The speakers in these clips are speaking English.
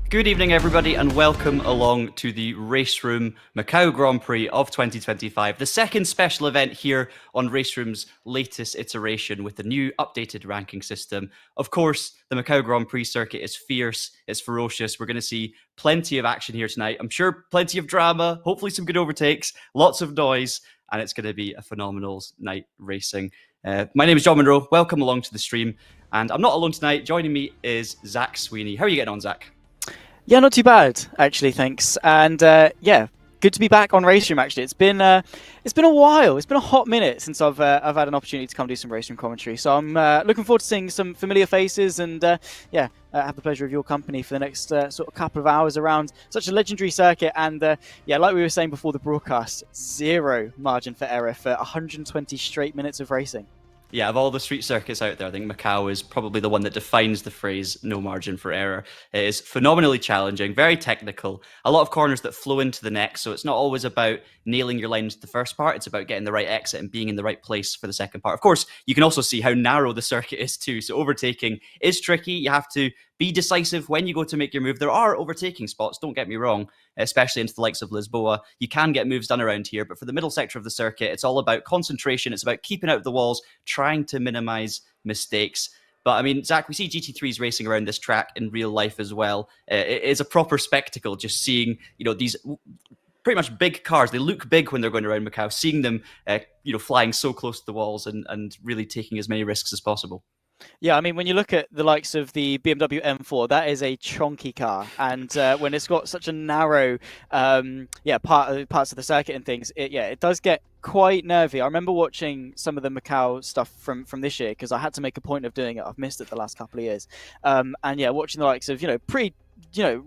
Good evening, everybody, and welcome along to the RaceRoom Macau Grand Prix of 2025, the second special event here on RaceRoom's latest iteration with the new updated ranking system. Of course, the Macau Grand Prix circuit is fierce, it's ferocious. We're going to see plenty of action here tonight. I'm sure plenty of drama, hopefully some good overtakes, lots of noise, and it's going to be a phenomenal night racing. My name is John Monroe. Welcome along to the stream. And I'm not alone tonight. Joining me is Zach Sweeney. How are you getting on, Zach? Yeah, not too bad, actually, thanks. And yeah, good to be back on RaceRoom, actually. It's been a while. It's been a hot minute since I've had an opportunity to come do some RaceRoom commentary. So I'm looking forward to seeing some familiar faces and have the pleasure of your company for the next sort of couple of hours around such a legendary circuit. And like we were saying before the broadcast, zero margin for error for 120 straight minutes of racing. Yeah, of all the street circuits out there, I think Macau is probably the one that defines the phrase no margin for error. It is phenomenally challenging, very technical, a lot of corners that flow into the next, so it's not always about nailing your lines the first part, it's about getting the right exit and being in the right place for the second part. Of course, you can also see how narrow the circuit is too, so overtaking is tricky. You have to be decisive when you go to make your move. There are overtaking spots, don't get me wrong, especially into the likes of Lisboa. You can get moves done around here, but for the middle sector of the circuit, it's all about concentration. It's about keeping out the walls, trying to minimize mistakes. But I mean, Zach, we see GT3s racing around this track in real life as well. It is a proper spectacle just seeing, these pretty much big cars. They look big when they're going around Macau, seeing them, flying so close to the walls and really taking as many risks as possible. Yeah, I mean, when you look at the likes of the BMW M4, that is a chonky car, and when it's got such a narrow, parts of the circuit and things, it does get quite nervy. I remember watching some of the Macau stuff from this year because I had to make a point of doing it. I've missed it the last couple of years, watching the likes of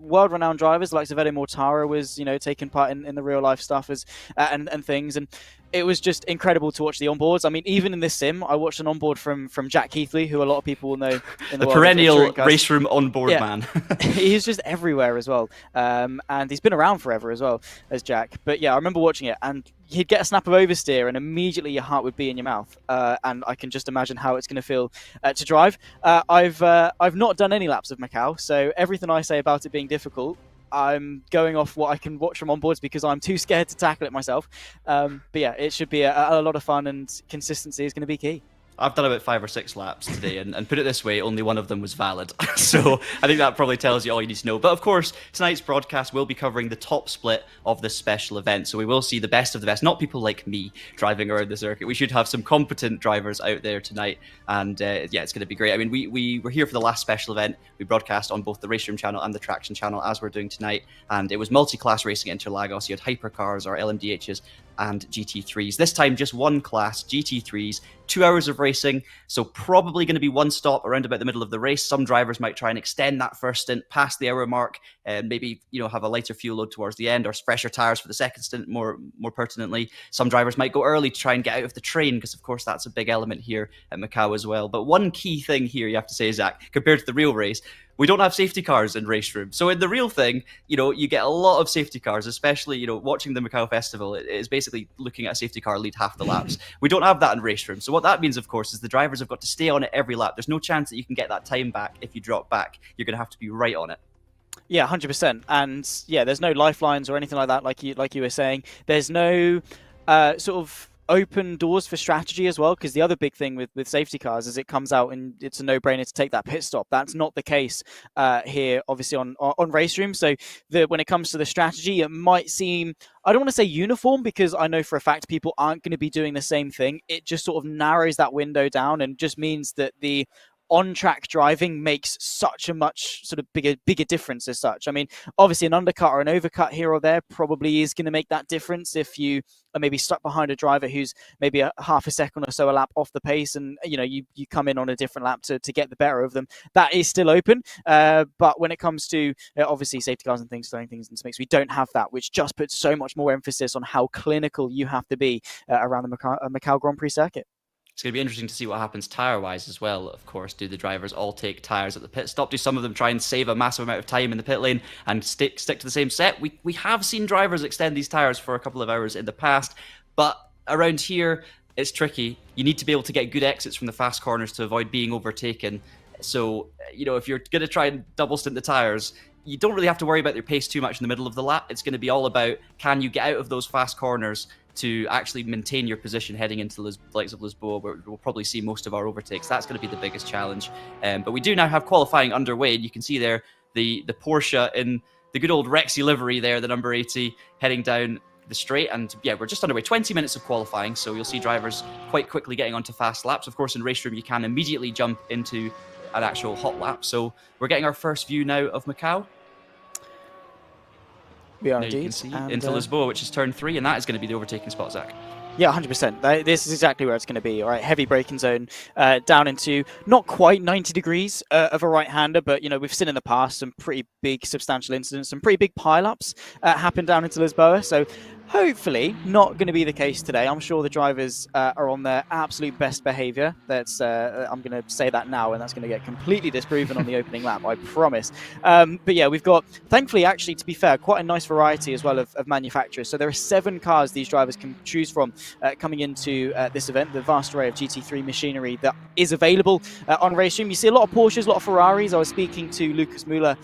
world-renowned drivers, the likes of Eddie Mortara was taking part in the real life stuff and things, and it was just incredible to watch the onboards. I mean, even in this sim, I watched an onboard from Jack Keithley, who a lot of people will know in the world perennial race room onboard man. He's just everywhere as well, and he's been around forever as well as Jack. But yeah, I remember watching it, and he'd get a snap of oversteer, and immediately your heart would be in your mouth. And I can just imagine how it's going to feel to drive. I've not done any laps of Macau, so everything I say about it being difficult, I'm going off what I can watch from onboards because I'm too scared to tackle it myself. But yeah, it should be a lot of fun, and consistency is going to be key. I've done about 5 or 6 laps today, and put it this way, only one of them was valid. So I think that probably tells you all you need to know. But of course, tonight's broadcast will be covering the top split of this special event. So we will see the best of the best, not people like me driving around the circuit. We should have some competent drivers out there tonight. And it's going to be great. I mean, we were here for the last special event. We broadcast on both the RaceRoom channel and the Traction channel, as we're doing tonight. And it was multi-class racing at Interlagos. You had hypercars or LMDHs and GT3s. This time, just one class, GT3s, 2 hours of racing, so probably going to be one stop around about the middle of the race. Some drivers might try and extend that first stint past the hour mark and maybe have a lighter fuel load towards the end, or fresher tires for the second stint more pertinently. Some drivers might go early to try and get out of the train, because of course that's a big element here at Macau as well. But one key thing here you have to say, Zach, compared to the real race, we don't have safety cars in RaceRoom. So in the real thing, you get a lot of safety cars, especially, watching the Macau Festival. It is basically looking at a safety car lead half the laps. We don't have that in RaceRoom. So what that means, of course, is the drivers have got to stay on it every lap. There's no chance that you can get that time back if you drop back. You're going to have to be right on it. Yeah, 100%. And yeah, there's no lifelines or anything like that, like you were saying. There's no sort of open doors for strategy as well, because the other big thing with safety cars is it comes out and it's a no-brainer to take that pit stop. That's not the case here, obviously, on RaceRoom. So when it comes to the strategy, it might seem, I don't want to say uniform, because I know for a fact people aren't going to be doing the same thing. It just sort of narrows that window down and just means that the on-track driving makes such a much sort of bigger difference as such. I mean, obviously an undercut or an overcut here or there probably is going to make that difference if you are maybe stuck behind a driver who's maybe a half a second or so a lap off the pace, and you come in on a different lap to get the better of them. That is still open, but when it comes to obviously safety cars and things, throwing things into mix, we don't have that, which just puts so much more emphasis on how clinical you have to be around the Macau Grand Prix circuit. It's going to be interesting to see what happens tyre-wise as well, of course. Do the drivers all take tyres at the pit stop? Do some of them try and save a massive amount of time in the pit lane and stick to the same set? We have seen drivers extend these tyres for a couple of hours in the past, but around here, it's tricky. You need to be able to get good exits from the fast corners to avoid being overtaken. So, if you're going to try and double stint the tyres, you don't really have to worry about your pace too much in the middle of the lap. It's going to be all about, can you get out of those fast corners to actually maintain your position heading into the likes of Lisboa, where we'll probably see most of our overtakes. That's going to be the biggest challenge. But we do now have qualifying underway, and you can see there the Porsche in the good old Rexy livery there, the number 80, heading down the straight. And yeah, we're just underway. 20 minutes of qualifying, so you'll see drivers quite quickly getting onto fast laps. Of course, in RaceRoom, you can immediately jump into an actual hot lap. So we're getting our first view now of Macau. We are now indeed. You can see into Lisboa, which is turn 3, and that is going to be the overtaking spot, Zach. Yeah, 100%. This is exactly where it's going to be. All right, heavy braking zone down into not quite 90 degrees of a right-hander, but, you know, we've seen in the past some pretty big substantial incidents, some pretty big pile-ups happen down into Lisboa. So hopefully not going to be the case today. I'm sure the drivers are on their absolute best behavior. I'm going to say that now, and that's going to get completely disproven on the opening lap, I promise. But yeah, we've got, thankfully, actually, to be fair, quite a nice variety as well of manufacturers. So there are 7 cars these drivers can choose from coming into this event, the vast array of GT3 machinery that is available on RaceRoom. You see a lot of Porsches, a lot of Ferraris. I was speaking to Lucas Müller,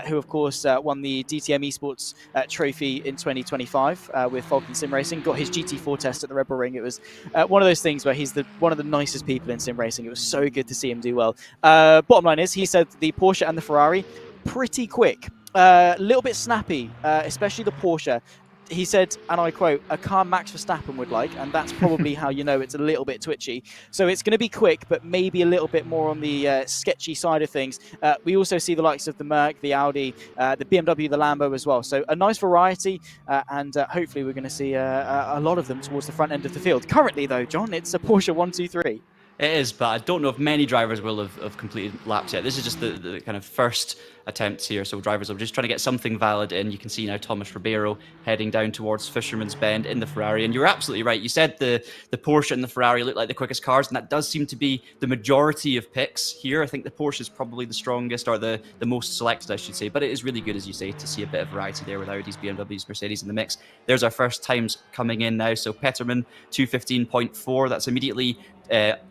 who, of course, won the DTM Esports trophy in 2025 with Falcon Sim Racing, got his GT4 test at the Red Bull Ring. It was one of those things where he's one of the nicest people in sim racing. It was so good to see him do well. Bottom line is, he said the Porsche and the Ferrari, pretty quick, a little bit snappy, especially the Porsche. He said, and I quote, a car Max Verstappen would like, and that's probably how you know it's a little bit twitchy. So it's going to be quick, but maybe a little bit more on the sketchy side of things. We also see the likes of the Merc, the Audi, the BMW, the Lambo as well. So a nice variety, and hopefully we're going to see a lot of them towards the front end of the field. Currently, though, John, it's a Porsche 123. It is, but I don't know if many drivers will have completed laps yet. This is just the kind of first attempts here, so drivers are just trying to get something valid in. You can see now Thomas Ribeiro heading down towards Fisherman's Bend in the Ferrari, and you're absolutely right. You said the Porsche and the Ferrari look like the quickest cars, and that does seem to be the majority of picks here. I think the Porsche is probably the strongest, or the most selected, I should say, but it is really good, as you say, to see a bit of variety there with Audis, BMWs, Mercedes in the mix. There's our first times coming in now, so Peterman 2:15.4, that's immediately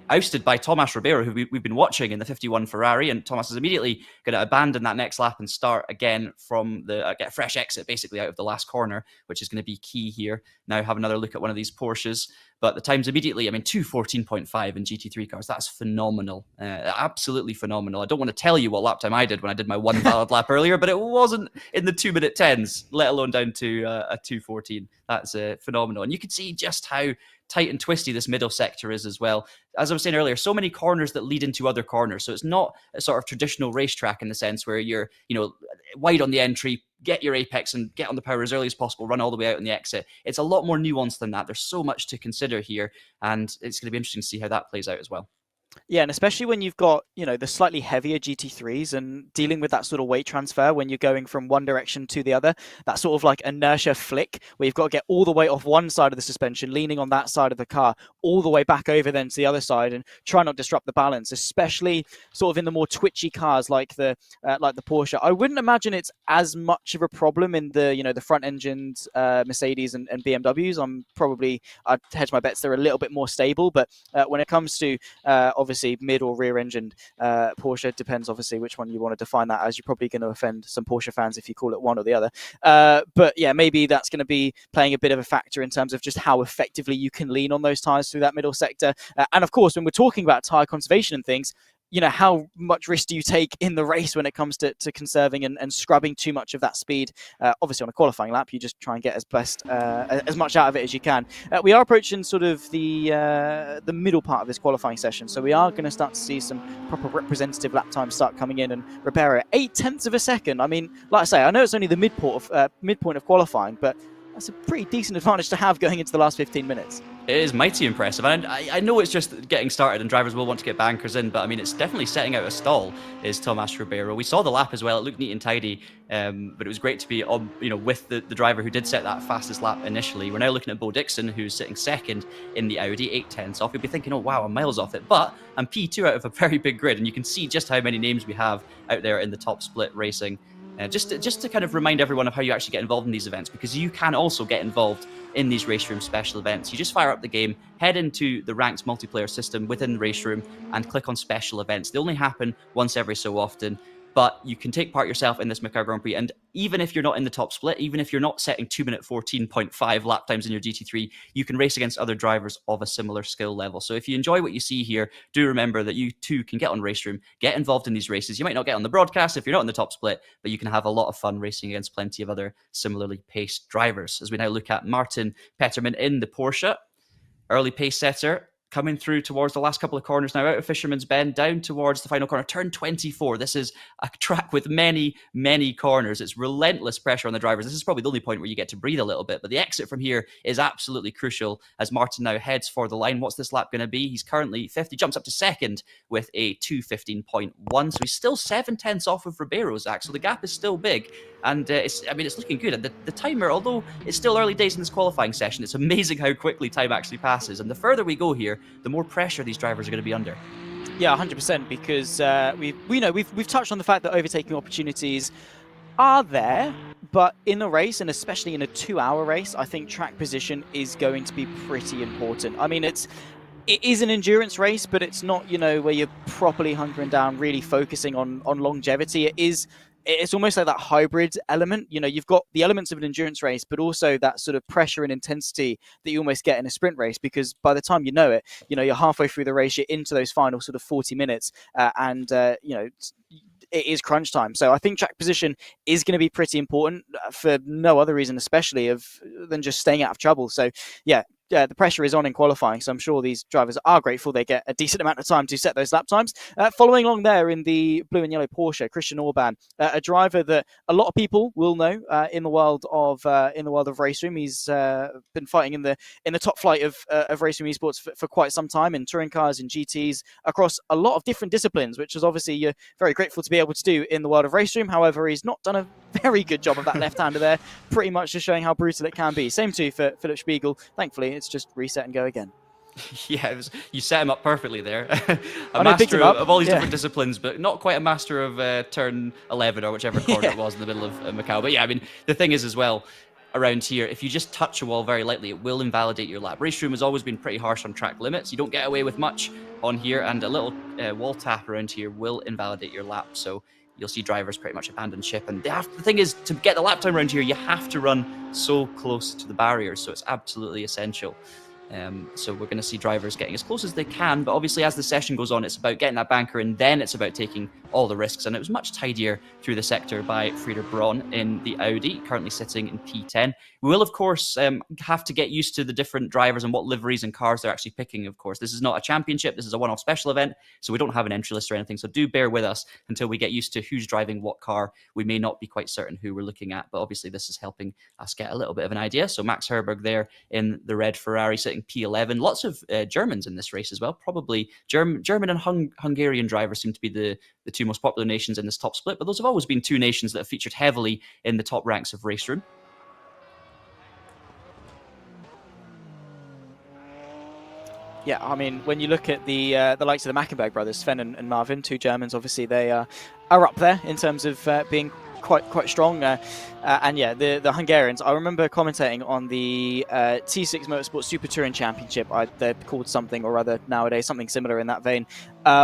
ousted by Thomas Ribeiro, who we've been watching in the 51 Ferrari, and Thomas is immediately going to abandon that next lap and start again from the get a fresh exit basically out of the last corner, which is going to be key here. Now have another look at one of these Porsches, but the times immediately, I mean, 2:14.5 in GT3 cars, that's phenomenal, absolutely phenomenal. I don't want to tell you what lap time I did when I did my one valid lap earlier, but it wasn't in the 2-minute 10s, let alone down to a 2:14. That's phenomenal, and you can see just how tight and twisty this middle sector is as well. As I was saying earlier, so many corners that lead into other corners. So it's not a sort of traditional racetrack in the sense where you're, wide on the entry, get your apex and get on the power as early as possible, run all the way out on the exit. It's a lot more nuanced than that. There's so much to consider here, and it's going to be interesting to see how that plays out as well. Yeah, and especially when you've got, the slightly heavier GT3s and dealing with that sort of weight transfer when you're going from one direction to the other, that sort of like inertia flick where you've got to get all the weight off one side of the suspension, leaning on that side of the car, all the way back over then to the other side and try not to disrupt the balance, especially sort of in the more twitchy cars like the Porsche. I wouldn't imagine it's as much of a problem in the, the front-engined Mercedes and BMWs. I'd hedge my bets they're a little bit more stable, but when it comes to obviously mid or rear engined Porsche, depends obviously which one you want to define that as. You're probably going to offend some Porsche fans if you call it one or the other, but yeah, maybe that's going to be playing a bit of a factor in terms of just how effectively you can lean on those tires through that middle sector. And of course, when we're talking about tire conservation and things, how much risk do you take in the race when it comes to conserving and scrubbing too much of that speed? Obviously, on a qualifying lap, you just try and get as much out of it as you can. We are approaching sort of the middle part of this qualifying session, so we are going to start to see some proper representative lap times start coming in, and Ribeiro 0.8 of a second. I mean, like I say, I know it's only the midpoint of qualifying, but that's a pretty decent advantage to have going into the last 15 minutes. It is mighty impressive. And I know it's just getting started and drivers will want to get bankers in, but I mean, it's definitely setting out a stall, is Thomas Ribeiro. We saw the lap as well. It looked neat and tidy, but it was great to be on, with the driver who did set that fastest lap initially. We're now looking at Bo Dixon, who's sitting second in the Audi, 8/10 off. You'll be thinking, oh, wow, I'm miles off it. But I'm P2 out of a very big grid, and you can see just how many names we have out there in the top split racing. Just to kind of remind everyone of how you actually get involved in these events, because you can also get involved in these RaceRoom special events. You just fire up the game, head into the ranked multiplayer system within RaceRoom, and click on special events. They only happen once every so often. but you can take part yourself in this Macau Grand Prix. And even if you're not in the top split, even if you're not setting 2-minute 14.5 lap times in your GT3, you can race against other drivers of a similar skill level. So if you enjoy what you see here, do remember that you too can get on RaceRoom, get involved in these races. You might not get on the broadcast if you're not in the top split, but you can have a lot of fun racing against plenty of other similarly paced drivers. As we now look at Martin Petterman in the Porsche, early pace setter, coming through towards the last couple of corners now, out of Fisherman's Bend, down towards the final corner, turn 24. This is a track with many, many corners. It's relentless pressure on the drivers. This is probably the only point where you get to breathe a little bit, but the exit from here is absolutely crucial as Martin now heads for the line. What's this lap going to be? He's currently 50, jumps up to second with a 2:15.1, so he's still 7/10 off of Ribeiro, Zach, so the gap is still big, and it's looking good. And the timer, although it's still early days in this qualifying session, it's amazing how quickly time actually passes, and the further we go here, the more pressure these drivers are going to be under. Yeah, 100%, because we've touched on the fact that overtaking opportunities are there, but in a race, and especially in a 2-hour race, I think track position is going to be pretty important. I mean, it is an endurance race, but it's not, where you're properly hunkering down, really focusing on longevity. It's almost like that hybrid element. You've got the elements of an endurance race, but also that sort of pressure and intensity that you almost get in a sprint race, because by the time you know it, you're halfway through the race, you're into those final sort of 40 minutes, and it is crunch time. So I think track position is going to be pretty important for no other reason, especially than just staying out of trouble. So yeah, the pressure is on in qualifying, so I'm sure these drivers are grateful they get a decent amount of time to set those lap times. Following along there in the blue and yellow Porsche, Christian Orban, a driver that a lot of people will know in the world of RaceRoom. He's been fighting in the top flight of RaceRoom esports for quite some time, in touring cars and GTs across a lot of different disciplines, which is obviously you're very grateful to be able to do in the world of RaceRoom. However, he's not done a very good job of that left-hander there, pretty much just showing how brutal it can be. Same too for Philip Spiegel. Thankfully, it's just reset and go again. Yeah, you set him up perfectly there. A master of all these different disciplines, but not quite a master of turn 11 or whichever corner it was in the middle of Macau. But yeah, I mean, the thing is as well, around here, if you just touch a wall very lightly, it will invalidate your lap. RaceRoom has always been pretty harsh on track limits. You don't get away with much on here, and a little wall tap around here will invalidate your lap. So you'll see drivers pretty much abandon ship. And the thing is, to get the lap time around here, you have to run so close to the barriers. So it's absolutely essential. So we're going to see drivers getting as close as they can, but obviously as the session goes on, it's about getting that banker, and then it's about taking all the risks. And it was much tidier through the sector by Frieder Braun in the Audi, currently sitting in P10. We will, of course, have to get used to the different drivers and what liveries and cars they're actually picking, of course. This is not a championship, this is a one-off special event, so we don't have an entry list or anything, so do bear with us until we get used to who's driving what car. We may not be quite certain who we're looking at, but obviously this is helping us get a little bit of an idea. So Max Herberg there in the red Ferrari, sitting P11. Lots of Germans in this race as well. Probably German and Hungarian drivers seem to be the two most popular nations in this top split, but those have always been two nations that have featured heavily in the top ranks of RaceRoom. Yeah, I mean, when you look at the likes of the Mackenberg brothers, Sven and Marvin, two Germans, obviously they are up there in terms of being quite strong. And yeah, the Hungarians, I remember commentating on the T6 Motorsport Super Touring Championship. They're called something or other nowadays, something similar in that vein,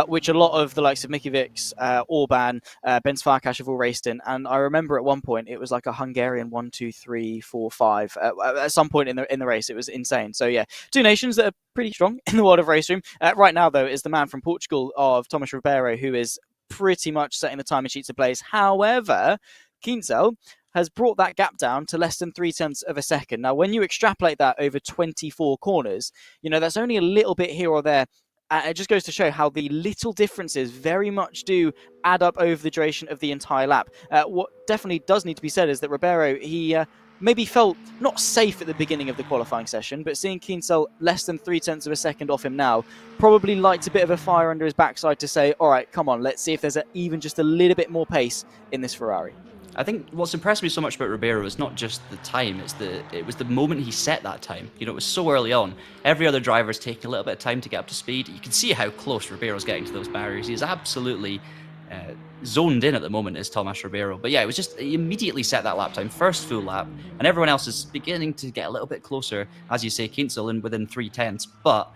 which a lot of the likes of Mickey Vicks, Orban, Ben Farkas have all raced in. And I remember at one point it was like a Hungarian 1, 2, 3, 4, 5 at some point in the race. It was insane. So yeah, two nations that are pretty strong in the world of RaceRoom. Right now, though, is the man from Portugal of Thomas Ribeiro, who is pretty much setting the timing sheets ablaze. However, Kienzl has brought that gap down to less than 0.3 of a second. Now, when you extrapolate that over 24 corners, that's only a little bit here or there. It just goes to show how the little differences very much do add up over the duration of the entire lap. What definitely does need to be said is that Ribeiro, he maybe felt not safe at the beginning of the qualifying session, but seeing Kienzl less than 0.3 of a second off him now probably lights a bit of a fire under his backside to say, all right, come on, let's see if there's even just a little bit more pace in this Ferrari. I think what's impressed me so much about Ribeiro is not just the time, it was the moment he set that time. It was so early on. Every other driver's taking a little bit of time to get up to speed. You can see how close Ribeiro's getting to those barriers. He's absolutely zoned in at the moment, is Tomas Ribeiro. But yeah, it was just, he immediately set that lap time, first full lap, and everyone else is beginning to get a little bit closer, as you say, Kienzl in within 0.3. But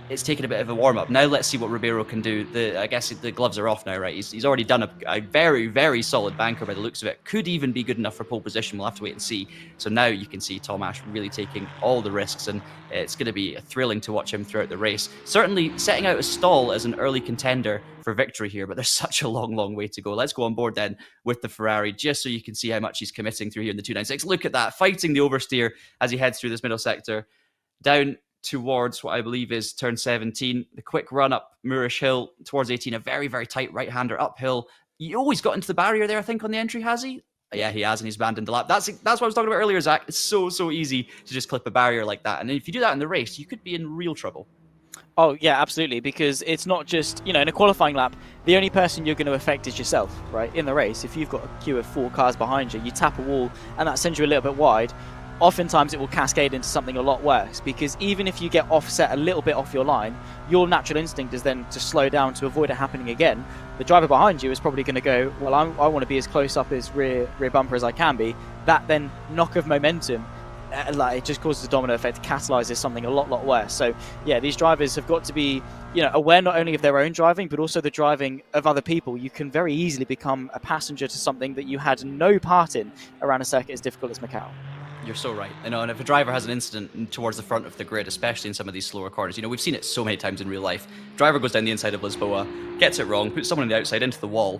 it's taken a bit of a warm-up. Now let's see what Ribeiro can do. I guess the gloves are off now, right? He's already done a very, very solid banker by the looks of it. Could even be good enough for pole position. We'll have to wait and see. So now you can see Tom Ash really taking all the risks, and it's going to be thrilling to watch him throughout the race. Certainly setting out a stall as an early contender for victory here, but there's such a long, long way to go. Let's go on board then with the Ferrari, just so you can see how much he's committing through here in the 296. Look at that, fighting the oversteer as he heads through this middle sector. Down towards what I believe is turn 17, the quick run up Moorish Hill towards 18, a very, very tight right-hander uphill. He always got into the barrier there, I think, on the entry, has he? Yeah, he has, and he's abandoned the lap. That's what I was talking about earlier, Zach. It's so easy to just clip a barrier like that. And if you do that in the race, you could be in real trouble. Oh, yeah, absolutely, because it's not just, in a qualifying lap, the only person you're going to affect is yourself, right? In the race, if you've got a queue of 4 cars behind you, you tap a wall, and that sends you a little bit wide. Oftentimes it will cascade into something a lot worse, because even if you get offset a little bit off your line, your natural instinct is then to slow down to avoid it happening again. The driver behind you is probably going to go, well, I want to be as close up his rear bumper as I can be. That then knock of momentum, it just causes a domino effect, catalyzes something a lot worse. So yeah, these drivers have got to be aware not only of their own driving, but also the driving of other people. You can very easily become a passenger to something that you had no part in around a circuit as difficult as Macau. You're so right. And if a driver has an incident towards the front of the grid, especially in some of these slower corners, we've seen it so many times in real life. Driver goes down the inside of Lisboa, gets it wrong, puts someone on the outside into the wall,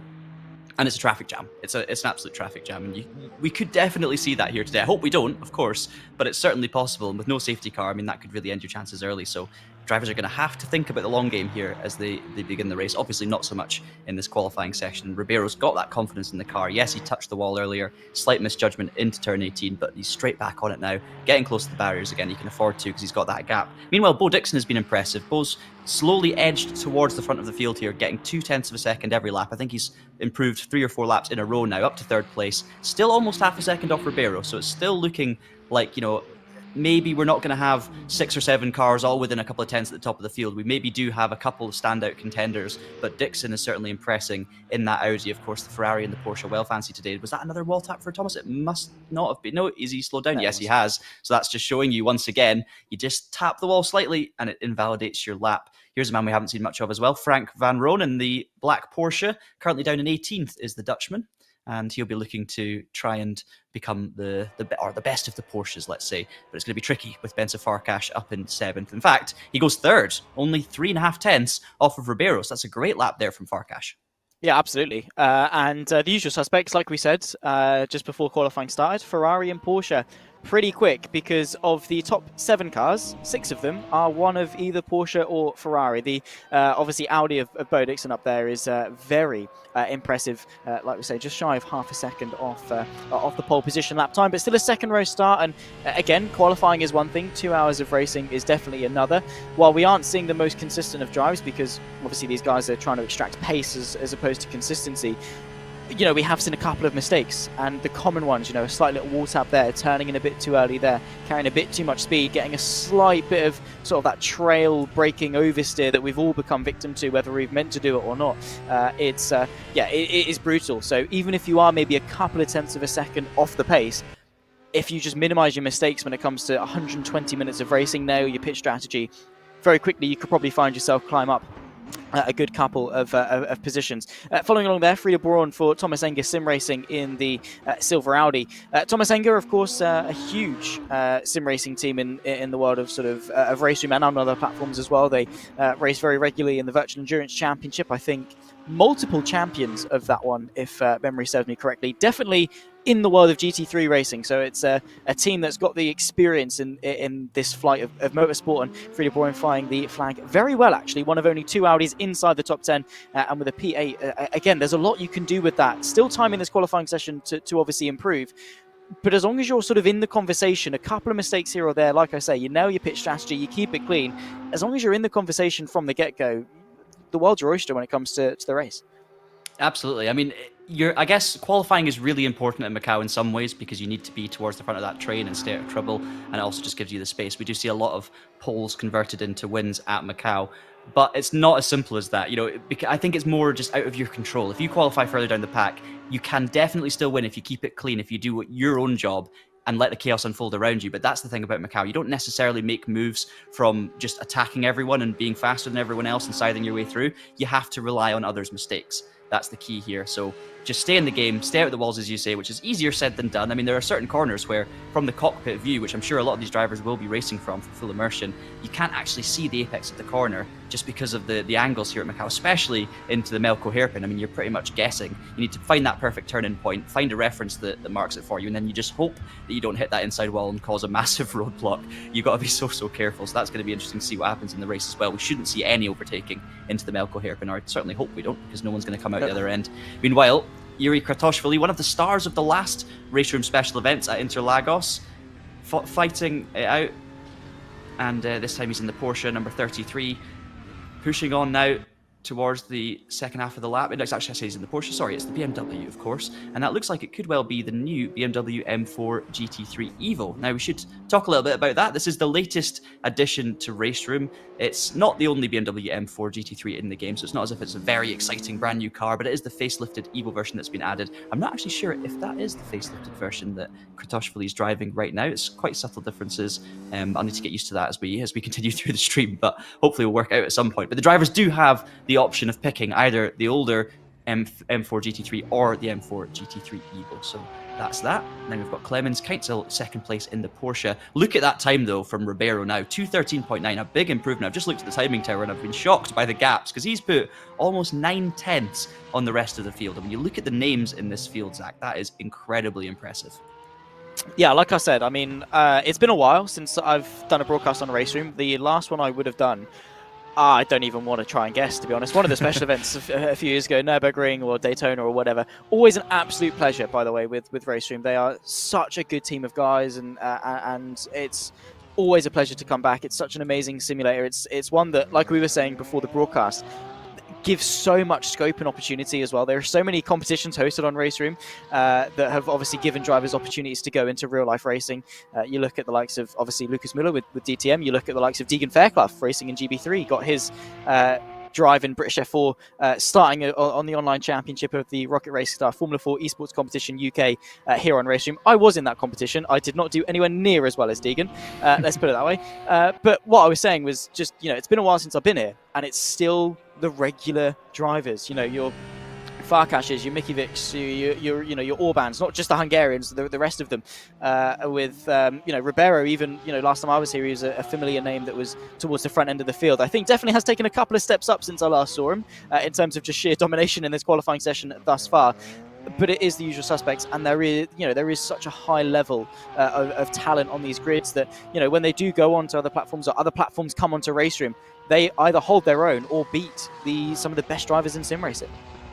and it's a traffic jam. It's an absolute traffic jam, and we could definitely see that here today. I hope we don't, of course, but it's certainly possible. And with no safety car, that could really end your chances early. So drivers are going to have to think about the long game here as they begin the race. Obviously not so much in this qualifying section. Ribeiro's got that confidence in the car. Yes, he touched the wall earlier, slight misjudgment into turn 18, but he's straight back on it now, getting close to the barriers again. He can afford to because he's got that gap. Meanwhile, Bo Dixon has been impressive. Bo's slowly edged towards the front of the field here, getting 0.2 of a second every lap. I think he's improved 3 or 4 laps in a row now, up to 3rd place. Still almost half a second off Ribeiro, so it's still looking like, maybe we're not going to have 6 or 7 cars all within a couple of tenths at the top of the field. We maybe do have a couple of standout contenders, but Dixon is certainly impressing in that Audi. Of course, the Ferrari and the Porsche well fancy today. Was that another wall tap for Thomas? It must not have been. No, is he slowed down? Yes, he has. So that's just showing you once again, you just tap the wall slightly and it invalidates your lap. Here's a man we haven't seen much of as well, Frank Van Roon in the black Porsche, currently down in 18th is the Dutchman. And he'll be looking to try and become the best of the Porsches, let's say. But it's going to be tricky with Benza Farkas up in 7th. In fact, he goes 3rd, only 3.5 tenths off of Ribeiro. So that's a great lap there from Farkas. Yeah, absolutely. And the usual suspects, like we said, just before qualifying started, Ferrari and Porsche. Pretty quick, because of the top 7 cars, 6 of them are one of either Porsche or Ferrari. The obviously Audi of Bo Dixon up there is very impressive. Like we say, just shy of half a second off the pole position lap time, but still a second row start. And again, qualifying is one thing, 2 hours of racing is definitely another. While we aren't seeing the most consistent of drives, because obviously these guys are trying to extract pace as opposed to consistency, we have seen a couple of mistakes, and the common ones, a slight little wall tap there, turning in a bit too early there, carrying a bit too much speed, getting a slight bit of sort of that trail braking oversteer that we've all become victim to, whether we've meant to do it or not. It is brutal. So even if you are maybe a couple of tenths of a second off the pace, if you just minimize your mistakes when it comes to 120 minutes of racing, nail your pit strategy, very quickly you could probably find yourself climb up a good couple of positions. Following along there, Frida Braun for Thomas Enger Sim Racing in the silver Audi. Thomas Enger, of course, a huge sim racing team in the world of RaceRoom and on other platforms as well. They race very regularly in the Virtual Endurance Championship. I think multiple champions of that one, if memory serves me correctly. Definitely in the world of GT3 racing, so it's a team that's got the experience in this flight of motorsport, and Frida Braun flying the flag very well, actually. One of only 2 Audis inside the top 10, and with a P8. Again, there's a lot you can do with that. Still time in this qualifying session to obviously improve. But as long as you're sort of in the conversation, a couple of mistakes here or there, like I say, you nail your pitch strategy, you keep it clean. As long as you're in the conversation from the get-go, the world's your oyster when it comes to the race. Absolutely. I mean, I guess qualifying is really important at Macau in some ways, because you need to be towards the front of that train and stay out of trouble, and it also just gives you the space. We do see a lot of poles converted into wins at Macau, but it's not as simple as that. I think it's more just out of your control. If you qualify further down the pack, you can definitely still win if you keep it clean, if you do your own job. and let the chaos unfold around you. But that's the thing about Macau. You don't necessarily make moves from just attacking everyone and being faster than everyone else and scything your way through. You have to rely on others' mistakes. That's the key here. So just stay in the game, stay out of the walls, as you say, which is easier said than done. I mean, there are certain corners where, from the cockpit view, which I'm sure a lot of these drivers will be racing from for full immersion, you can't actually see the apex of the corner just because of the angles here at Macau, especially into the Melco hairpin. I mean, you're pretty much guessing. You need to find that perfect turn-in point, find a reference that marks it for you, and then you just hope that you don't hit that inside wall and cause a massive roadblock. You've got to be so careful. So that's going to be interesting to see what happens in the race as well. We shouldn't see any overtaking into the Melco hairpin, or I certainly hope we don't, because no one's going to come out the other end. Meanwhile, Yuri Kratoshvili, one of the stars of the last RaceRoom special events at Interlagos, fighting it out, and this time he's in the Porsche number 33, pushing on now towards the second half of the lap. Actually, I say he's in the Porsche. Sorry, it's the BMW, of course. And that looks like it could well be the new BMW M4 GT3 Evo. Now, we should talk a little bit about that. This is the latest addition to RaceRoom. It's not the only BMW M4 GT3 in the game, so it's not as if it's a very exciting brand new car, but it is the facelifted Evo version that's been added. I'm not actually sure if that is the facelifted version that Kratoshvili is driving right now. It's quite subtle differences. I'll need to get used to that as we continue through the stream, but hopefully we'll work out at some point. But the drivers do have the option of picking either the older M4 GT3 or the M4 GT3 Evo. So that's that. Then we've got Clemens Keitzel second place in the Porsche. Look at that time though from Ribeiro now, 2:13.9, a big improvement. I've just looked at the timing tower and I've been shocked by the gaps because he's put almost 9/10 on the rest of the field. And when you look at the names in this field, Zach, that is incredibly impressive. Yeah, like I said, I mean, it's been a while since I've done a broadcast on RaceRoom. The last one I would have done, I don't even want to try and guess, to be honest. One of the special events a few years ago, Nürburgring or Daytona or whatever. Always an absolute pleasure, by the way, with RaceRoom. They are such a good team of guys, and it's always a pleasure to come back. It's such an amazing simulator. It's one that, like we were saying before the broadcast, gives so much scope and opportunity as well. There are so many competitions hosted on RaceRoom that have obviously given drivers opportunities to go into real life racing. You look at the likes of obviously Lucas Müller with DTM. You look at the likes of Deegan Fairclough racing in GB3. Got his drive in British F4, starting on the online championship of the Rocket Race Star Formula 4 esports competition UK here on RaceRoom. I was in that competition. I did not do anywhere near as well as Deegan. Let's put it that way. But what I was saying was just, it's been a while since I've been here, and it's still the regular drivers. Your Farkashes, your Mikiewicz, your Orbans, not just the Hungarians, the rest of them. With Ribeiro, even last time I was here, he was a familiar name that was towards the front end of the field. I think definitely has taken a couple of steps up since I last saw him in terms of just sheer domination in this qualifying session thus far. But it is the usual suspects, and there is such a high level of talent on these grids that when they do go on to other platforms, or other platforms come onto RaceRoom, they either hold their own or beat some of the best drivers in sim racing.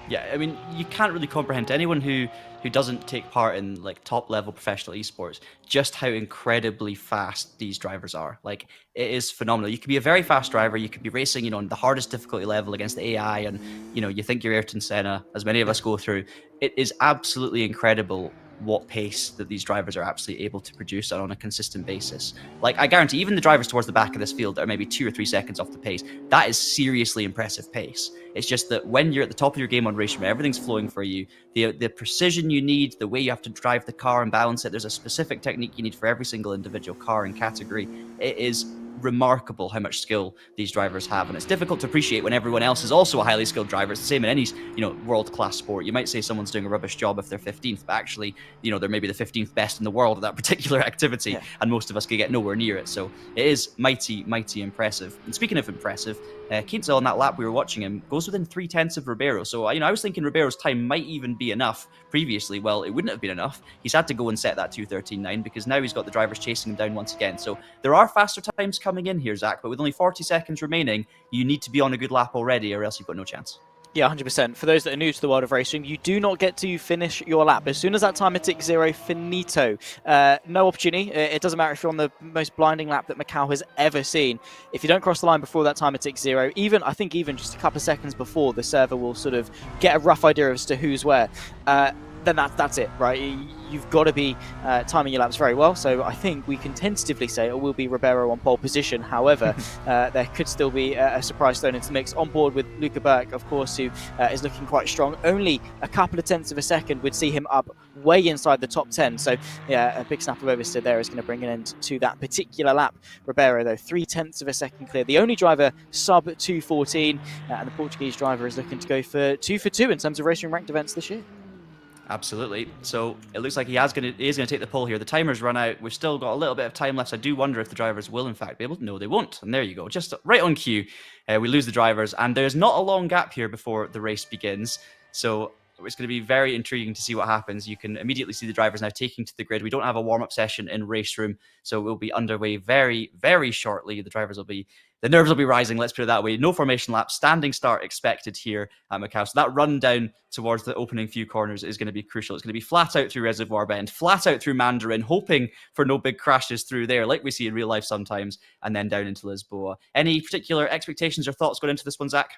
Yeah, I mean, you can't really comprehend to anyone who doesn't take part in like top level professional esports just how incredibly fast these drivers are. Like, it is phenomenal. You could be a very fast driver, you could be racing, on the hardest difficulty level against the AI, and you think you're Ayrton Senna, as many of us go through. It is absolutely incredible what pace that these drivers are absolutely able to produce on a consistent basis. Like, I guarantee even the drivers towards the back of this field that are maybe 2 or 3 seconds off the pace, that is seriously impressive pace. It's just that when you're at the top of your game on RaceRoom, everything's flowing for you. The precision you need, the way you have to drive the car and balance it, there's a specific technique you need for every single individual car and category. It is remarkable how much skill these drivers have, and it's difficult to appreciate when everyone else is also a highly skilled driver. It's the same in any world-class sport. You might say someone's doing a rubbish job if they're 15th, but actually they're maybe the 15th best in the world at that particular activity, and most of us could get nowhere near it. So it is mighty impressive. And speaking of impressive, Keitzel on that lap we were watching him goes within 3/10 of Ribeiro. So I was thinking Ribeiro's time might even be enough previously. Well, it wouldn't have been enough. He's had to go and set that 2:13.9 because now he's got the drivers chasing him down once again. So there are faster times coming in here, Zach, but with only 40 seconds remaining, you need to be on a good lap already, or else you've got no chance. Yeah, 100%. For those that are new to the world of racing, you do not get to finish your lap. As soon as that timer ticks 0, finito. No opportunity. It doesn't matter if you're on the most blinding lap that Macau has ever seen. If you don't cross the line before that timer ticks 0, I think even just a couple of seconds before, the server will sort of get a rough idea as to who's where. then that's it, right? You've got to be timing your laps very well. So I think we can tentatively say it will be Ribeiro on pole position. However, there could still be a surprise thrown into the mix. On board with Luca Burke, of course, who is looking quite strong. Only a couple of tenths of a second would see him up way inside the top 10. So yeah, a big snap of oversteer there is going to bring an end to that particular lap. Ribeiro, though, 0.3 of a second clear. The only driver sub 2:14, and the Portuguese driver is looking to go for 2 for 2 in terms of RaceRoom ranked events this year. Absolutely. So it looks like he is going to take the pole here. The timer's run out. We've still got a little bit of time left. So I do wonder if the drivers will, in fact, be able to. No, they won't. And there you go. Just right on cue. We lose the drivers. And there's not a long gap here before the race begins. So it's going to be very intriguing to see what happens. You can immediately see the drivers now taking to the grid. We don't have a warm-up session in RaceRoom, so we'll be underway very, very shortly. The nerves will be rising, let's put it that way. No formation lap, standing start expected here at Macau. So that run down towards the opening few corners is going to be crucial. It's going to be flat out through Reservoir Bend, flat out through Mandarin, hoping for no big crashes through there, like we see in real life sometimes, and then down into Lisboa. Any particular expectations or thoughts going into this one, Zach?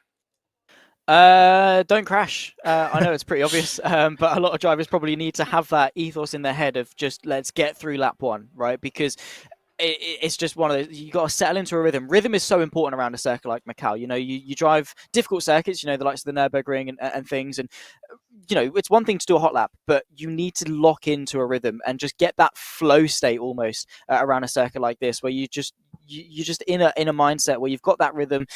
Don't crash. I know it's pretty obvious, but a lot of drivers probably need to have that ethos in their head of just let's get through lap one, right? Because it's just one of those, you got to settle into a rhythm. Rhythm is so important around a circuit like Macau. You know, you drive difficult circuits, you know, the likes of the Nürburgring and things, and you know, it's one thing to do a hot lap, but you need to lock into a rhythm and just get that flow state almost around a circuit like this, where you're just in a mindset where you've got that rhythm.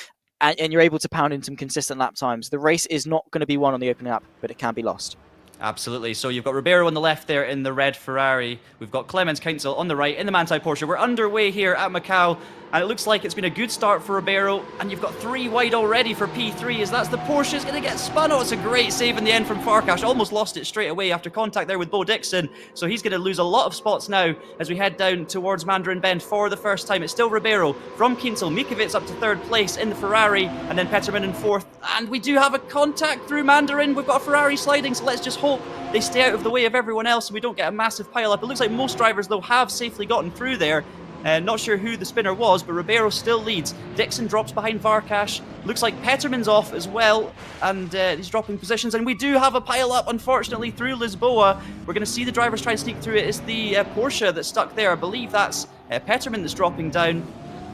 And you're able to pound in some consistent lap times. The race is not going to be won on the opening lap, but it can be lost. Absolutely. So you've got Ribeiro on the left there in the red Ferrari. We've got Clemens Council on the right in the Manthey Porsche. We're underway here at Macau, and it looks like it's been a good start for Ribeiro, and you've got 3 wide already for P3, as that's the Porsche is going to get spun. Oh, it's a great save in the end from Farkas. Almost lost it straight away after contact there with Bo Dixon, so he's going to lose a lot of spots now as we head down towards Mandarin Bend for the first time. It's still Ribeiro from Kienzel, Mikovic up to 3rd place in the Ferrari, and then Peterman in 4th, and we do have a contact through Mandarin. We've got a Ferrari sliding, so let's just hope they stay out of the way of everyone else and we don't get a massive pile-up. It looks like most drivers, though, have safely gotten through there. Not sure who the spinner was, but Ribeiro still leads. Dixon drops behind Varkash. Looks like Peterman's off as well, and he's dropping positions. And we do have a pile-up, unfortunately, through Lisboa. We're going to see the drivers try and sneak through it. It's the Porsche that's stuck there. I believe that's Peterman that's dropping down.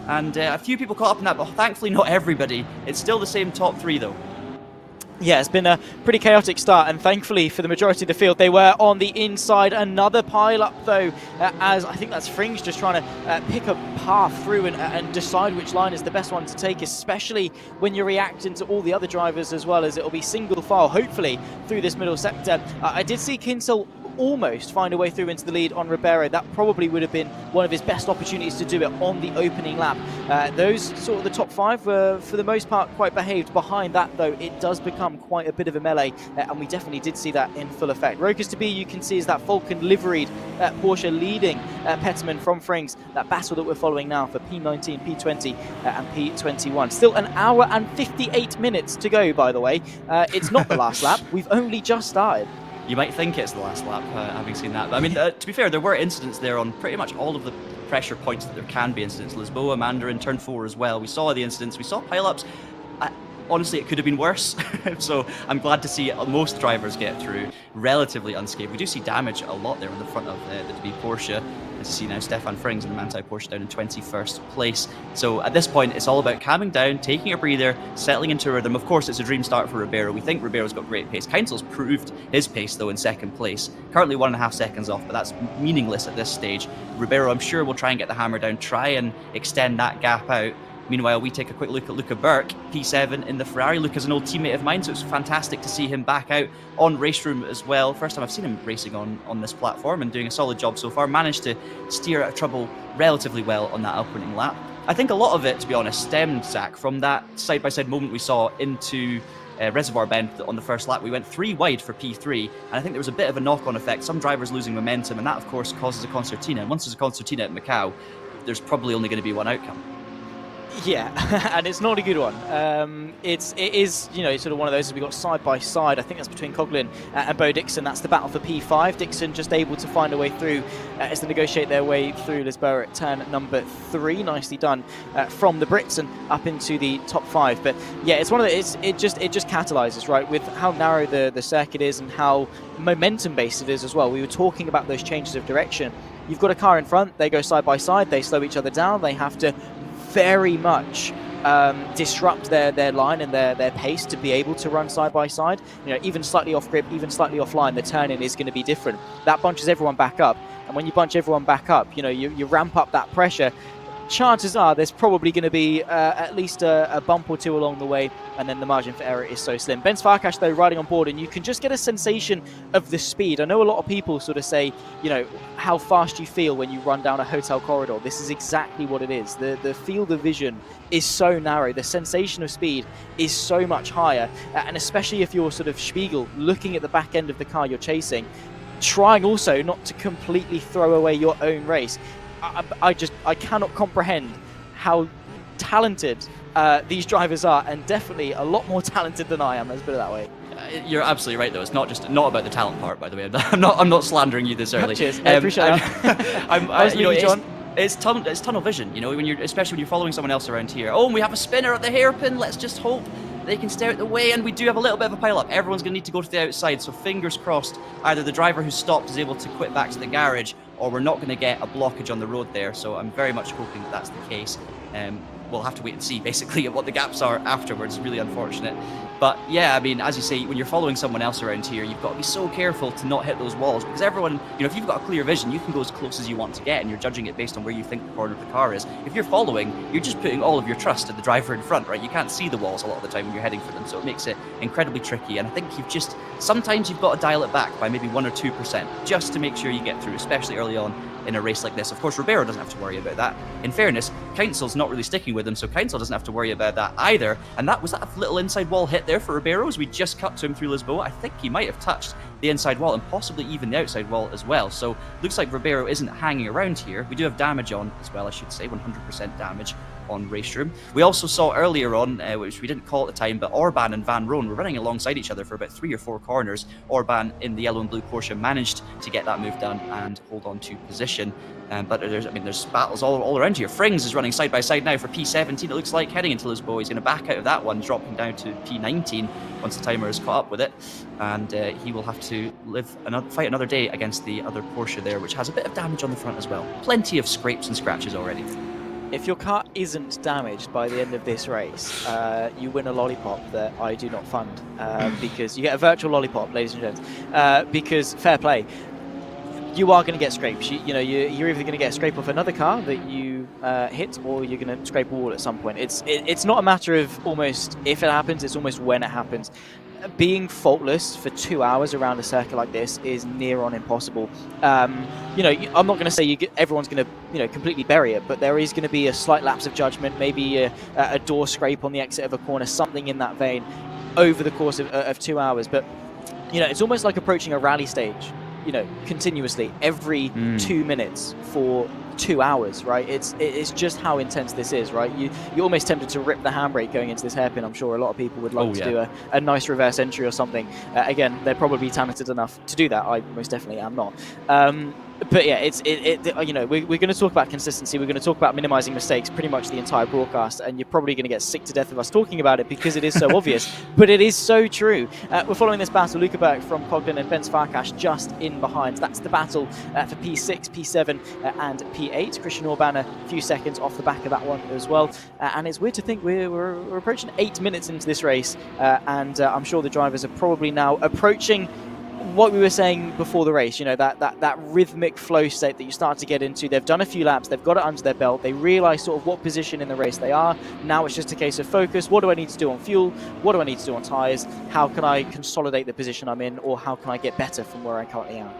And a few people caught up in that, but thankfully not everybody. It's still the same top 3, though. Yeah, it's been a pretty chaotic start, and thankfully for the majority of the field, they were on the inside. Another pile-up, though, as I think that's Frings just trying to pick a path through and decide which line is the best one to take, especially when you're reacting to all the other drivers as well, as it'll be single file, hopefully, through this middle sector. I did see Kinsel almost find a way through into the lead on Ribeiro. That probably would have been one of his best opportunities to do it on the opening lap. Those sort of the top 5 were, for the most part, quite behaved. Behind that, though, it does become quite a bit of a melee, and we definitely did see that in full effect. Rokas to be, you can see, is that Falcon liveried Porsche leading Peterman from Frings. That battle that we're following now for P19, P20, and P21. Still an hour and 58 minutes to go, by the way. It's not the last lap. We've only just started. You might think it's the last lap, having seen that. But I mean, to be fair, there were incidents there on pretty much all of the pressure points that there can be incidents. Lisboa, Mandarin, Turn 4 as well. We saw the incidents. We saw pile-ups. Honestly, it could have been worse. So I'm glad to see most drivers get through relatively unscathed. We do see damage a lot there on the front of the DB Porsche. As you see now, Stefan Frings in the Manthey Porsche down in 21st place. So at this point, it's all about calming down, taking a breather, settling into a rhythm. Of course, it's a dream start for Ribeiro. We think Ribeiro's got great pace. Keinzel's proved his pace, though, in 2nd place. Currently 1.5 seconds off, but that's meaningless at this stage. Ribeiro, I'm sure, will try and get the hammer down, try and extend that gap out. Meanwhile, we take a quick look at Luca Burke, P7 in the Ferrari. Luca's an old teammate of mine, so it's fantastic to see him back out on RaceRoom as well. First time I've seen him racing on this platform and doing a solid job so far. Managed to steer out of trouble relatively well on that opening lap. I think a lot of it, to be honest, stemmed, Zach, from that side-by-side moment we saw into Reservoir Bend on the first lap. We went 3 wide for P3, and I think there was a bit of a knock-on effect. Some drivers losing momentum, and that, of course, causes a concertina. And once there's a concertina at Macau, there's probably only going to be one outcome. Yeah, and it's not a good one. It is, you know, sort of one of those. We got side by side. I think that's between Coughlin and Bo Dixon. That's the battle for P5. Dixon just able to find a way through as they negotiate their way through Lisboa at turn number 3. Nicely done from the Brits and up into the top 5. But yeah, it's one of the. It just catalyzes, right, with how narrow the circuit is and how momentum based it is as well. We were talking about those changes of direction. You've got a car in front. They go side by side. They slow each other down. They have to very much disrupt their line and their pace to be able to run side by side. You know, even slightly off grip, even slightly offline, the turn-in is going to be different. That bunches everyone back up, and when you bunch everyone back up, you know, you ramp up that pressure. Chances are there's probably going to be at least a bump or two along the way, and then the margin for error is so slim. Ben Farkash, though, riding on board, and you can just get a sensation of the speed. I know a lot of people sort of say, you know, how fast you feel when you run down a hotel corridor. This is exactly what it is. The field of vision is so narrow. The sensation of speed is so much higher, and especially if you're sort of Spiegel looking at the back end of the car you're chasing, trying also not to completely throw away your own race. I cannot comprehend how talented these drivers are, and definitely a lot more talented than I am. Let's put it that way. You're absolutely right, though. It's not about the talent part, by the way. I'm not slandering you this early. Cheers. I appreciate that. You know, John. It's tunnel vision. You know, especially when you're following someone else around here. Oh, and we have a spinner at the hairpin. Let's just hope they can stay out the way, and we do have a little bit of a pile up. Everyone's going to need to go to the outside, so fingers crossed either the driver who stopped is able to quit back to the garage, or we're not going to get a blockage on the road there. So I'm very much hoping that that's the case. We'll have to wait and see, basically, what the gaps are afterwards. Really unfortunate. But yeah, I mean, as you say, when you're following someone else around here, you've got to be so careful to not hit those walls, because everyone, you know, if you've got a clear vision, you can go as close as you want to get, and you're judging it based on where you think the corner of the car is. If you're following, you're just putting all of your trust in the driver in front, right? You can't see the walls a lot of the time when you're heading for them, so it makes it incredibly tricky. And I think sometimes you've got to dial it back by maybe 1 or 2% just to make sure you get through, especially early on in a race like this. Of course, Ribeiro doesn't have to worry about that. In fairness, Council's not really sticking with him, so Council doesn't have to worry about that either. And was that a little inside wall hit there for Ribeiro as we just cut to him through Lisboa? I think he might have touched the inside wall and possibly even the outside wall as well. So looks like Ribeiro isn't hanging around here. We do have damage on as well, I should say, 100% damage on RaceRoom. We also saw earlier on, which we didn't call at the time, but Orban and Van Roon were running alongside each other for about 3 or 4 corners. Orban in the yellow and blue Porsche managed to get that move done and hold on to position. But there's battles all around here. Frings is running side by side now for P17. It looks like heading into Lisboa. He's going to back out of that one, dropping down to P19 once the timer has caught up with it, and he will have to fight another day against the other Porsche there, which has a bit of damage on the front as well. Plenty of scrapes and scratches already. If your car isn't damaged by the end of this race, you win a lollipop that I do not fund, because you get a virtual lollipop, ladies and gents, because fair play. You are going to get scrapes. You're either going to get a scrape off another car that you hit, or you're going to scrape a wall at some point. It's not a matter of almost if it happens, it's almost when it happens. Being faultless for 2 hours around a circuit like this is near on impossible. I'm not going to say everyone's going to completely bury it, but there is going to be a slight lapse of judgment, maybe a door scrape on the exit of a corner, something in that vein over the course of 2 hours. But it's almost like approaching a rally stage. Continuously every 2 minutes for 2 hours, right? It's just how intense this is, right? You're almost tempted to rip the handbrake going into this hairpin. I'm sure a lot of people would like to do a nice reverse entry or something. Again, they're probably talented enough to do that. I most definitely am not. But yeah, we're going to talk about consistency. We're going to talk about minimizing mistakes pretty much the entire broadcast, and you're probably going to get sick to death of us talking about it because it is so obvious, but it is so true. We're following this battle. Luca Berg from Coughlin and Ben Farkash just in behind. That's the battle for P6, P7, and P8. Christian Orban a few seconds off the back of that one as well. And it's weird to think we're approaching 8 minutes into this race, and I'm sure the drivers are probably now approaching what we were saying before the race, that rhythmic flow state that you start to get into. They've done a few laps, they've got it under their belt, they realize sort of what position in the race they are. Now it's just a case of focus. What do I need to do on fuel? What do I need to do on tires? How can I consolidate the position I'm in, or how can I get better from where I currently am?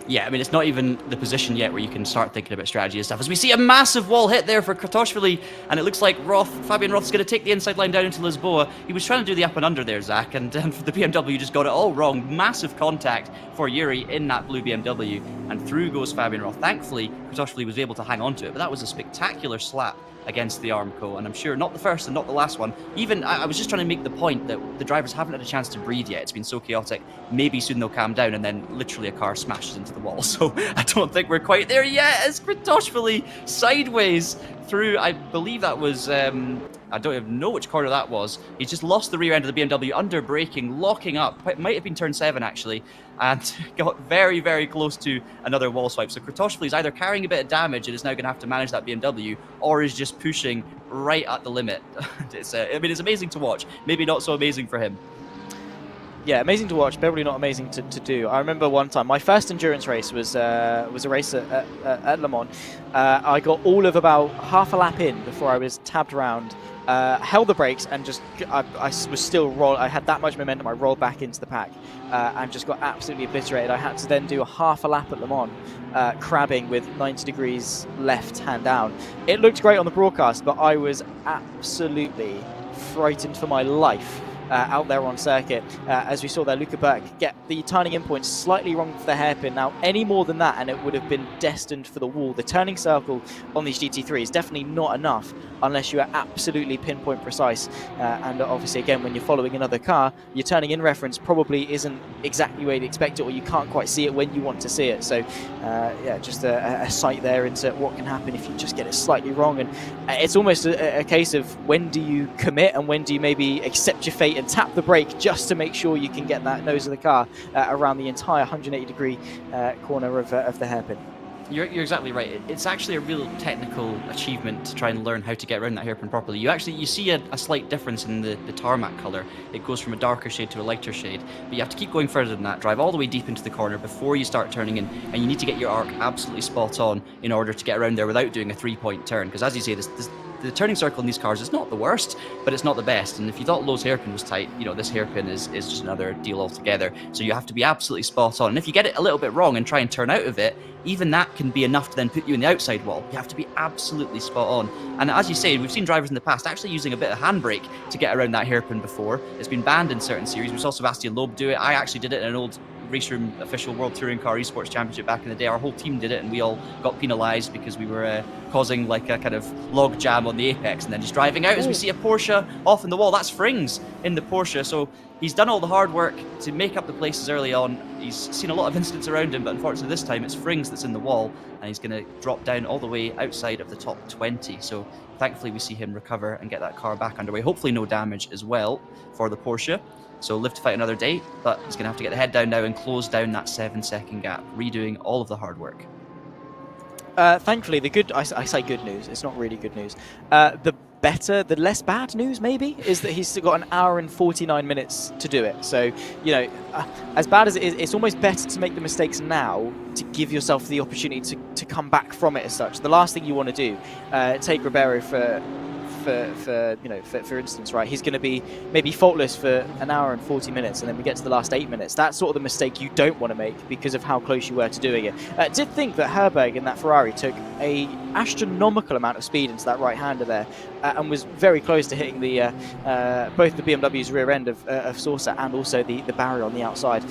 Yeah, I mean, it's not even the position yet where you can start thinking about strategy and stuff. As we see a massive wall hit there for Kratoshvili, and it looks like Fabian Roth's going to take the inside line down into Lisboa. He was trying to do the up and under there, Zach, and the BMW just got it all wrong. Massive contact for Yuri in that blue BMW, and through goes Fabian Roth. Thankfully, Kratoshvili was able to hang on to it, but that was a spectacular slap against the Armco, and I'm sure not the first and not the last one. Even I was just trying to make the point that the drivers haven't had a chance to breathe yet. It's been so chaotic. Maybe soon they'll calm down, and then literally a car smashes into the wall. So I don't think we're quite there yet. As Kratochvili sideways through, I believe that was, I don't even know which corner that was. He's just lost the rear end of the BMW under braking, locking up. It might have been turn 7 actually, and got very, very close to another wall swipe. So Kratochvili is either carrying a bit of damage and is now going to have to manage that BMW, or is just pushing right at the limit. I mean, it's amazing to watch. Maybe not so amazing for him. Yeah, amazing to watch, probably not amazing to do. I remember one time, my first endurance race was a race at Le Mans. I got all of about half a lap in before I was tabbed around, held the brakes, and just I was still I had that much momentum. I rolled back into the pack and just got absolutely obliterated. I had to then do a half a lap at Le Mans, crabbing with 90 degrees left hand down. It looked great on the broadcast, but I was absolutely frightened for my life out there on circuit, as we saw there, Luca Burke get the turning in point slightly wrong for the hairpin. Now, any more than that and it would have been destined for the wall. The turning circle on these GT3 is definitely not enough unless you are absolutely pinpoint precise, and obviously again, when you're following another car, your turning in reference probably isn't exactly where you'd expect it, or you can't quite see it when you want to see it. So yeah, just a sight there into what can happen if you just get it slightly wrong. And it's almost a case of when do you commit and when do you maybe accept your fate and tap the brake just to make sure you can get that nose of the car around the entire 180 degree corner of the hairpin. You're exactly right. It's actually a real technical achievement to try and learn how to get around that hairpin properly. You see a slight difference in the tarmac colour. It goes from a darker shade to a lighter shade, but you have to keep going further than that, drive all the way deep into the corner before you start turning in, and you need to get your arc absolutely spot on in order to get around there without doing a 3-point turn, because as you say, the turning circle in these cars is not the worst, but it's not the best. And if you thought Lowe's hairpin was tight, this hairpin is just another deal altogether. So you have to be absolutely spot on. And if you get it a little bit wrong and try and turn out of it, even that can be enough to then put you in the outside wall. You have to be absolutely spot on. And as you say, we've seen drivers in the past actually using a bit of handbrake to get around that hairpin before. It's been banned in certain series. We saw Sebastian Loeb do it. I actually did it in an old RaceRoom official World Touring Car Esports Championship back in the day. Our whole team did it, and we all got penalised because we were causing like a kind of log jam on the apex and then just driving out as we see a Porsche off in the wall. That's Frings in the Porsche. So he's done all the hard work to make up the places early on. He's seen a lot of incidents around him, but unfortunately this time it's Frings that's in the wall, and he's going to drop down all the way outside of the top 20. So thankfully we see him recover and get that car back underway. Hopefully no damage as well for the Porsche. So live to fight another day, but he's going to have to get the head down now and close down that 7-second gap, redoing all of the hard work. Thankfully, I say good news, it's not really good news. The less bad news maybe is that he's still got 1 hour and 49 minutes to do it. So, as bad as it is, it's almost better to make the mistakes now to give yourself the opportunity to come back from it as such. The last thing you want to do, take Ribeiro for instance, right, he's going to be maybe faultless for 1 hour and 40 minutes, and then we get to the last 8 minutes. That's sort of the mistake you don't want to make because of how close you were to doing it. Did think that Herberg in that Ferrari took a astronomical amount of speed into that right-hander there, and was very close to hitting the both the BMW's rear end of Saucer and also the barrier on the outside.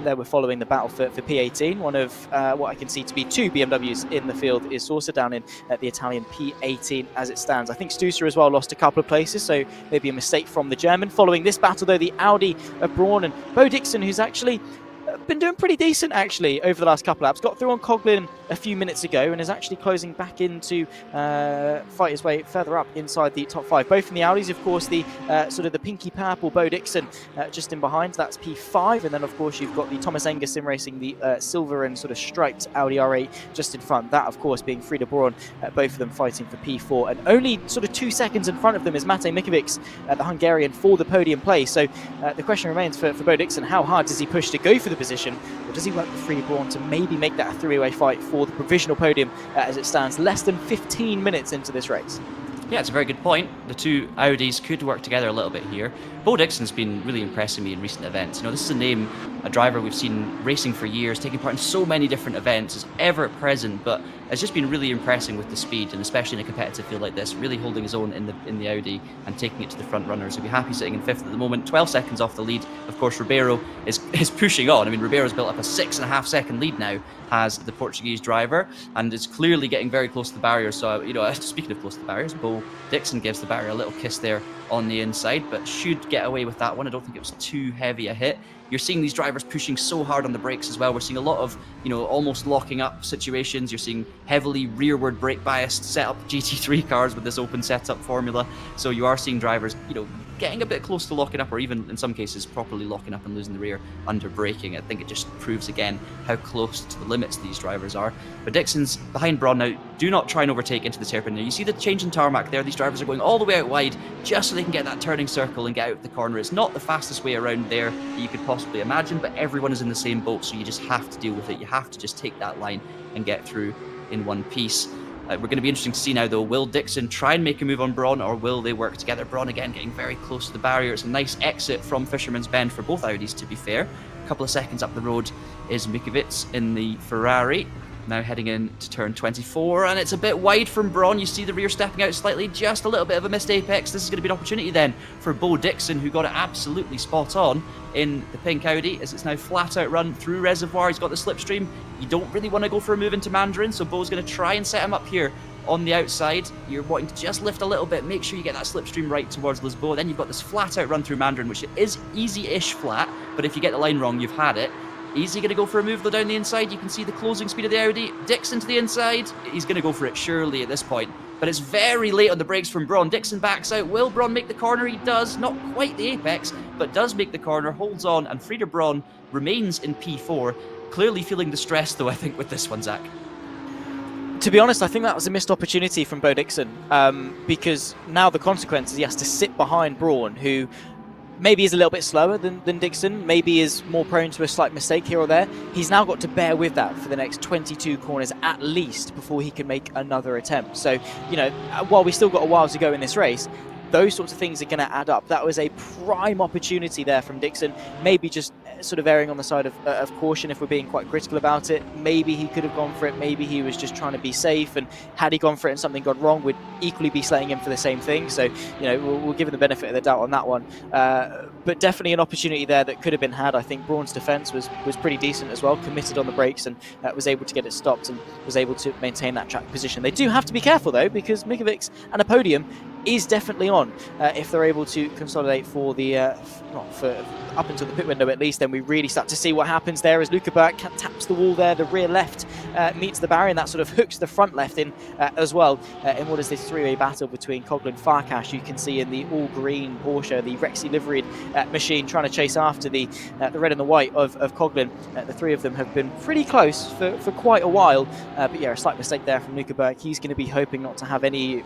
They were following the battle for P18. One of what I can see to be 2 BMWs in the field is Saucer down in the Italian P18 as it stands. I think Stuser as well lost a couple of places, so maybe a mistake from the German. Following this battle though, the Audi of Braun and Bo Dixon, who's actually been doing pretty decent actually over the last couple of laps. Got through on Coughlin a few minutes ago and is actually closing back into fight his way further up inside the top 5. Both from the Audis, of course, the sort of the pinky purple Bo Dixon just in behind. That's P5, and then of course you've got the Thomas Enger Sim Racing, the silver and sort of striped Audi R8 just in front. That of course being Frida Braun, both of them fighting for P4, and only sort of 2 seconds in front of them is Matej Mikovic, the Hungarian, for the podium place. So the question remains for Bo Dixon: how hard does he push to go for the position, or does he work with Frida Braun to maybe make that a three-way fight for the provisional podium as it stands less than 15 minutes into this race? Yeah, it's a very good point. The 2 Audis could work together a little bit here. Bo Dixon's been really impressing me in recent events. You know, this is a name, a driver we've seen racing for years, taking part in so many different events, is ever present, but has just been really impressing with the speed, and especially in a competitive field like this, really holding his own in the Audi and taking it to the front runners. He'll be happy sitting in 5th at the moment, 12 seconds off the lead. Of course, Ribeiro is pushing on. I mean, Ribeiro's built up a 6.5-second lead now, has the Portuguese driver, and is clearly getting very close to the barrier. So, you know, speaking of close to the barriers, Bo Dixon gives the barrier a little kiss there on the inside, but should get away with that one. I don't think it was too heavy a hit. You're seeing these drivers pushing so hard on the brakes as well. We're seeing a lot of, you know, almost locking up situations. You're seeing heavily rearward brake biased setup GT3 cars with this open setup formula. So you are seeing drivers, you know, getting a bit close to locking up, or even in some cases properly locking up and losing the rear under braking. I think it just proves again how close to the limits these drivers are. But Dixon's behind Braun now. Do not try and overtake into the hairpin. Now you see the change in tarmac there. These drivers are going all the way out wide just so they can get that turning circle and get out of the corner. It's not the fastest way around there that you could possibly imagine, but everyone is in the same boat, so you just have to deal with it. You have to just take that line and get through in one piece. We're going to be interesting to see now, though. Will Dixon try and make a move on Braun, or will they work together? Braun again getting very close to the barrier. It's a nice exit from Fisherman's Bend for both Audis, to be fair. A couple of seconds up the road is Mikovic in the Ferrari. Now heading in to turn 24, and it's a bit wide from Braun. You see the rear stepping out slightly, just a little bit of a missed apex. This is going to be an opportunity then for Bo Dixon, who got it absolutely spot on in the pink Audi, as it's now flat out run through Reservoir. He's got the slipstream. You don't really want to go for a move into Mandarin, so Bo's going to try and set him up here on the outside. You're wanting to just lift a little bit, make sure you get that slipstream right towards Lisboa. Then you've got this flat out run through Mandarin, which is easy-ish flat, but if you get the line wrong, you've had it. Easy going to go for a move though down the inside. You can see the closing speed of the Audi. Dixon to the inside. He's going to go for it surely at this point. But it's very late on the brakes from Braun. Dixon backs out. Will Braun make the corner? He does. Not quite the apex, but does make the corner. Holds on, and Frieder Braun remains in P4. Clearly feeling the stress though, I think, with this one, Zach. To be honest, I think that was a missed opportunity from Bo Dixon, because now the consequence is he has to sit behind Braun, who maybe is a little bit slower than Dixon, maybe is more prone to a slight mistake here or there. He's now got to bear with that for the next 22 corners at least before he can make another attempt. So, you know, while we still got a while to go in this race, those sorts of things are going to add up. That was a prime opportunity there from Dixon, maybe just sort of erring on the side of caution if we're being quite critical about it. Maybe he could have gone for it, maybe he was just trying to be safe, and had he gone for it and something gone wrong, we'd equally be slaying him for the same thing. So, you know, we'll give him the benefit of the doubt on that one. But definitely an opportunity there that could have been had. I think Braun's defence was pretty decent as well, committed on the brakes and was able to get it stopped and was able to maintain that track position. They do have to be careful though, because Mikovic and a podium is definitely on if they're able to consolidate for the for up until the pit window at least. Then we really start to see what happens there as Luckerberg taps the wall there. The rear left meets the barrier, and that sort of hooks the front left in as well in what is this three-way battle between Coughlin and Farkas. You can see in the all-green Porsche, the Rexy liveried machine trying to chase after the red and the white of Coughlin. The three of them have been pretty close for quite a while, but yeah, a slight mistake there from Luckerberg. He's going to be hoping not to have any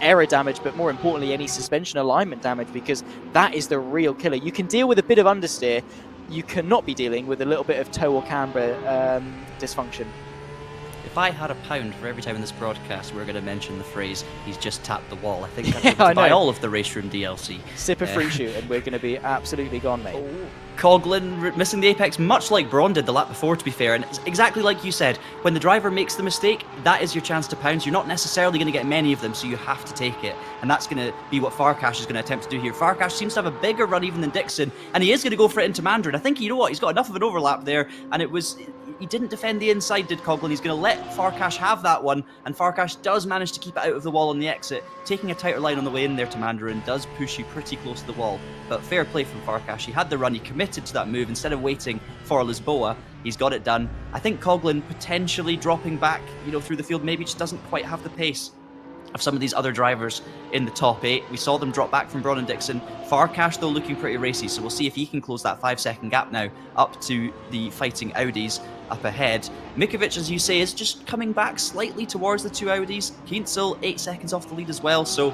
aero damage, but more importantly any suspension alignment damage, because that is the real killer. You can deal with a bit of understeer, you cannot be dealing with a little bit of toe or camber dysfunction. If I had £1 for every time in this broadcast we're going to mention the phrase "he's just tapped the wall," I think I'd have to buy all of the RaceRoom DLC. Sip a free shoot and we're going to be absolutely gone, mate. Coughlin missing the apex, much like Braun did the lap before, to be fair, and it's exactly like you said, when the driver makes the mistake, that is your chance to pounce. You're not necessarily going to get many of them, so you have to take it, and that's going to be what Farkas is going to attempt to do here. Farkas seems to have a bigger run even than Dixon, and he is going to go for it into Mandarin. I think, you know what, he's got enough of an overlap there, and he didn't defend the inside, did Coughlin. He's going to let Farkas have that one, and Farkas does manage to keep it out of the wall on the exit. Taking a tighter line on the way in there to Mandarin does push you pretty close to the wall, but fair play from Farkas. He had the run, he committed to that move. Instead of waiting for Lisboa, he's got it done. I think Coughlin potentially dropping back, you know, through the field, maybe just doesn't quite have the pace of some of these other drivers in the top 8. We saw them drop back from Braun and Dixon. Farkas though looking pretty racy, so we'll see if he can close that 5-second gap now up to the fighting Audis up ahead. Mikovic, as you say, is just coming back slightly towards the two Audis. Kienzel 8 seconds off the lead as well, so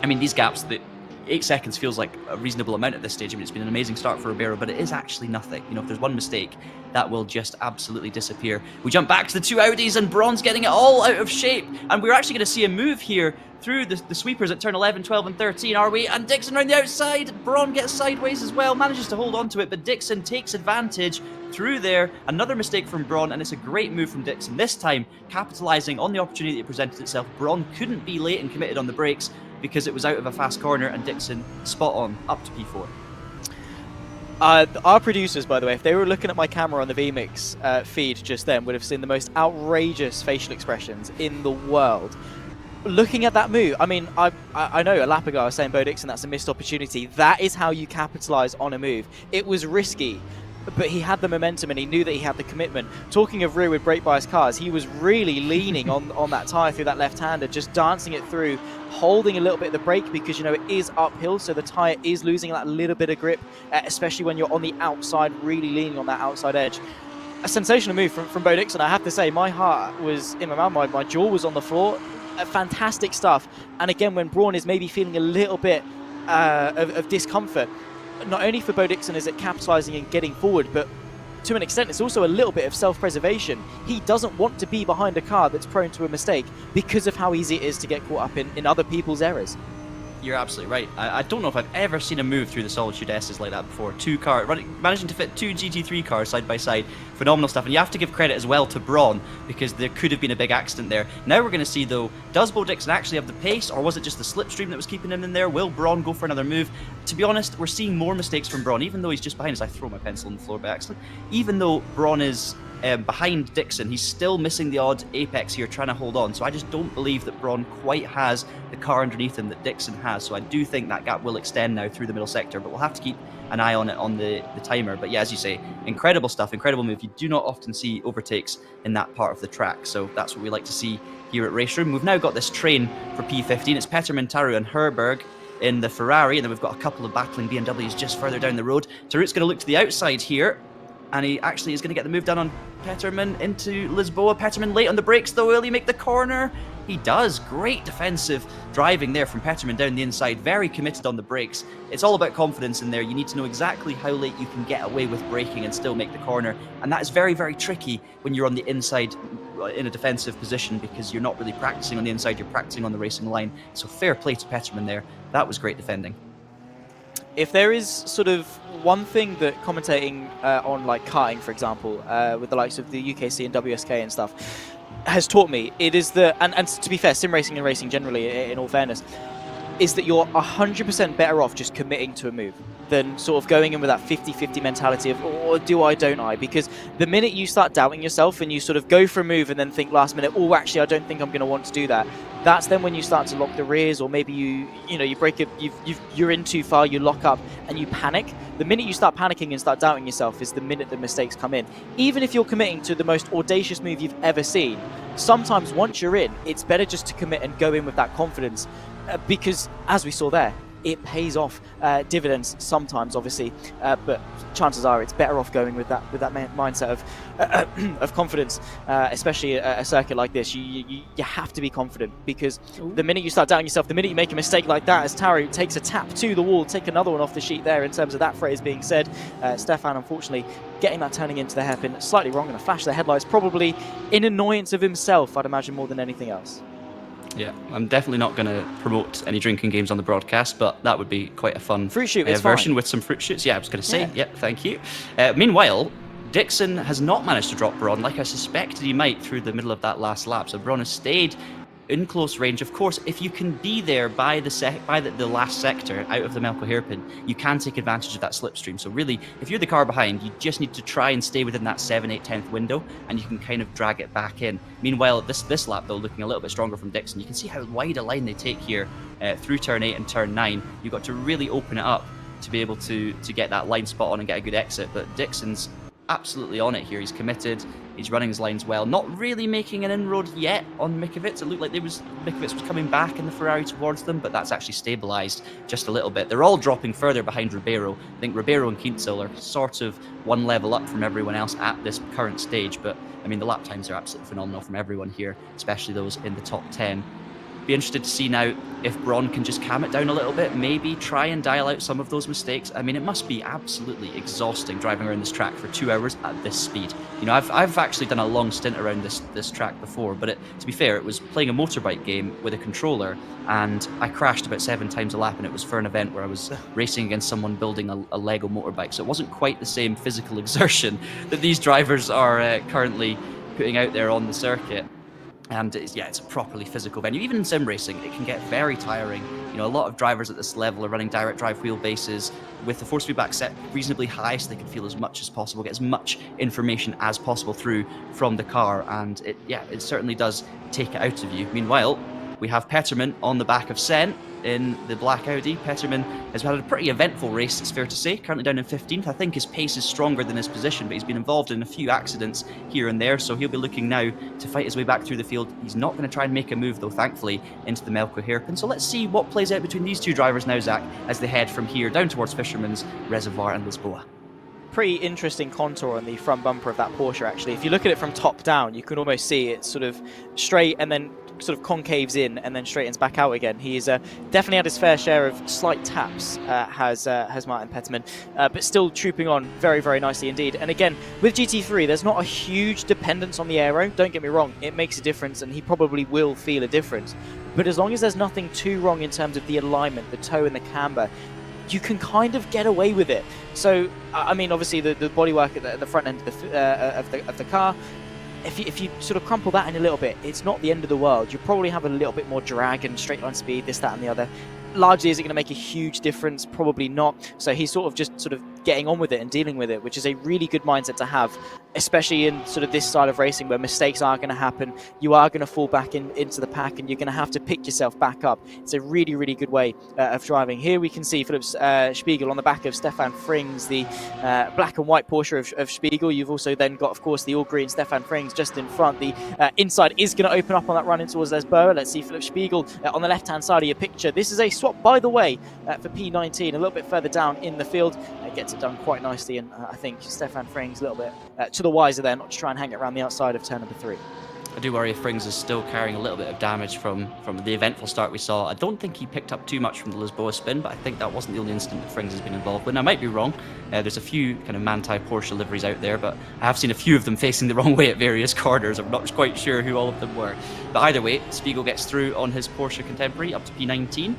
I mean, these gaps that 8 seconds feels like a reasonable amount at this stage. I mean, it's been an amazing start for Ribeiro, but it is actually nothing. You know, if there's one mistake, that will just absolutely disappear. We jump back to the 2 Audis, and Braun's getting it all out of shape. And we're actually going to see a move here through the sweepers at turn 11, 12, and 13, are we? And Dixon around the outside. Braun gets sideways as well, manages to hold on to it, but Dixon takes advantage through there. Another mistake from Braun, and it's a great move from Dixon. This time, capitalising on the opportunity that presented itself. Braun couldn't be late and committed on the brakes because it was out of a fast corner, and Dixon spot on up to P4. Our producers, by the way, if they were looking at my camera on the VMix feed just then, would have seen the most outrageous facial expressions in the world. Looking at that move, I mean, I know a lap ago I was saying Bo Dixon, that's a missed opportunity. That is how you capitalise on a move. It was risky, but he had the momentum and he knew that he had the commitment. Talking of rearward brake bias cars, he was really leaning on that tyre through that left-hander, just dancing it through, holding a little bit of the brake because, you know, it is uphill, so the tyre is losing that little bit of grip, especially when you're on the outside, really leaning on that outside edge. A sensational move from Bo Dixon. I have to say, my heart was in my mouth, my jaw was on the floor. Fantastic stuff. And again, when Braun is maybe feeling a little bit of discomfort, not only for Bo Dixon is it capitalising and getting forward, but to an extent it's also a little bit of self-preservation. He doesn't want to be behind a car that's prone to a mistake because of how easy it is to get caught up in other people's errors. You're absolutely right. I don't know if I've ever seen a move through the Solitude S's like that before. Managing to fit 2 GT3 cars side by side. Phenomenal stuff. And you have to give credit as well to Braun, because there could have been a big accident there. Now we're going to see, though, does Bo Dixon actually have the pace, or was it just the slipstream that was keeping him in there? Will Braun go for another move? To be honest, we're seeing more mistakes from Braun, even though he's just behind us. I throw my pencil on the floor by accident. Even though Braun is behind Dixon, he's still missing the odd apex here, trying to hold on. So I just don't believe that Braun quite has the car underneath him that Dixon has. So I do think that gap will extend now through the middle sector, but we'll have to keep an eye on it on the timer. But yeah, as you say, incredible stuff, incredible move. You do not often see overtakes in that part of the track, so that's what we like to see here at RaceRoom. We've now got this train for P15. It's Peterman, Taru and Herberg in the Ferrari, and then we've got a couple of battling BMWs just further down the road. Tarut's going to look to the outside here, and he actually is going to get the move done on Peterman into Lisboa. Peterman late on the brakes, though. Will he make the corner? He does. Great defensive driving there from Peterman down the inside. Very committed on the brakes. It's all about confidence in there. You need to know exactly how late you can get away with braking and still make the corner. And that is very, very tricky when you're on the inside in a defensive position, because you're not really practicing on the inside, you're practicing on the racing line. So fair play to Peterman there. That was great defending. If there is sort of one thing that commentating on like karting, for example, with the likes of the UKC and WSK and stuff, has taught me, it is that, and to be fair, sim racing and racing generally, in all fairness, is that you're 100% better off just committing to a move than sort of going in with that 50-50 mentality of, oh, do I, don't I? Because the minute you start doubting yourself and you sort of go for a move and then think last minute, oh, actually, I don't think I'm going to want to do that, that's then when you start to lock the rears, or maybe you break it, you're in too far, you lock up and you panic. The minute you start panicking and start doubting yourself is the minute the mistakes come in. Even if you're committing to the most audacious move you've ever seen, sometimes once you're in, it's better just to commit and go in with that confidence, because as we saw there, it pays off dividends sometimes, obviously, but chances are it's better off going with that mindset of confidence, especially a circuit like this. You have to be confident, because the minute you start doubting yourself, the minute you make a mistake like that, as Taru takes a tap to the wall, take another one off the sheet there in terms of that phrase being said. Stefan, unfortunately, getting that turning into the hairpin slightly wrong, and a flash of the headlights, probably in annoyance of himself, I'd imagine, more than anything else. Yeah, I'm definitely not going to promote any drinking games on the broadcast, but that would be quite a fun fruit shoot version fine. With some fruit shoots. Yeah, I was going to say, yeah, thank you. Meanwhile, Dixon has not managed to drop Braun like I suspected he might through the middle of that last lap. So Braun has stayed in close range. Of course, if you can be there by the last sector out of the Melco hairpin, you can take advantage of that slipstream. So really, if you're the car behind, you just need to try and stay within that 7, 8, 10th window, and you can kind of drag it back in. Meanwhile, this lap, though, looking a little bit stronger from Dixon. You can see how wide a line they take here through turn 8 and turn 9. You've got to really open it up to be able to get that line spot on and get a good exit. But Dixon's absolutely on it here. He's committed. He's running his lines well. Not really making an inroad yet on Mikovits. It looked like Mikovits was coming back in the Ferrari towards them, but that's actually stabilised just a little bit. They're all dropping further behind Ribeiro. I think Ribeiro and Kientzel are sort of one level up from everyone else at this current stage, but I mean, the lap times are absolutely phenomenal from everyone here, especially those in the top 10. Be interested to see now if Braun can just calm it down a little bit, maybe try and dial out some of those mistakes. I mean, it must be absolutely exhausting driving around this track for 2 hours at this speed. You know, I've actually done a long stint around this track before, but to be fair, it was playing a motorbike game with a controller, and I crashed about 7 times a lap, and it was for an event where I was racing against someone building a Lego motorbike, so it wasn't quite the same physical exertion that these drivers are currently putting out there on the circuit. And it's a properly physical venue. Even in sim racing, it can get very tiring. You know, a lot of drivers at this level are running direct drive wheelbases with the force feedback set reasonably high, so they can feel as much as possible, get as much information as possible through from the car. And it certainly does take it out of you. Meanwhile, we have Peterman on the back of Sen in the black Audi. Peterman has had a pretty eventful race, it's fair to say, currently down in 15th. I think his pace is stronger than his position, but he's been involved in a few accidents here and there, so he'll be looking now to fight his way back through the field. He's not going to try and make a move, though, thankfully, into the Melco hairpin. So let's see what plays out between these two drivers now, Zach, as they head from here down towards Fisherman's Reservoir and Lisboa. Pretty interesting contour on the front bumper of that Porsche, actually. If you look at it from top down, you can almost see it sort of straight and then sort of concaves in and then straightens back out again. He's definitely had his fair share of slight taps, has Martin Peterman, but still trooping on very, very nicely indeed. And again, with GT3, there's not a huge dependence on the aero. Don't get me wrong, it makes a difference, and he probably will feel a difference. But as long as there's nothing too wrong in terms of the alignment, the toe and the camber, you can kind of get away with it. So, I mean, obviously the bodywork at the front end of the car, if you sort of crumple that in a little bit, it's not the end of the world. You probably have a little bit more drag and straight line speed, this, that, and the other. Largely, is it going to make a huge difference? Probably not. So he's sort of getting on with it and dealing with it, which is a really good mindset to have, especially in sort of this side of racing where mistakes are going to happen. You are going to fall back into the pack, and you're going to have to pick yourself back up. It's a really, really good way of driving. Here we can see Philipp Spiegel on the back of Stefan Frings, the black and white Porsche of Spiegel. You've also then got, of course, the all-green Stefan Frings just in front. The inside is going to open up on that run in towards Lisboa. Let's see Philipp Spiegel on the left-hand side of your picture. This is a swap, by the way, for P19, a little bit further down in the field. Gets it done quite nicely, and I think Stefan Frings a little bit to the wiser there, not to try and hang it around the outside of turn number 3. I do worry if Frings is still carrying a little bit of damage from the eventful start we saw. I don't think he picked up too much from the Lisboa spin, but I think that wasn't the only incident that Frings has been involved with. And I might be wrong. There's a few kind of Manthey Porsche liveries out there, but I have seen a few of them facing the wrong way at various corners. I'm not quite sure who all of them were. But either way, Spiegel gets through on his Porsche Contemporary up to P19,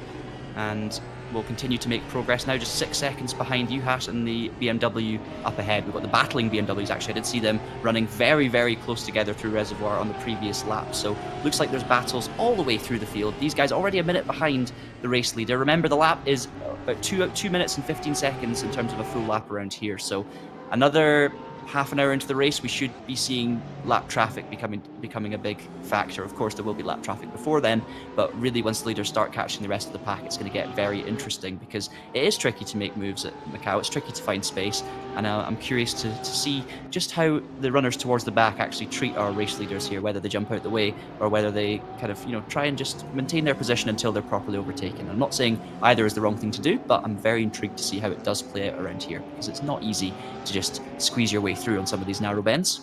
and will continue to make progress now, just 6 seconds behind Juhas and the BMW up ahead. We've got the battling BMWs, actually. I did see them running very, very close together through Reservoir on the previous lap. So looks like there's battles all the way through the field. These guys already a minute behind the race leader. Remember, the lap is about 2 minutes and 15 seconds in terms of a full lap around here. So another half an hour into the race, we should be seeing lap traffic becoming a big factor. Of course, there will be lap traffic before then, but really once the leaders start catching the rest of the pack, it's going to get very interesting, because it is tricky to make moves at Macau. It's tricky to find space, and I'm curious to see just how the runners towards the back actually treat our race leaders here, whether they jump out the way or whether they kind of, try and just maintain their position until they're properly overtaken. I'm not saying either is the wrong thing to do, but I'm very intrigued to see how it does play out around here, because it's not easy to just squeeze your way through on some of these narrow bends.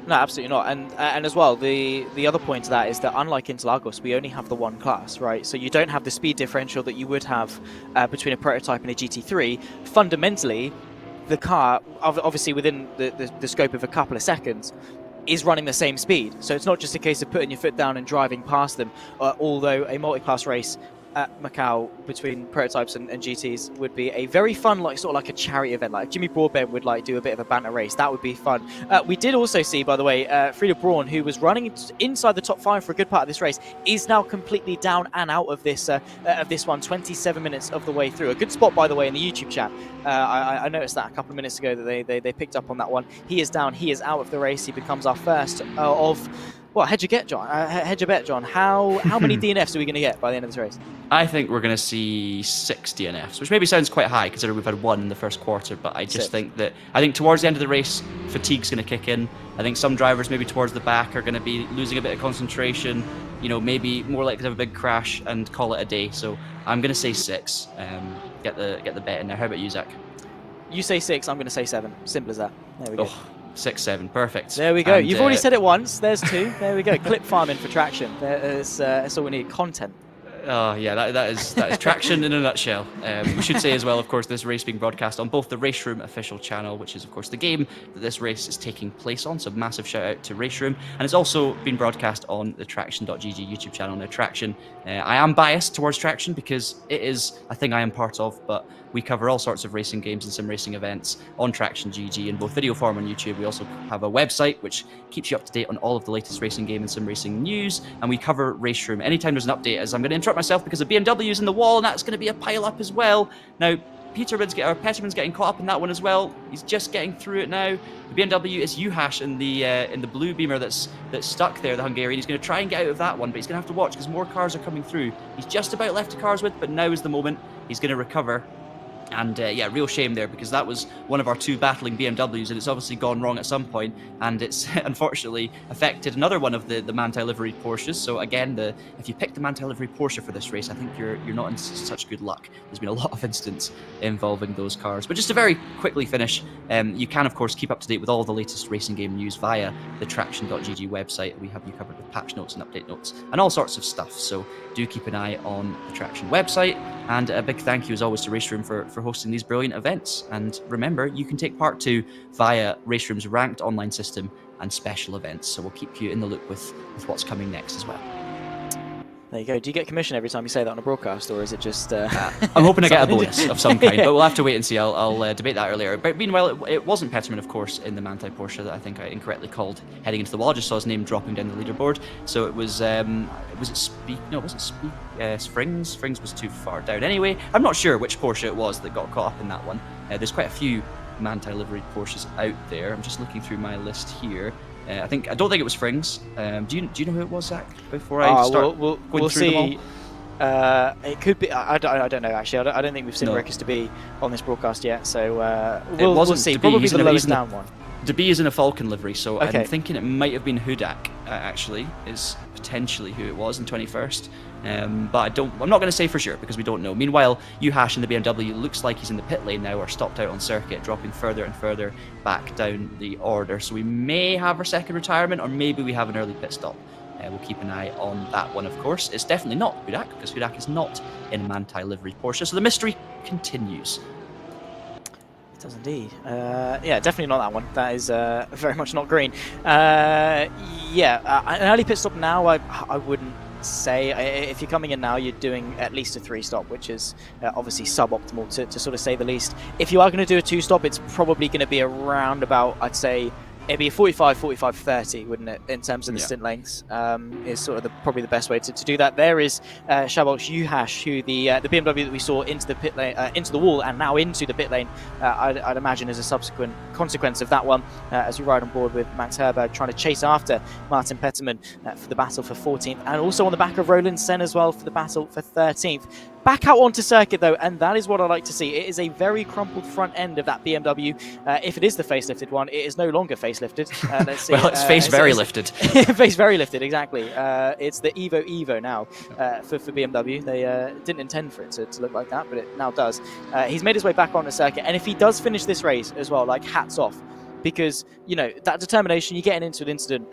No, absolutely not. And as well, the other point to that is that unlike Interlagos, we only have the one class, right? So you don't have the speed differential that you would have between a prototype and a GT3. Fundamentally, the car, obviously within the scope of a couple of seconds, is running the same speed. So it's not just a case of putting your foot down and driving past them, although a multi-class race at Macau between prototypes and GTs would be a very fun, sort of like a charity event, like Jimmy Broadbent would do a bit of a banter race. That would be fun. We did also see, by the way, Frieda Braun, who was running inside the top 5 for a good part of this race, is now completely down and out of this one, 27 minutes of the way through. A good spot, by the way, in the YouTube chat. I noticed that a couple of minutes ago that they picked up on that one. He is down, he is out of the race. He becomes our first of... What, hedge your bet, John? How many DNFs are we going to get by the end of this race? I think we're going to see 6 DNFs, which maybe sounds quite high considering we've had 1 in the first quarter, but I just think towards the end of the race, fatigue's going to kick in. I think some drivers maybe towards the back are going to be losing a bit of concentration, maybe more likely to have a big crash and call it a day. So I'm going to say 6. Get the bet in there. How about you, Zach? You say 6, I'm going to say 7. Simple as that. There we go. 6, 7, perfect. There we go. And, You've already said it once. There's 2. There we go. Clip farming for traction. That's all we need. Content. Oh yeah, that is traction in a nutshell. We should say as well, of course, this race being broadcast on both the RaceRoom official channel, which is of course the game that this race is taking place on. So massive shout out to RaceRoom, and it's also been broadcast on the Traction.gg YouTube channel. Now Traction, I am biased towards Traction because it is a thing I am part of, but we cover all sorts of racing games and sim racing events on Traction.gg in both video form on YouTube. We also have a website which keeps you up to date on all of the latest racing game and sim racing news, and we cover RaceRoom anytime there's an update. As I'm going to interrupt myself because the BMW is in the wall, and that's going to be a pile up as well. Now, Petterman's getting caught up in that one as well. He's just getting through it now. The BMW is Uhash in the blue beamer that's stuck there, the Hungarian. He's going to try and get out of that one, but he's going to have to watch because more cars are coming through. He's just about left a car's width, but now is the moment. He's going to recover. And yeah, real shame there because that was one of our 2 battling BMWs, and it's obviously gone wrong at some point, and it's unfortunately affected another one of the Manti livery Porsches. So again, if you pick the Manti livery Porsche for this race, I think you're not in such good luck. There's been a lot of incidents involving those cars. But just to very quickly finish, you can of course keep up to date with all the latest racing game news via the Traction.gg website. We have you covered with patch notes and update notes and all sorts of stuff. So do keep an eye on the Traction website, and a big thank you as always to RaceRoom for hosting these brilliant events. And remember, you can take part too via RaceRoom's ranked online system and special events. So we'll keep you in the loop with what's coming next as well. There you go. Do you get commission every time you say that on a broadcast, or is it just... I'm hoping to get a bonus of some kind, but we'll have to wait and see. I'll debate that earlier. But meanwhile, it wasn't Petterman, of course, in the Manti Porsche that I think I incorrectly called heading into the wall. I just saw his name dropping down the leaderboard. So it was it Speak? No, it wasn't Speak. Springs. Springs was too far down. Anyway, I'm not sure which Porsche it was that got caught up in that one. There's quite a few Manti livery Porsches out there. I'm just looking through my list here. I don't think it was Frings. Do you know who it was, Zach? Before I start going we'll through see. them all? It could be. I don't know actually. I don't think we've seen records to be on this broadcast yet. So we'll see. Probably the lowest down one. DeBee is in a Falcon livery, so okay. I'm thinking it might have been Hudak. Actually, is potentially who it was in 21st. But I'm not going to say for sure because we don't know. Meanwhile, Uhash in the BMW looks like he's in the pit lane now, or stopped out on circuit, dropping further and further back down the order. So we may have our second retirement, or maybe we have an early pit stop. We'll keep an eye on that one, of course. It's definitely not Hudak because Hudak is not in a Manti livery Porsche. So the mystery continues. It does indeed. Yeah, definitely not that one. That is very much not green. An early pit stop now, I wouldn't say. If you're coming in now, you're doing at least a 3-stop, which is obviously suboptimal to sort of say the least. If you are going to do a 2-stop, it's probably going to be around about, I'd say, it'd be a 45-30, wouldn't it, in terms of the stint lengths, is sort of probably the best way to do that. There is Szabolcs Uhash, who the BMW that we saw into the pit lane, into the wall, and now into the pit lane, I'd imagine as a subsequent consequence of that one, as we ride on board with Max Herberg trying to chase after Martin Petterman for the battle for 14th, and also on the back of Roland Sen as well for the battle for 13th. Back out onto circuit though, and that is what I like to see. It is a very crumpled front end of that BMW. If it is the facelifted one, it is no longer facelifted. Let's see. Well, it's face very lifted. Face very lifted, exactly. It's the Evo now for BMW. They didn't intend for it to look like that, but it now does. He's made his way back onto circuit, and if he does finish this race as well, like hats off, because you know that determination, you're getting into an incident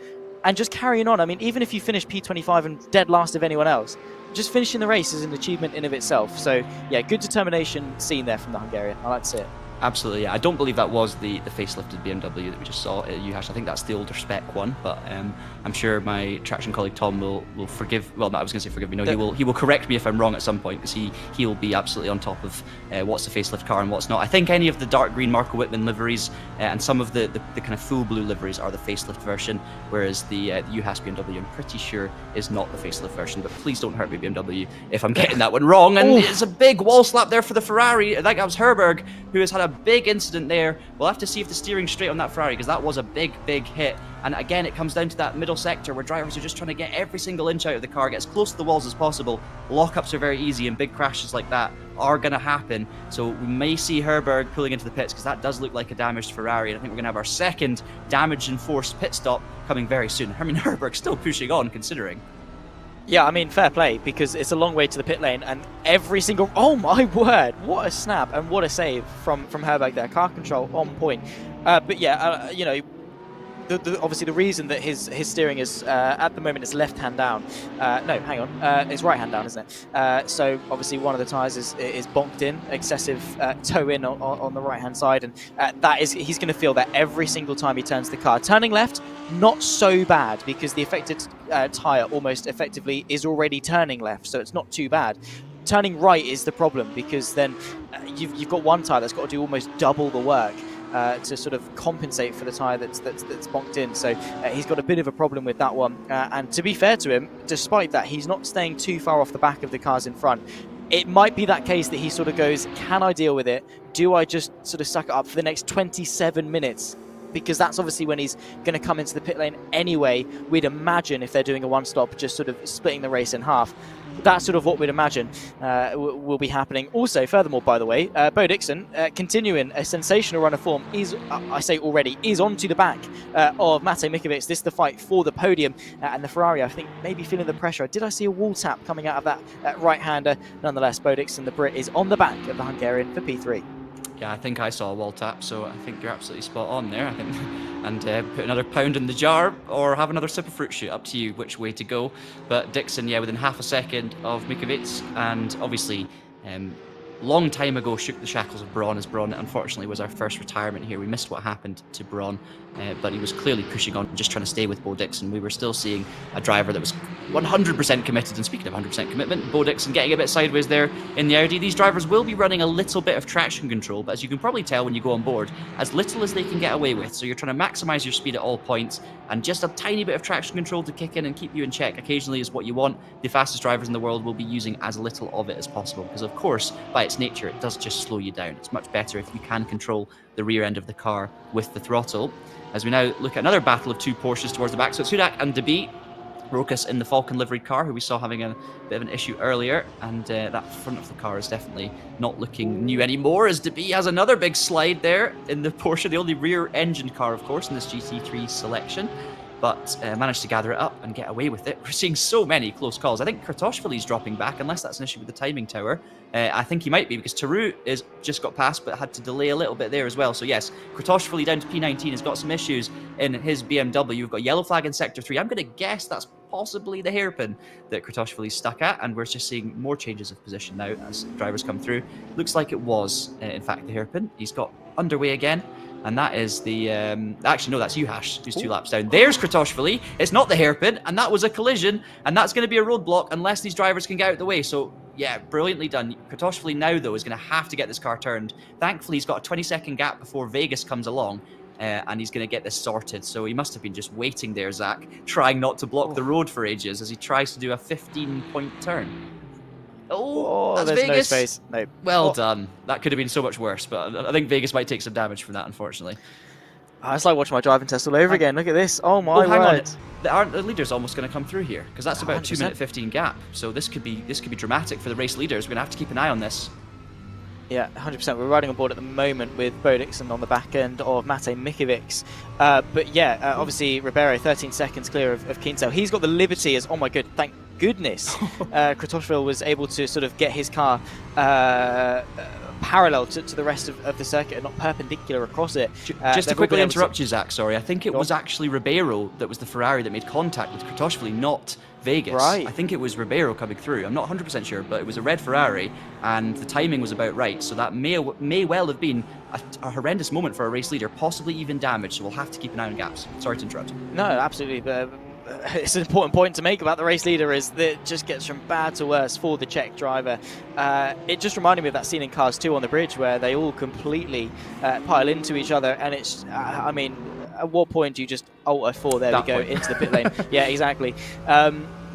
and just carrying on. I mean, even if you finish P25 and dead last of anyone else, just finishing the race is an achievement in of itself. So yeah, good determination seen there from the Hungarian. I like to see it. Absolutely, yeah. I don't believe that was the facelifted BMW that we just saw at Uhash. I think that's the older spec one, but I'm sure my traction colleague Tom will forgive. Well, no, I was going to say forgive me. No, he will correct me if I'm wrong at some point, because he'll be absolutely on top of what's the facelift car and what's not. I think any of the dark green Marco Whitman liveries and some of the kind of full blue liveries are the facelift version, whereas the Uhash BMW, I'm pretty sure, is not the facelift version. But please don't hurt me, BMW, if I'm getting that one wrong. And it's a big wall slap there for the Ferrari. I think that was Herberg, who has had a big incident there. We'll have to see if the steering's straight on that Ferrari, because that was a big hit. And again, it comes down to that middle sector where drivers are just trying to get every single inch out of the car, get as close to the walls as possible. Lockups are very easy, and big crashes like that are going to happen. So we may see Herberg pulling into the pits, because that does look like a damaged Ferrari. And I think we're going to have our second damage-enforced pit stop coming very soon. I mean, Herberg's still pushing on, considering. Yeah, I mean, fair play, because it's a long way to the pit lane, and every single... Oh my word! What a snap and what a save from Herberg there. Car control on point. But yeah, you know, obviously the reason that his steering is at the moment is left hand down. No, hang on, it's right hand down, isn't it? So obviously one of the tyres is bonked in, excessive toe in on the right hand side, and he's going to feel that every single time he turns the car. Turning left, not so bad because the affected tyre almost effectively is already turning left, so it's not too bad. Turning right is the problem because then you've got one tyre that's got to do almost double the work to sort of compensate for the tyre that's bonked in. So he's got a bit of a problem with that one. And to be fair to him, despite that, he's not staying too far off the back of the cars in front. It might be that case that he sort of goes, can I deal with it? Do I just sort of suck it up for the next 27 minutes? Because that's obviously when he's going to come into the pit lane anyway. We'd imagine if they're doing a one-stop, just sort of splitting the race in half. That's sort of what we'd imagine will be happening. Also, furthermore, by the way, Bo Dixon, continuing a sensational run of form, is onto the back of Mate Mikovic. This is the fight for the podium, and the Ferrari, I think, maybe feeling the pressure. Did I see a wall tap coming out of that right-hander? Nonetheless, Bo Dixon, the Brit, is on the back of the Hungarian for P3. Yeah, I think I saw a wall tap, so I think you're absolutely spot on there. I think, and put another pound in the jar or have another sip of fruit shoot. Up to you which way to go. But Dixon, yeah, within half a second of Mikovic, and obviously long time ago shook the shackles of Braun, as Braun unfortunately was our first retirement here. We missed what happened to Braun, but he was clearly pushing on, just trying to stay with Bo Dixon. We were still seeing a driver that was 100% committed, and speaking of 100% commitment, Bo Dixon getting a bit sideways there in the Audi. These drivers will be running a little bit of traction control, but as you can probably tell when you go on board, as little as they can get away with. So you're trying to maximize your speed at all points, and just a tiny bit of traction control to kick in and keep you in check occasionally is what you want. The fastest drivers in the world will be using as little of it as possible, because of course, by its nature, it does just slow you down. It's much better if you can control the rear end of the car with the throttle. As we now look at another battle of two Porsches towards the back. So it's Hudak and De Bie. Rokas in the Falcon livery car, who we saw having a bit of an issue earlier, and that front of the car is definitely not looking new anymore, as De Bie has another big slide there in the Porsche, the only rear-engined car, of course, in this GT3 selection, but managed to gather it up and get away with it. We're seeing so many close calls. I think Kratochvili's dropping back, unless that's an issue with the timing tower. I think he might be, because Taru is just got past, but had to delay a little bit there as well. So yes, Kratochvili down to P19 has got some issues in his BMW. We've got yellow flag in Sector 3. I'm going to guess that's possibly the hairpin that Kratochvili's stuck at, and we're just seeing more changes of position now as drivers come through. Looks like it was, in fact, the hairpin. He's got underway again. And that is the... actually, no, that's Juhas, who's 2 laps down. There's Kratochvili. It's not the hairpin, and that was a collision, and that's going to be a roadblock unless these drivers can get out of the way. So, yeah, brilliantly done. Kratochvili now, though, is going to have to get this car turned. Thankfully, he's got a 20-second gap before Vegas comes along, and he's going to get this sorted. So he must have been just waiting there, Zach, trying not to block the road for ages as he tries to do a 15-point turn. Oh, that's there's Vegas. No space. No. Well done. That could have been so much worse, but I think Vegas might take some damage from that, unfortunately. It's like watching my driving test all over again. Look at this. Oh my hang word. On. The leader's almost going to come through here, because that's about a 100%. 2-minute 15 gap. So this could be dramatic for the race leaders. We're going to have to keep an eye on this. Yeah, 100%. We're riding on board at the moment with Bo Dixon on the back end of Mate Mikovic. But yeah, obviously Ribeiro 13 seconds clear of Kinsale. He's got the liberty as, oh my god, thank goodness, Kratochvili was able to sort of get his car parallel to the rest of the circuit and not perpendicular across it. Just to quickly interrupt you, Zach, sorry. I think it was actually Ribeiro that was the Ferrari that made contact with Kratochvili, not Vegas. Right. I think it was Ribeiro coming through. I'm not 100% sure, but it was a red Ferrari, and the timing was about right. So that may well have been a horrendous moment for a race leader, possibly even damage. So we'll have to keep an eye on gaps. Sorry to interrupt. No, absolutely. It's an important point to make about the race leader, is that it just gets from bad to worse for the Czech driver. It just reminded me of that scene in Cars 2 on the bridge where they all completely pile into each other, and it's, I mean, at what point do you just Alt F4, there we go, into the pit lane. Yeah, exactly.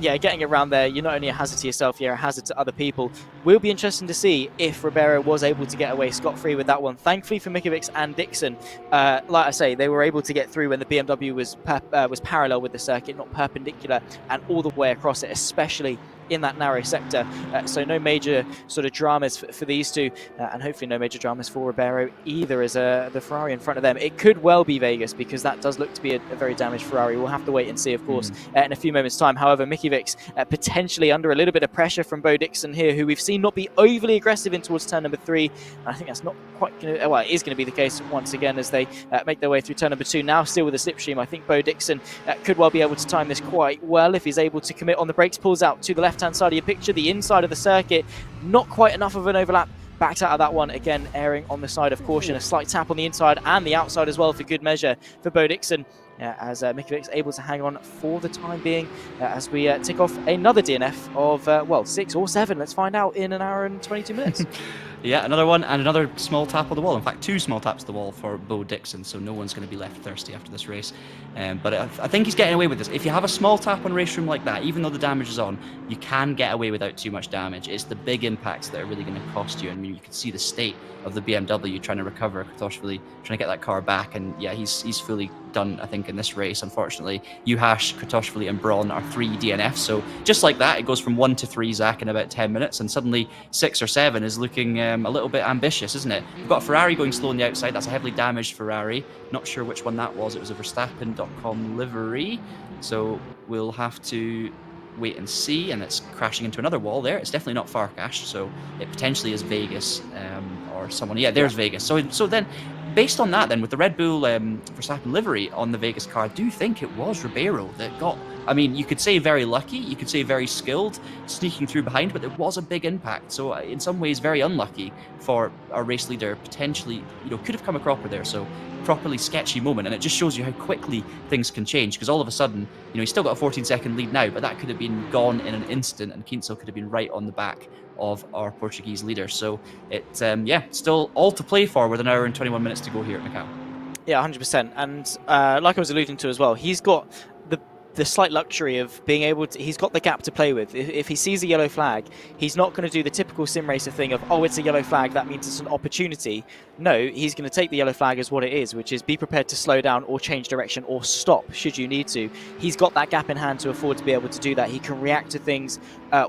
Yeah, getting around there, you're not only a hazard to yourself, you're a hazard to other people. Will be interesting to see if Ribeiro was able to get away scot-free with that one. Thankfully for Mikovic and Dixon, like I say, they were able to get through when the BMW was parallel with the circuit, not perpendicular, and all the way across it, especially in that narrow sector. So no major sort of dramas for these two, and hopefully no major dramas for Ribeiro either, as the Ferrari in front of them. It could well be Vegas, because that does look to be a very damaged Ferrari. We'll have to wait and see, of course, in a few moments' time. However, Mikiewicz potentially under a little bit of pressure from Bo Dixon here, who we've seen not be overly aggressive in towards turn number 3. I think that's not quite going to, well, it is going to be the case once again as they make their way through turn number 2. Now still with a slipstream. I think Bo Dixon could well be able to time this quite well if he's able to commit on the brakes. Pulls out to the left-hand side of your picture, the inside of the circuit. Not quite enough of an overlap. Backed out of that one, again erring on the side of caution. A slight tap on the inside and the outside as well for good measure for Bo Dixon, as Mikiewicz able to hang on for the time being, as we tick off another DNF of, well, 6 or 7. Let's find out in an hour and 22 minutes. Yeah, another one, and another small tap on the wall. In fact, 2 small taps on the wall for Bo Dixon, so no one's going to be left thirsty after this race. But I think he's getting away with this. If you have a small tap on RaceRoom like that, even though the damage is on, you can get away without too much damage. It's the big impacts that are really going to cost you. I mean, you can see the state of the BMW trying to recover, Kratochvili trying to get that car back, and yeah, he's fully done, I think, in this race, unfortunately. Juháš, Kratochvili and Braun are 3 DNFs, so just like that, it goes from 1 to 3, Zach, in about 10 minutes, and suddenly 6 or 7 is looking a little bit ambitious, isn't it? We've got a Ferrari going slow on the outside. That's a heavily damaged Ferrari. Not sure which one that was. It was a Verstappen.com livery, so we'll have to wait and see, and it's crashing into another wall there. It's definitely not Farkas, so it potentially is Vegas or someone. Yeah, there's Vegas. So then, based on that, then, with the Red Bull Verstappen livery on the Vegas car, I do think it was Ribeiro that got, I mean, you could say very lucky, you could say very skilled, sneaking through behind, but it was a big impact. So in some ways, very unlucky for our race leader. Potentially, could have come a cropper there. So properly sketchy moment, and it just shows you how quickly things can change, because all of a sudden, he's still got a 14-second lead now, but that could have been gone in an instant, and Kinsel could have been right on the back of our Portuguese leader. So it's still all to play for with an hour and 21 minutes to go here at Macau. Yeah, 100%. And like I was alluding to as well, he's got the slight luxury of being able to, he's got the gap to play with. If he sees a yellow flag, he's not going to do the typical sim racer thing of, oh, it's a yellow flag, that means it's an opportunity. No, he's going to take the yellow flag as what it is, which is be prepared to slow down or change direction or stop should you need to. He's got that gap in hand to afford to be able to do that. He can react to things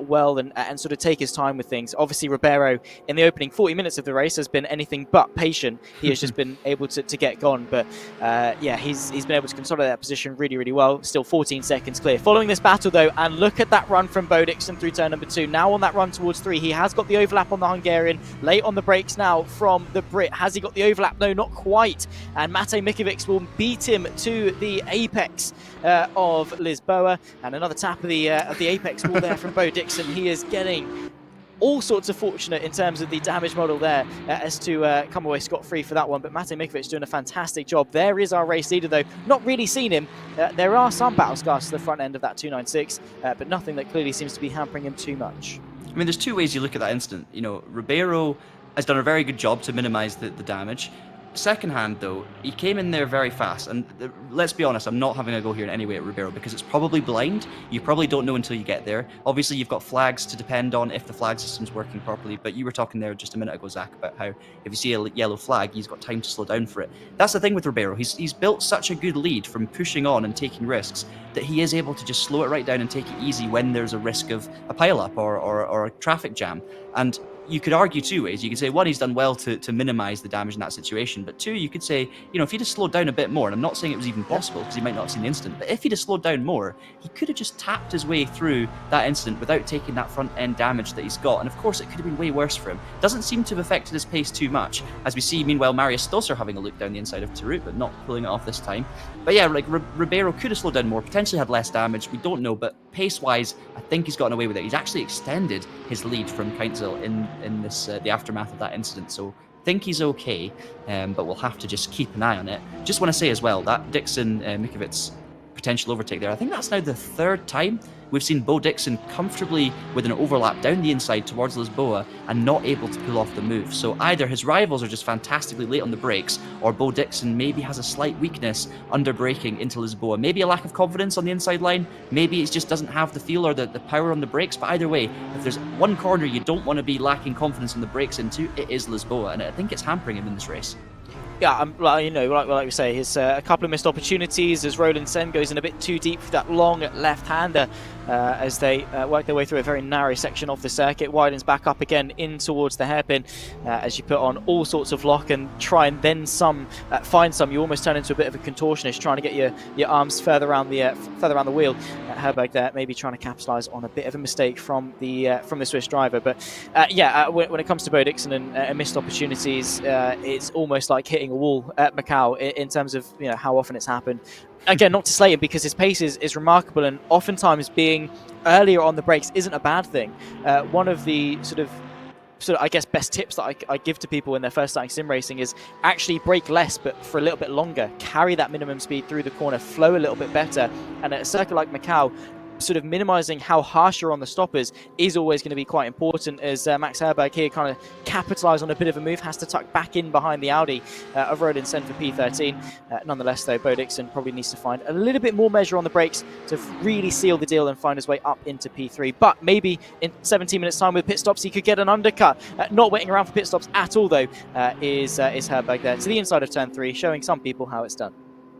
well and sort of take his time with things. Obviously, Ribeiro in the opening 40 minutes of the race has been anything but patient. He has just been able to get gone. But yeah, he's been able to consolidate that position really, really well. Still 14 seconds clear. Following this battle though, and look at that run from Bo Dixon through turn number 2. Now on that run towards 3, he has got the overlap on the Hungarian. Late on the brakes now from the Brit. Has he got the overlap? No, not quite. And Matej Mikiewicz will beat him to the apex of Lisboa. And another tap of the apex wall there from Bo Dixon. He is getting all sorts of fortunate in terms of the damage model there as to come away scot-free for that one. But Matej Mikiewicz doing a fantastic job. There is our race leader though. Not really seen him. There are some battle scars to the front end of that 296, but nothing that clearly seems to be hampering him too much. I mean, there's 2 ways you look at that incident. Ribeiro has done a very good job to minimize the damage. Second hand, though, he came in there very fast, and let's be honest, I'm not having a go here in any way at Ribeiro, because it's probably blind. You probably don't know until you get there. Obviously, you've got flags to depend on if the flag system's working properly, but you were talking there just a minute ago, Zach, about how if you see a yellow flag, he's got time to slow down for it. That's the thing with Ribeiro. He's built such a good lead from pushing on and taking risks that he is able to just slow it right down and take it easy when there's a risk of a pile-up or a traffic jam. And you could argue 2 ways. You could say, 1, he's done well to minimize the damage in that situation, but 2, you could say, if he'd have slowed down a bit more, and I'm not saying it was even possible because he might not have seen the incident, but if he'd have slowed down more, he could have just tapped his way through that incident without taking that front end damage that he's got, and of course it could have been way worse for him. Doesn't seem to have affected his pace too much, as we see, meanwhile, Marius Stosur having a look down the inside of Tarut, but not pulling it off this time. But yeah, like Ribeiro could have slowed down more, potentially had less damage, we don't know, but pace-wise, I think he's gotten away with it. He's actually extended his lead from Keinzel in this the aftermath of that incident, so I think he's okay, but we'll have to just keep an eye on it. Just want to say as well, that Dixon Mikiewicz potential overtake there, I think that's now the 3rd time we've seen Bo Dixon comfortably with an overlap down the inside towards Lisboa and not able to pull off the move. So either his rivals are just fantastically late on the brakes, or Bo Dixon maybe has a slight weakness under braking into Lisboa. Maybe a lack of confidence on the inside line, maybe he just doesn't have the feel or the power on the brakes, but either way, if there's one corner you don't want to be lacking confidence on the brakes into, it is Lisboa, and I think it's hampering him in this race. Yeah, like we say, his a couple of missed opportunities as Roland Sen goes in a bit too deep for that long left-hander as they work their way through a very narrow section of the circuit. Widens back up again in towards the hairpin as you put on all sorts of lock and try and then find some. You almost turn into a bit of a contortionist trying to get your arms further around the wheel. Herberg there maybe trying to capitalise on a bit of a mistake from the Swiss driver. But when it comes to Bo Dixon and missed opportunities, it's almost like hitting a wall at Macau in terms of how often it's happened. Again, not to slate him, because his pace is remarkable, and oftentimes being earlier on the brakes isn't a bad thing. One of the sort of I guess best tips that I give to people when they're first starting sim racing is actually brake less but for a little bit longer, carry that minimum speed through the corner, flow a little bit better, and at a circuit like Macau, sort of minimizing how harsh you're on the stoppers is always going to be quite important, as Max Herberg here kind of capitalize on a bit of a move, has to tuck back in behind the Audi of Roland Sen for P13. Nonetheless though, Bo Dixon probably needs to find a little bit more measure on the brakes to really seal the deal and find his way up into P3, but maybe in 17 minutes time with pit stops he could get an undercut. Not waiting around for pit stops at all though, is Herberg there to the inside of turn 3, showing some people how it's done.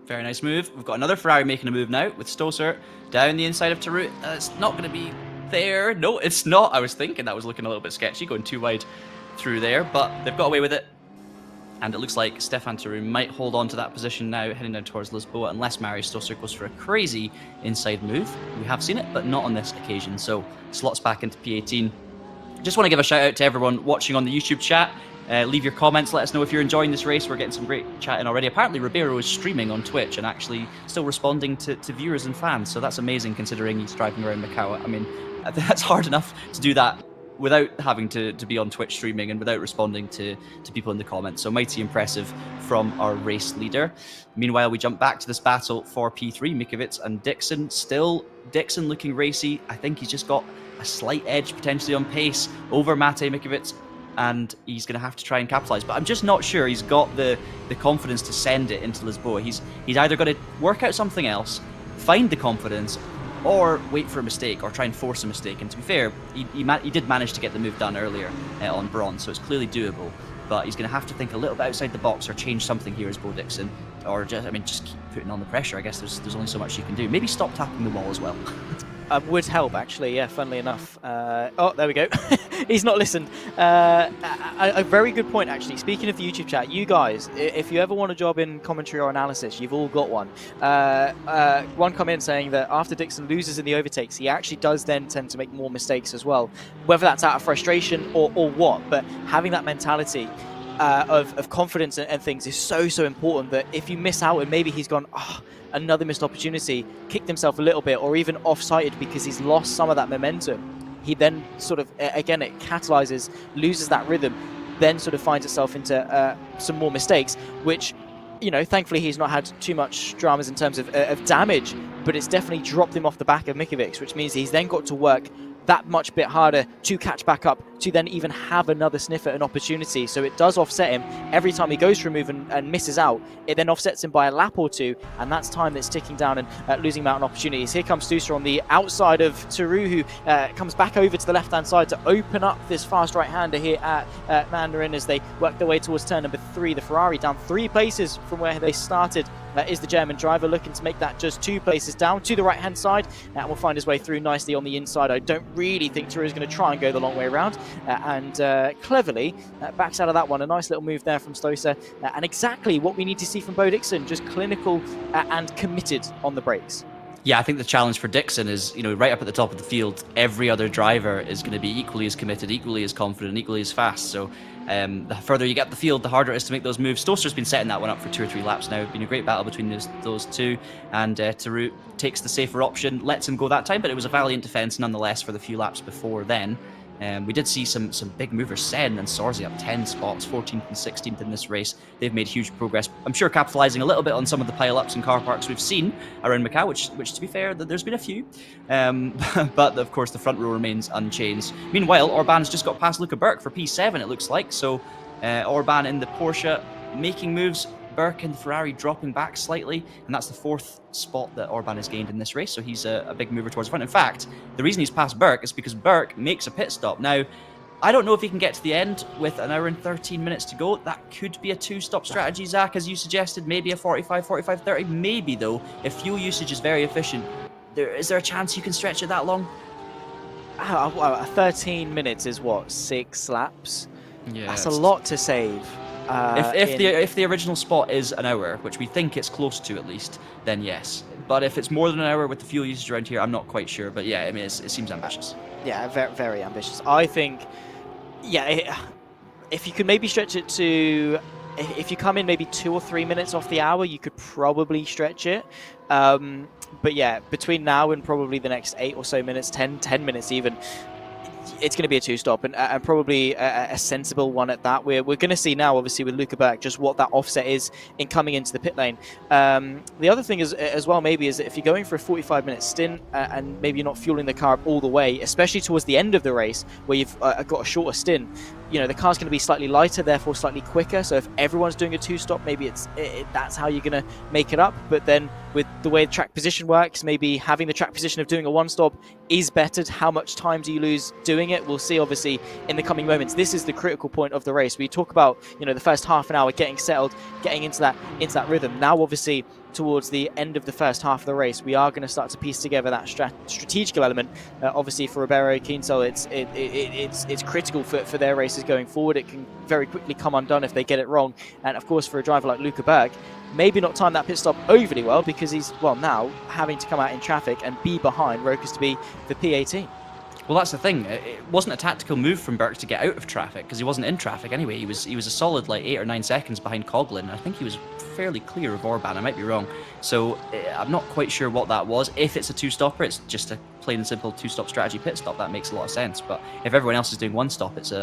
Very nice move. We've got another Ferrari making a move now with Stosur down the inside of Tarut. It's not going to be there. No, it's not. I was thinking that was looking a little bit sketchy, going too wide through there, but they've got away with it. And it looks like Stefan Tarut might hold on to that position now, heading down towards Lisboa, unless Marius Stosur goes for a crazy inside move. We have seen it, but not on this occasion. So slots back into P18. Just want to give a shout out to everyone watching on the YouTube chat. Leave your comments, let us know if you're enjoying this race. We're getting some great chatting already. Apparently Ribeiro is streaming on Twitch and actually still responding to viewers and fans, so that's amazing considering he's driving around Macau. I mean, that's hard enough to do that without having to be on Twitch streaming and without responding to people in the comments. So mighty impressive from our race leader. Meanwhile, we jump back to this battle for P3, Mikovic and Dixon. Still Dixon looking racy. I think he's just got a slight edge potentially on pace over Mate Mikovic, and he's going to have to try and capitalise. But I'm just not sure he's got the confidence to send it into Lisboa. He's either going to work out something else, find the confidence, or wait for a mistake, or try and force a mistake. And to be fair, he did manage to get the move done earlier on bronze, so it's clearly doable. But he's going to have to think a little bit outside the box or change something here as Bo Dixon. Or just keep putting on the pressure. I guess there's only so much you can do. Maybe stop tapping the wall as well. Would help, actually, yeah, funnily enough. Oh, there we go. He's not listened. A very good point, actually. Speaking of the YouTube chat, you guys, if you ever want a job in commentary or analysis, you've all got one. One comment saying that after Dixon loses in the overtakes, he actually does then tend to make more mistakes as well, whether that's out of frustration or what. But having that mentality of confidence and things is so important, that if you miss out and maybe he's gone, another missed opportunity, kicked himself a little bit, or even off-sighted because he's lost some of that momentum, he then sort of, again, it catalyzes, loses that rhythm, then sort of finds itself into some more mistakes, which, thankfully he's not had too much dramas in terms of damage, but it's definitely dropped him off the back of Mikovic, which means he's then got to work that much bit harder to catch back up, to then even have another sniff at an opportunity. So it does offset him every time he goes for a move and misses out. It then offsets him by a lap or two, and that's time that's ticking down and losing out on opportunities. Here comes Stosur on the outside of Tarut, who comes back over to the left-hand side to open up this fast right-hander here at Mandarin as they work their way towards turn number 3. The Ferrari down 3 places from where they started. Is the German driver looking to make that just 2 places down to the right-hand side, and will find his way through nicely on the inside. I don't really think Tarut is going to try and go the long way around, and cleverly backs out of that one. A nice little move there from Stosur, and exactly what we need to see from Bo Dixon, just clinical and committed on the brakes. Yeah, I think the challenge for Dixon is, right up at the top of the field, every other driver is going to be equally as committed, equally as confident, equally as fast. So the further you get the field, the harder it is to make those moves. Stosur's been setting that one up for 2 or 3 laps now. Been a great battle between those two, and Tarut takes the safer option, lets him go that time, but it was a valiant defense nonetheless for the few laps before then. We did see some big movers, Sen and Sorzi up 10 spots, 14th and 16th in this race. They've made huge progress. I'm sure capitalising a little bit on some of the pile-ups and car parks we've seen around Macau, which to be fair, there's been a few. But of course, the front row remains unchanged. Meanwhile, Orban's just got past Luca Burke for P7, it looks like. So Orban in the Porsche making moves. Burke in the Ferrari dropping back slightly, and that's the 4th spot that Orban has gained in this race, so he's a big mover towards the front. In fact, the reason he's passed Burke is because Burke makes a pit stop. Now, I don't know if he can get to the end with an hour and 13 minutes to go. That could be a 2-stop strategy, Zach, as you suggested, maybe a 45, 30, maybe though, if fuel usage is very efficient, Is there a chance you can stretch it that long? 13 minutes is what, 6 laps? Yeah, that's a lot to save. If the original spot is an hour, which we think it's close to at least, then yes. But if it's more than an hour with the fuel usage around here, I'm not quite sure. But yeah, I mean, it seems ambitious. Yeah, very, very ambitious. I think, if you could maybe stretch it to, if you come in maybe 2 or 3 minutes off the hour, you could probably stretch it. But yeah, between now and probably the next 8 or so minutes, 10 minutes even, it's going to be a 2-stop, and probably a sensible one at that. We're going to see now, obviously, with Luca Berg, just what that offset is in coming into the pit lane. The other thing is, as well, maybe, is that if you're going for a 45-minute stint and maybe you're not fueling the car all the way, especially towards the end of the race where you've got a shorter stint, the car's going to be slightly lighter, therefore slightly quicker. So if everyone's doing a 2-stop, maybe that's how you're going to make it up. But then with the way the track position works, maybe having the track position of doing a 1-stop is better. How much time do you lose doing it? We'll see, obviously, in the coming moments. This is the critical point of the race. We talk about, the first half an hour getting settled, getting into that rhythm. Now, obviously, towards the end of the first half of the race, we are going to start to piece together that strategical element. Obviously, for Ribeiro, Quintel, it's critical for their races going forward. It can very quickly come undone if they get it wrong. And of course, for a driver like Luca Berg, maybe not time that pit stop overly well, because he's, now having to come out in traffic and be behind Rokas to be for P18. Well, that's the thing. It wasn't a tactical move from Burke to get out of traffic, because he wasn't in traffic anyway. He was a solid 8 or 9 seconds behind Coughlin. I think he was fairly clear of Orban. I might be wrong. So I'm not quite sure what that was. If it's a 2-stopper, it's just a plain and simple 2-stop strategy pit stop. That makes a lot of sense. But if everyone else is doing 1-stop, it's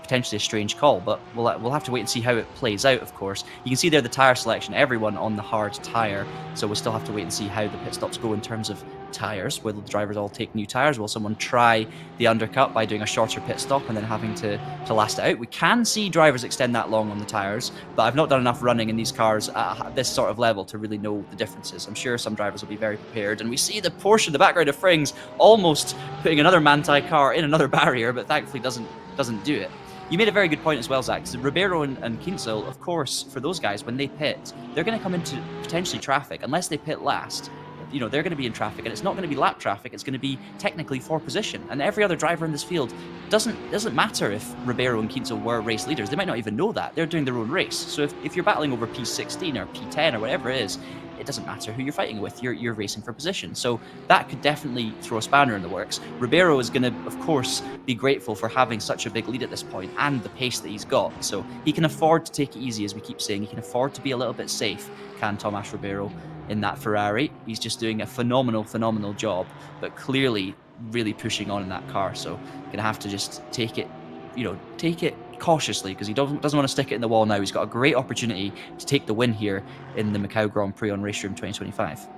potentially a strange call. But we'll have to wait and see how it plays out, of course. You can see there the tyre selection, everyone on the hard tyre. So we'll still have to wait and see how the pit stops go in terms of tyres. Will the drivers all take new tyres? Will someone try the undercut by doing a shorter pit stop and then having to last it out? We can see drivers extend that long on the tyres, but I've not done enough running in these cars at this sort of level to really know the differences. I'm sure some drivers will be very prepared, and we see the Porsche in the background of Frings almost putting another Manthey car in another barrier, but thankfully doesn't do it. You made a very good point as well, Zach. So Ribeiro and Quinzel, of course, for those guys, when they pit, they're going to come into potentially traffic. Unless they pit last, they're going to be in traffic, and it's not going to be lap traffic. It's going to be technically for position. And every other driver in this field doesn't matter if Ribeiro and Quinzel were race leaders. They might not even know that. They're doing their own race. So if you're battling over P16 or P10 or whatever it is, it doesn't matter who you're fighting with. You're racing for position. So that could definitely throw a spanner in the works. Ribeiro is going to, of course, be grateful for having such a big lead at this point and the pace that he's got. So he can afford to take it easy, as we keep saying. He can afford to be a little bit safe, can Tomas Ribeiro, in that Ferrari. He's just doing a phenomenal job, but clearly really pushing on in that car. So gonna have to just take it cautiously, because he doesn't want to stick it in the wall now. He's got a great opportunity to take the win here in the Macau Grand Prix on RaceRoom 2025.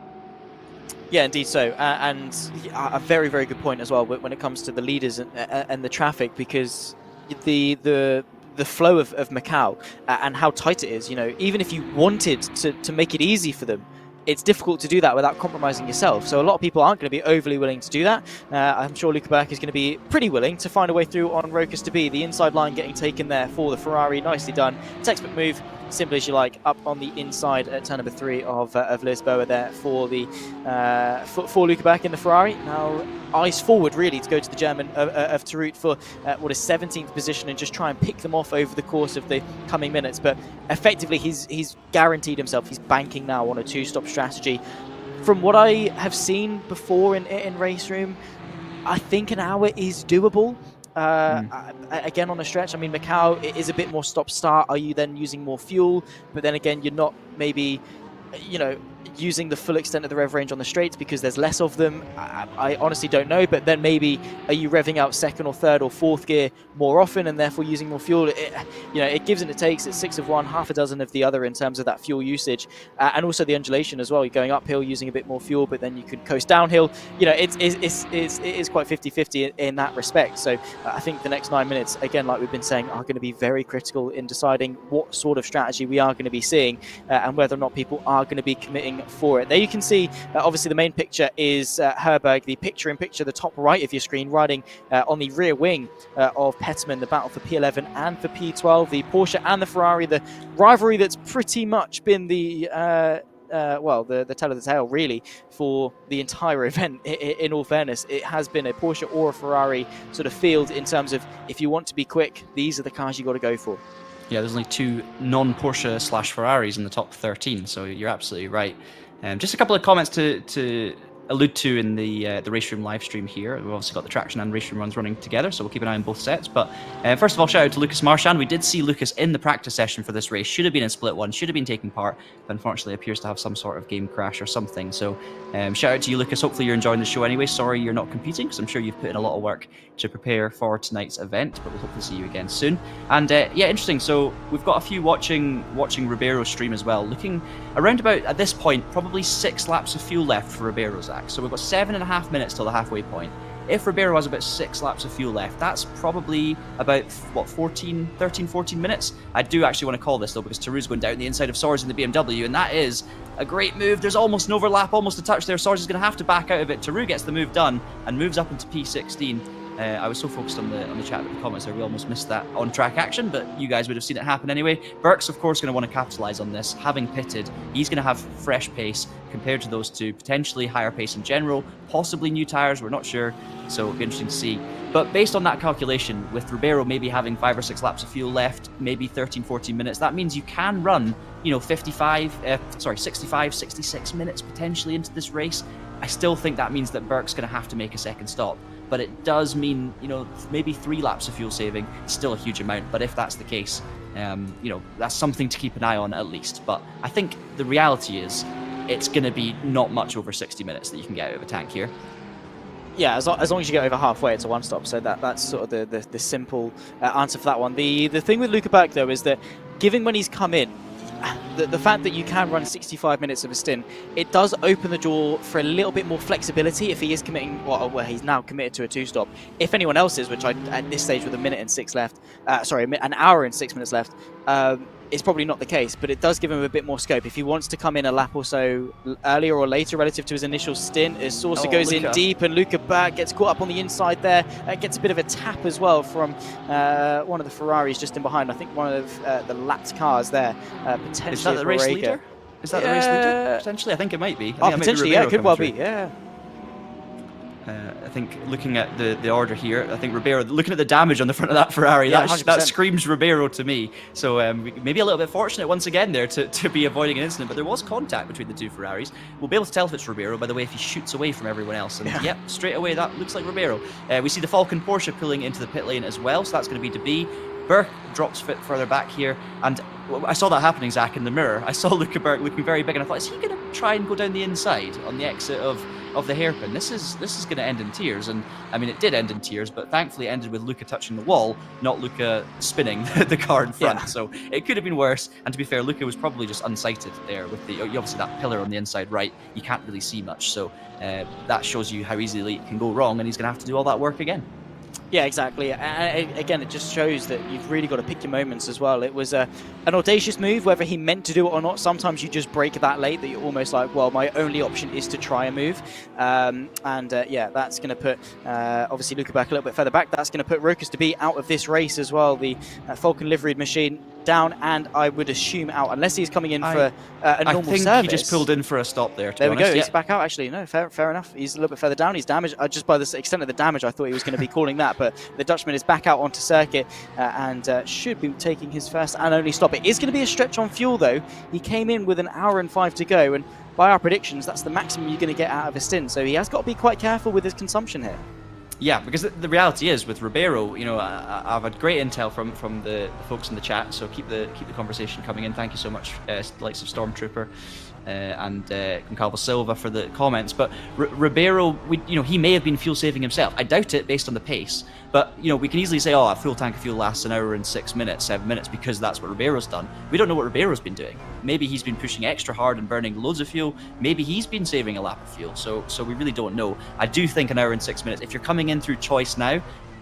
Yeah, indeed so. And a very, very good point as well when it comes to the leaders and the traffic, because the flow of Macau and how tight it is, even if you wanted to make it easy for them, it's difficult to do that without compromising yourself. So a lot of people aren't going to be overly willing to do that. I'm sure Luca Berg is going to be pretty willing to find a way through on Rokas to be. The inside line getting taken there for the Ferrari. Nicely done. Textbook move, simple as you like, up on the inside at turn number 3 of Lisboa there for the for Luca Berg in the Ferrari. Now eyes forward really to go to the German of Tarut for what is 17th position, and just try and pick them off over the course of the coming minutes. But effectively he's guaranteed himself. He's banking now on a 2-stop strategy. From what I have seen before in RaceRoom, I think an hour is doable. Again, on a stretch. I mean, Macau, it is a bit more stop-start. Are you then using more fuel? But then again, you're not maybe, using the full extent of the rev range on the straights because there's less of them. I honestly don't know. But then maybe are you revving out 2nd or 3rd or 4th gear more often and therefore using more fuel? It gives and it takes. It's 6 of one, half a dozen of the other in terms of that fuel usage, and also the undulation as well. You're going uphill using a bit more fuel, but then you could coast downhill. It is quite 50-50 in that respect. So I think the next 9 minutes, again, like we've been saying, are going to be very critical in deciding what sort of strategy we are going to be seeing, and whether or not people are going to be committing for it. There you can see, obviously the main picture is Herberg, the picture-in-picture, the top right of your screen, riding on the rear wing of Petterman, the battle for P11 and for P12, the Porsche and the Ferrari, the rivalry that's pretty much been the the tell of the tale really for the entire event. In all fairness, it has been a Porsche or a Ferrari sort of field in terms of if you want to be quick, these are the cars you got to go for. Yeah, there's only 2 non-Porsche / Ferraris in the top 13, so you're absolutely right. Just a couple of comments to allude to in the RaceRoom live stream here. We've obviously got the traction and RaceRoom runs running together, so we'll keep an eye on both sets. But first of all, shout out to Lucas Marchand. We did see Lucas in the practice session for this race. Should have been in split 1, should have been taking part, but unfortunately appears to have some sort of game crash or something. So shout out to you, Lucas. Hopefully you're enjoying the show anyway. Sorry you're not competing, because I'm sure you've put in a lot of work to prepare for tonight's event, but we'll hopefully see you again soon. And yeah, interesting. So we've got a few watching Ribeiro's stream as well. Looking around about, at this point, probably 6 laps of fuel left for Ribeiro, Zach. So we've got 7.5 minutes till the halfway point. If Ribeiro has about 6 laps of fuel left, that's probably about, what, 13, 14 minutes? I do actually want to call this, though, because Taru's going down the inside of Sors in the BMW, and that is a great move. There's almost an overlap, almost a touch there. Sors is going to have to back out of it. Taru gets the move done and moves up into P16. I was so focused on the chat with the comments there, we almost missed that on-track action, but you guys would have seen it happen anyway. Burke's, of course, going to want to capitalise on this. Having pitted, he's going to have fresh pace compared to those two, potentially higher pace in general, possibly new tyres, we're not sure, so it'll be interesting to see. But based on that calculation, with Ribeiro maybe having 5 or 6 laps of fuel left, maybe 13, 14 minutes, that means you can run, 65, 66 minutes potentially into this race. I still think that means that Burke's going to have to make a second stop. But it does mean, maybe 3 laps of fuel saving. It's still a huge amount, but if that's the case, that's something to keep an eye on at least. But I think the reality is it's going to be not much over 60 minutes that you can get out of a tank here. Yeah, as long as you get over halfway, it's a one-stop. So that's sort of the simple answer for that one. The thing with Luca Burke, though, is that given when he's come in, the fact that you can run 65 minutes of a stint, it does open the door for a little bit more flexibility if he is committing, well, he's now committed to a 2-stop. If anyone else is, which at this stage with an hour and 6 minutes left, it's probably not the case, but it does give him a bit more scope. If he wants to come in a lap or so earlier or later relative to his initial stint, as Saucer goes in deep and Luca Burke gets caught up on the inside there, gets a bit of a tap as well from one of the Ferraris just in behind. I think one of the lapped cars there, potentially. Is that the race leader? Is that the race leader? Potentially, I think it might be. Potentially, yeah, it could well be, yeah. I think looking at the order here, I think Ribeiro, looking at the damage on the front of that Ferrari, that screams Ribeiro to me. So maybe a little bit fortunate once again there to be avoiding an incident, but there was contact between the 2 Ferraris. We'll be able to tell if it's Ribeiro by the way if he shoots away from everyone else. And yep, straight away that looks like Ribeiro. We see the Falcon Porsche pulling into the pit lane as well, so that's going to be DeBee. Burke drops further back here, and I saw that happening, Zach, in the mirror. I saw Luca Burke looking very big, and I thought, is he going to try and go down the inside on the exit of the hairpin? This is going to end in tears, and I mean it did end in tears, but thankfully it ended with Luca touching the wall, not Luca spinning the car in front. Yeah. So it could have been worse, and to be fair, Luca was probably just unsighted there with obviously that pillar on the inside right. You can't really see much, so that shows you how easily it can go wrong, and he's going to have to do all that work again. Yeah, exactly. Again, it just shows that you've really got to pick your moments as well. It was an audacious move, whether he meant to do it or not. Sometimes you just break that late that you're almost like, well, my only option is to try a move. Yeah, that's going to put, obviously, Luca back a little bit further back. That's going to put Rokas DeBee out of this race as well. The Falcon liveried machine down, and I would assume out, unless he's coming in for a normal service. I think he just pulled in for a stop there, There we go, he's back out actually. No, fair enough. He's a little bit further down. He's damaged. Just by the extent of the damage, I thought he was going to be calling that, but the Dutchman is back out onto circuit and should be taking his first and only stop. It is going to be a stretch on fuel though. He came in with an hour and 5 to go, and by our predictions, that's the maximum you're going to get out of a stint, so he has got to be quite careful with his consumption here. Yeah, because the reality is with Ribeiro, I've had great intel from the folks in the chat, so keep the conversation coming in. Thank you so much, likes of Stormtrooper and Concalvo Silva for the comments. But Ribeiro, he may have been fuel saving himself. I doubt it based on the pace. But we can easily say, a full tank of fuel lasts an hour and 6 minutes, 7 minutes, because that's what Ribeiro's done. We don't know what Ribeiro's been doing. Maybe he's been pushing extra hard and burning loads of fuel. Maybe he's been saving a lap of fuel. So we really don't know. I do think an hour and 6 minutes. If you're coming in through choice now,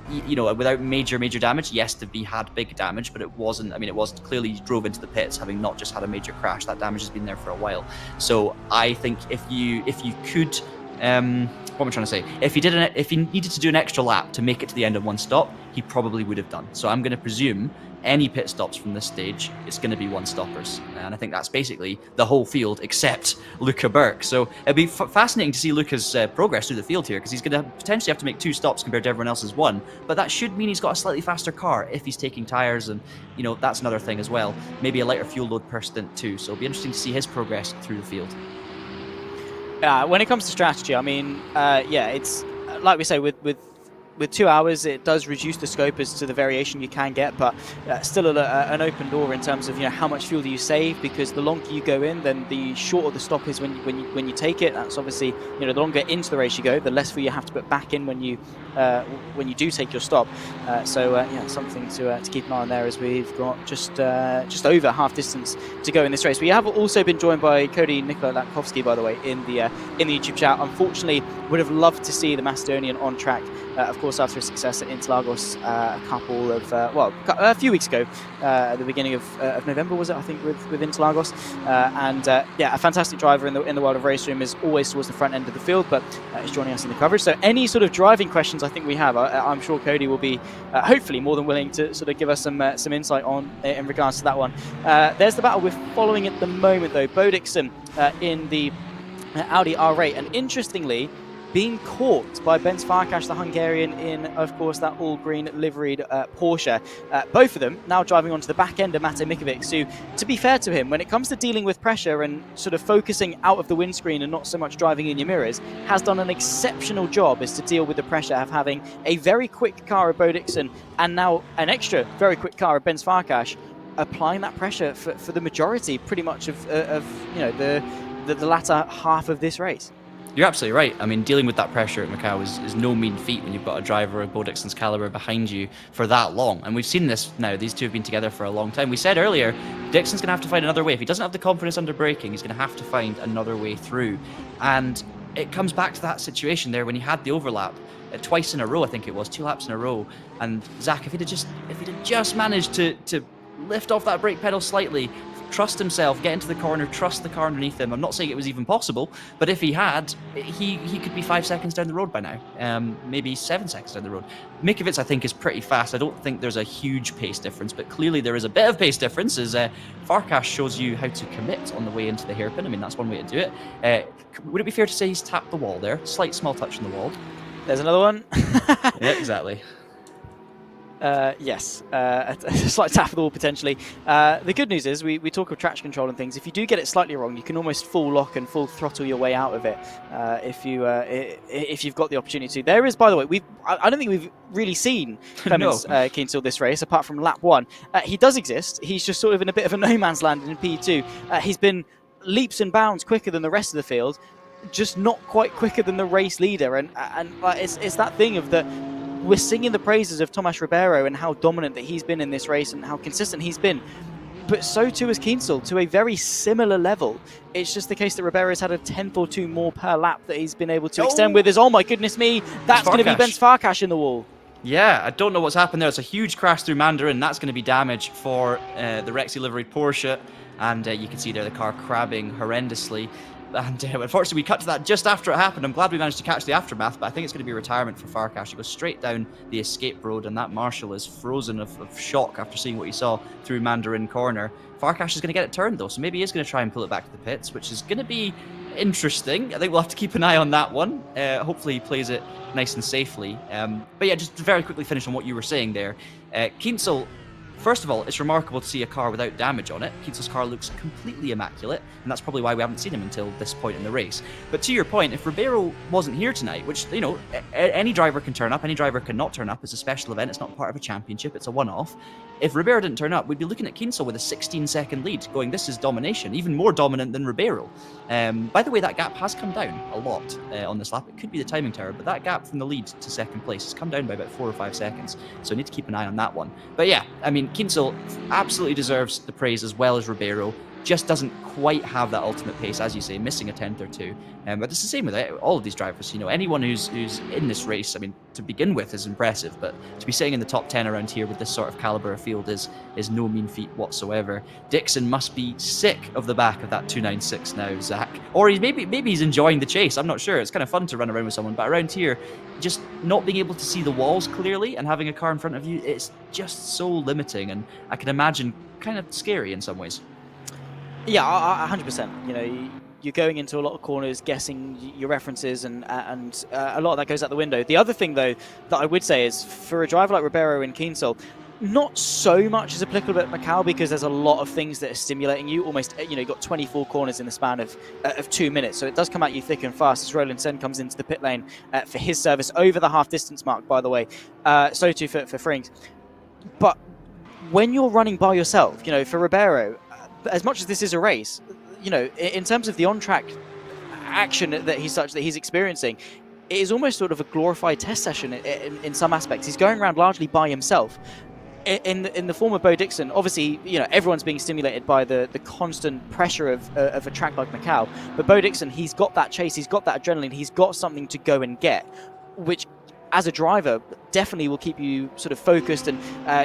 without major damage, yes, DeBee had big damage, but it wasn't. I mean, it was clearly he drove into the pits, having not just had a major crash. That damage has been there for a while. So I think if you could What am I trying to say? If he needed to do an extra lap to make it to the end of one stop, he probably would have done. So I'm going to presume any pit stops from this stage, it's going to be one stoppers. And I think that's basically the whole field except Luca Burke. So it'll be fascinating to see Luca's progress through the field here, because he's going to potentially have to make 2 stops compared to everyone else's 1. But that should mean he's got a slightly faster car if he's taking tyres, and that's another thing as well. Maybe a lighter fuel load per stint too. So it'll be interesting to see his progress through the field. When it comes to strategy, I mean, it's like we say, with 2 hours, it does reduce the scope as to the variation you can get, but still an open door in terms of how much fuel do you save, because the longer you go in, then the shorter the stop is when you take it. That's obviously the longer into the race you go, the less fuel you have to put back in when you do take your stop. Something to keep an eye on there, as we've got just over half distance to go in this race. We have also been joined by Cody Nikolakowski, by the way, in the YouTube chat. Unfortunately, would have loved to see the Macedonian on track. Of course, after a success at Interlagos a few weeks ago, at the beginning of November, was it? I think with Interlagos, a fantastic driver in the world of RaceRoom, is always towards the front end of the field, but is joining us in the coverage. So any sort of driving questions I think we have, I'm sure Cody will be hopefully more than willing to sort of give us some insight on in regards to that one. There's the battle we're following at the moment, though. Bo Dixon in the Audi R8, and interestingly, being caught by Benz Farkas, the Hungarian, in, of course, that all-green liveried Porsche. Both of them now driving onto the back end of Mate Mikovic, who, to be fair to him, when it comes to dealing with pressure and sort of focusing out of the windscreen and not so much driving in your mirrors, has done an exceptional job as to deal with the pressure of having a very quick car of Bo Dixon and now an extra very quick car of Benz Farkas, applying that pressure for the majority, pretty much, of the latter half of this race. You're absolutely right. I mean, dealing with that pressure at Macau is no mean feat when you've got a driver of Bo Dixon's caliber behind you for that long. And we've seen this now. These two have been together for a long time. We said earlier, Dixon's going to have to find another way. If he doesn't have the confidence under braking, he's going to have to find another way through. And it comes back to that situation there when he had the overlap twice in a row, I think it was, 2 laps in a row. And Zach, if he'd just managed to lift off that brake pedal slightly, trust himself, get into the corner, trust the car underneath him. I'm not saying it was even possible, but if he had, he could be 5 seconds down the road by now, maybe 7 seconds down the road. Mikovic, I think, is pretty fast. I don't think there's a huge pace difference, but clearly there is a bit of pace difference, as Farkas shows you how to commit on the way into the hairpin. I mean, that's one way to do it. Would it be fair to say he's tapped the wall there? Slight small touch on the wall. There's another one. Yeah, exactly. Yes, a slight tap of the wall potentially. The good news is we talk of traction control and things. If you do get it slightly wrong, you can almost full lock and full throttle your way out of it if you've got the opportunity to. There is, by the way, I don't think we've really seen Clemens Kienzel this race apart from lap 1. He does exist. He's just sort of in a bit of a no man's land in P2. He's been leaps and bounds quicker than the rest of the field, just not quite quicker than the race leader. And it's that thing of the. We're singing the praises of Tomas Ribeiro and how dominant that he's been in this race and how consistent he's been. But so too is Kienzel, to a very similar level. It's just the case that Ribeiro's had a 10th or 2 more per lap that he's been able to extend with his, oh my goodness me, that's going to be Benz Farkas in the wall. Yeah, I don't know what's happened there. It's a huge crash through Mandarin. That's going to be damage for the Rexy liveried Porsche. And you can see there the car crabbing horrendously. And unfortunately, we cut to that just after it happened. I'm glad we managed to catch the aftermath, but I think it's going to be retirement for Farkas. He goes straight down the escape road, and that marshal is frozen of shock after seeing what he saw through Mandarin Corner. Farkas is going to get it turned, though, so maybe he is going to try and pull it back to the pits, which is going to be interesting. I think we'll have to keep an eye on that one. Hopefully he plays it nice and safely. But yeah, just to very quickly finish on what you were saying there. Kienzel, first of all, it's remarkable to see a car without damage on it. Kienzel's car looks completely immaculate, and that's probably why we haven't seen him until this point in the race. But to your point, if Ribeiro wasn't here tonight, which, you know, any driver can turn up, any driver can not turn up. It's a special event. It's not part of a championship. It's a one-off. If Ribeiro didn't turn up, we'd be looking at Kienzel with a 16-second lead, going, this is domination, even more dominant than Ribeiro. By the way, that gap has come down a lot on this lap. It could be the timing tower, but that gap from the lead to second place has come down by about 4 or 5 seconds. So I need to keep an eye on that one. But yeah, I mean, Kienzel absolutely deserves the praise as well as Ribeiro. just doesn't quite have that ultimate pace, as you say, missing a tenth or two. But it's the same with all of these drivers. Anyone who's in this race, I mean, to begin with is impressive, but to be sitting in the top 10 around here with this sort of caliber of field is no mean feat whatsoever. Dixon must be sick of the back of that 296 now, Zach. Or maybe he's enjoying the chase. I'm not sure. It's kind of fun to run around with someone, but around here, just not being able to see the walls clearly and having a car in front of you, it's just so limiting, and I can imagine kind of scary in some ways. Yeah, 100%. You're going into a lot of corners, guessing your references, and a lot of that goes out the window. The other thing, though, that I would say is for a driver like Ribeiro and Kienzl, not so much is applicable at Macau because there's a lot of things that are stimulating you. Almost, you've got 24 corners in the span of 2 minutes, so it does come at you thick and fast as Roland Sen comes into the pit lane for his service over the half-distance mark, by the way. So too for Frings. But when you're running by yourself, for Ribeiro, as much as this is a race, in terms of the on-track action that he's experiencing, it is almost sort of a glorified test session in some aspects. He's going around largely by himself. In the form of Bo Dixon, obviously, everyone's being stimulated by the constant pressure of a track like Macau. But Bo Dixon, he's got that chase, he's got that adrenaline, he's got something to go and get, which, as a driver, definitely will keep you sort of focused and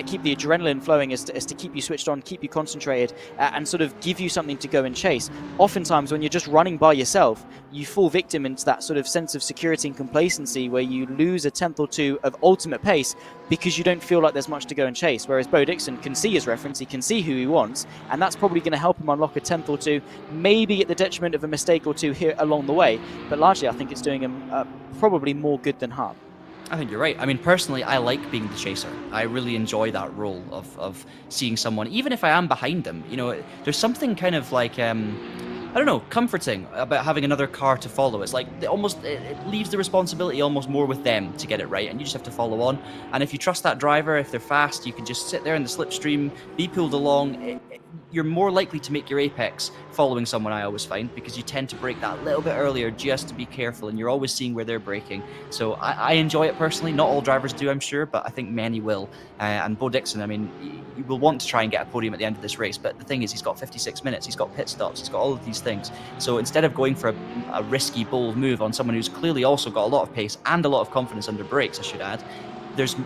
keep the adrenaline flowing as to keep you switched on, keep you concentrated, and sort of give you something to go and chase. Oftentimes, when you're just running by yourself, you fall victim into that sort of sense of security and complacency where you lose a tenth or two of ultimate pace because you don't feel like there's much to go and chase. Whereas Bo Dixon can see his reference, he can see who he wants, and that's probably going to help him unlock a tenth or two, maybe at the detriment of a mistake or two here along the way. But largely, I think it's doing him probably more good than harm. I think you're right. I mean, personally, I like being the chaser. I really enjoy that role of seeing someone, even if I am behind them. There's something kind of like, I don't know, comforting about having another car to follow. It's like it leaves the responsibility almost more with them to get it right, and you just have to follow on. And if you trust that driver, if they're fast, you can just sit there in the slipstream, be pulled along. You're more likely to make your apex following someone, I always find, because you tend to brake that little bit earlier just to be careful, and you're always seeing where they're braking. So I enjoy it personally. Not all drivers do, I'm sure, but I think many will. And Bo Dixon, I mean, you will want to try and get a podium at the end of this race, but the thing is, he's got 56 minutes, he's got pit stops, he's got all of these things. So instead of going for a risky, bold move on someone who's clearly also got a lot of pace and a lot of confidence under brakes, I should add, there's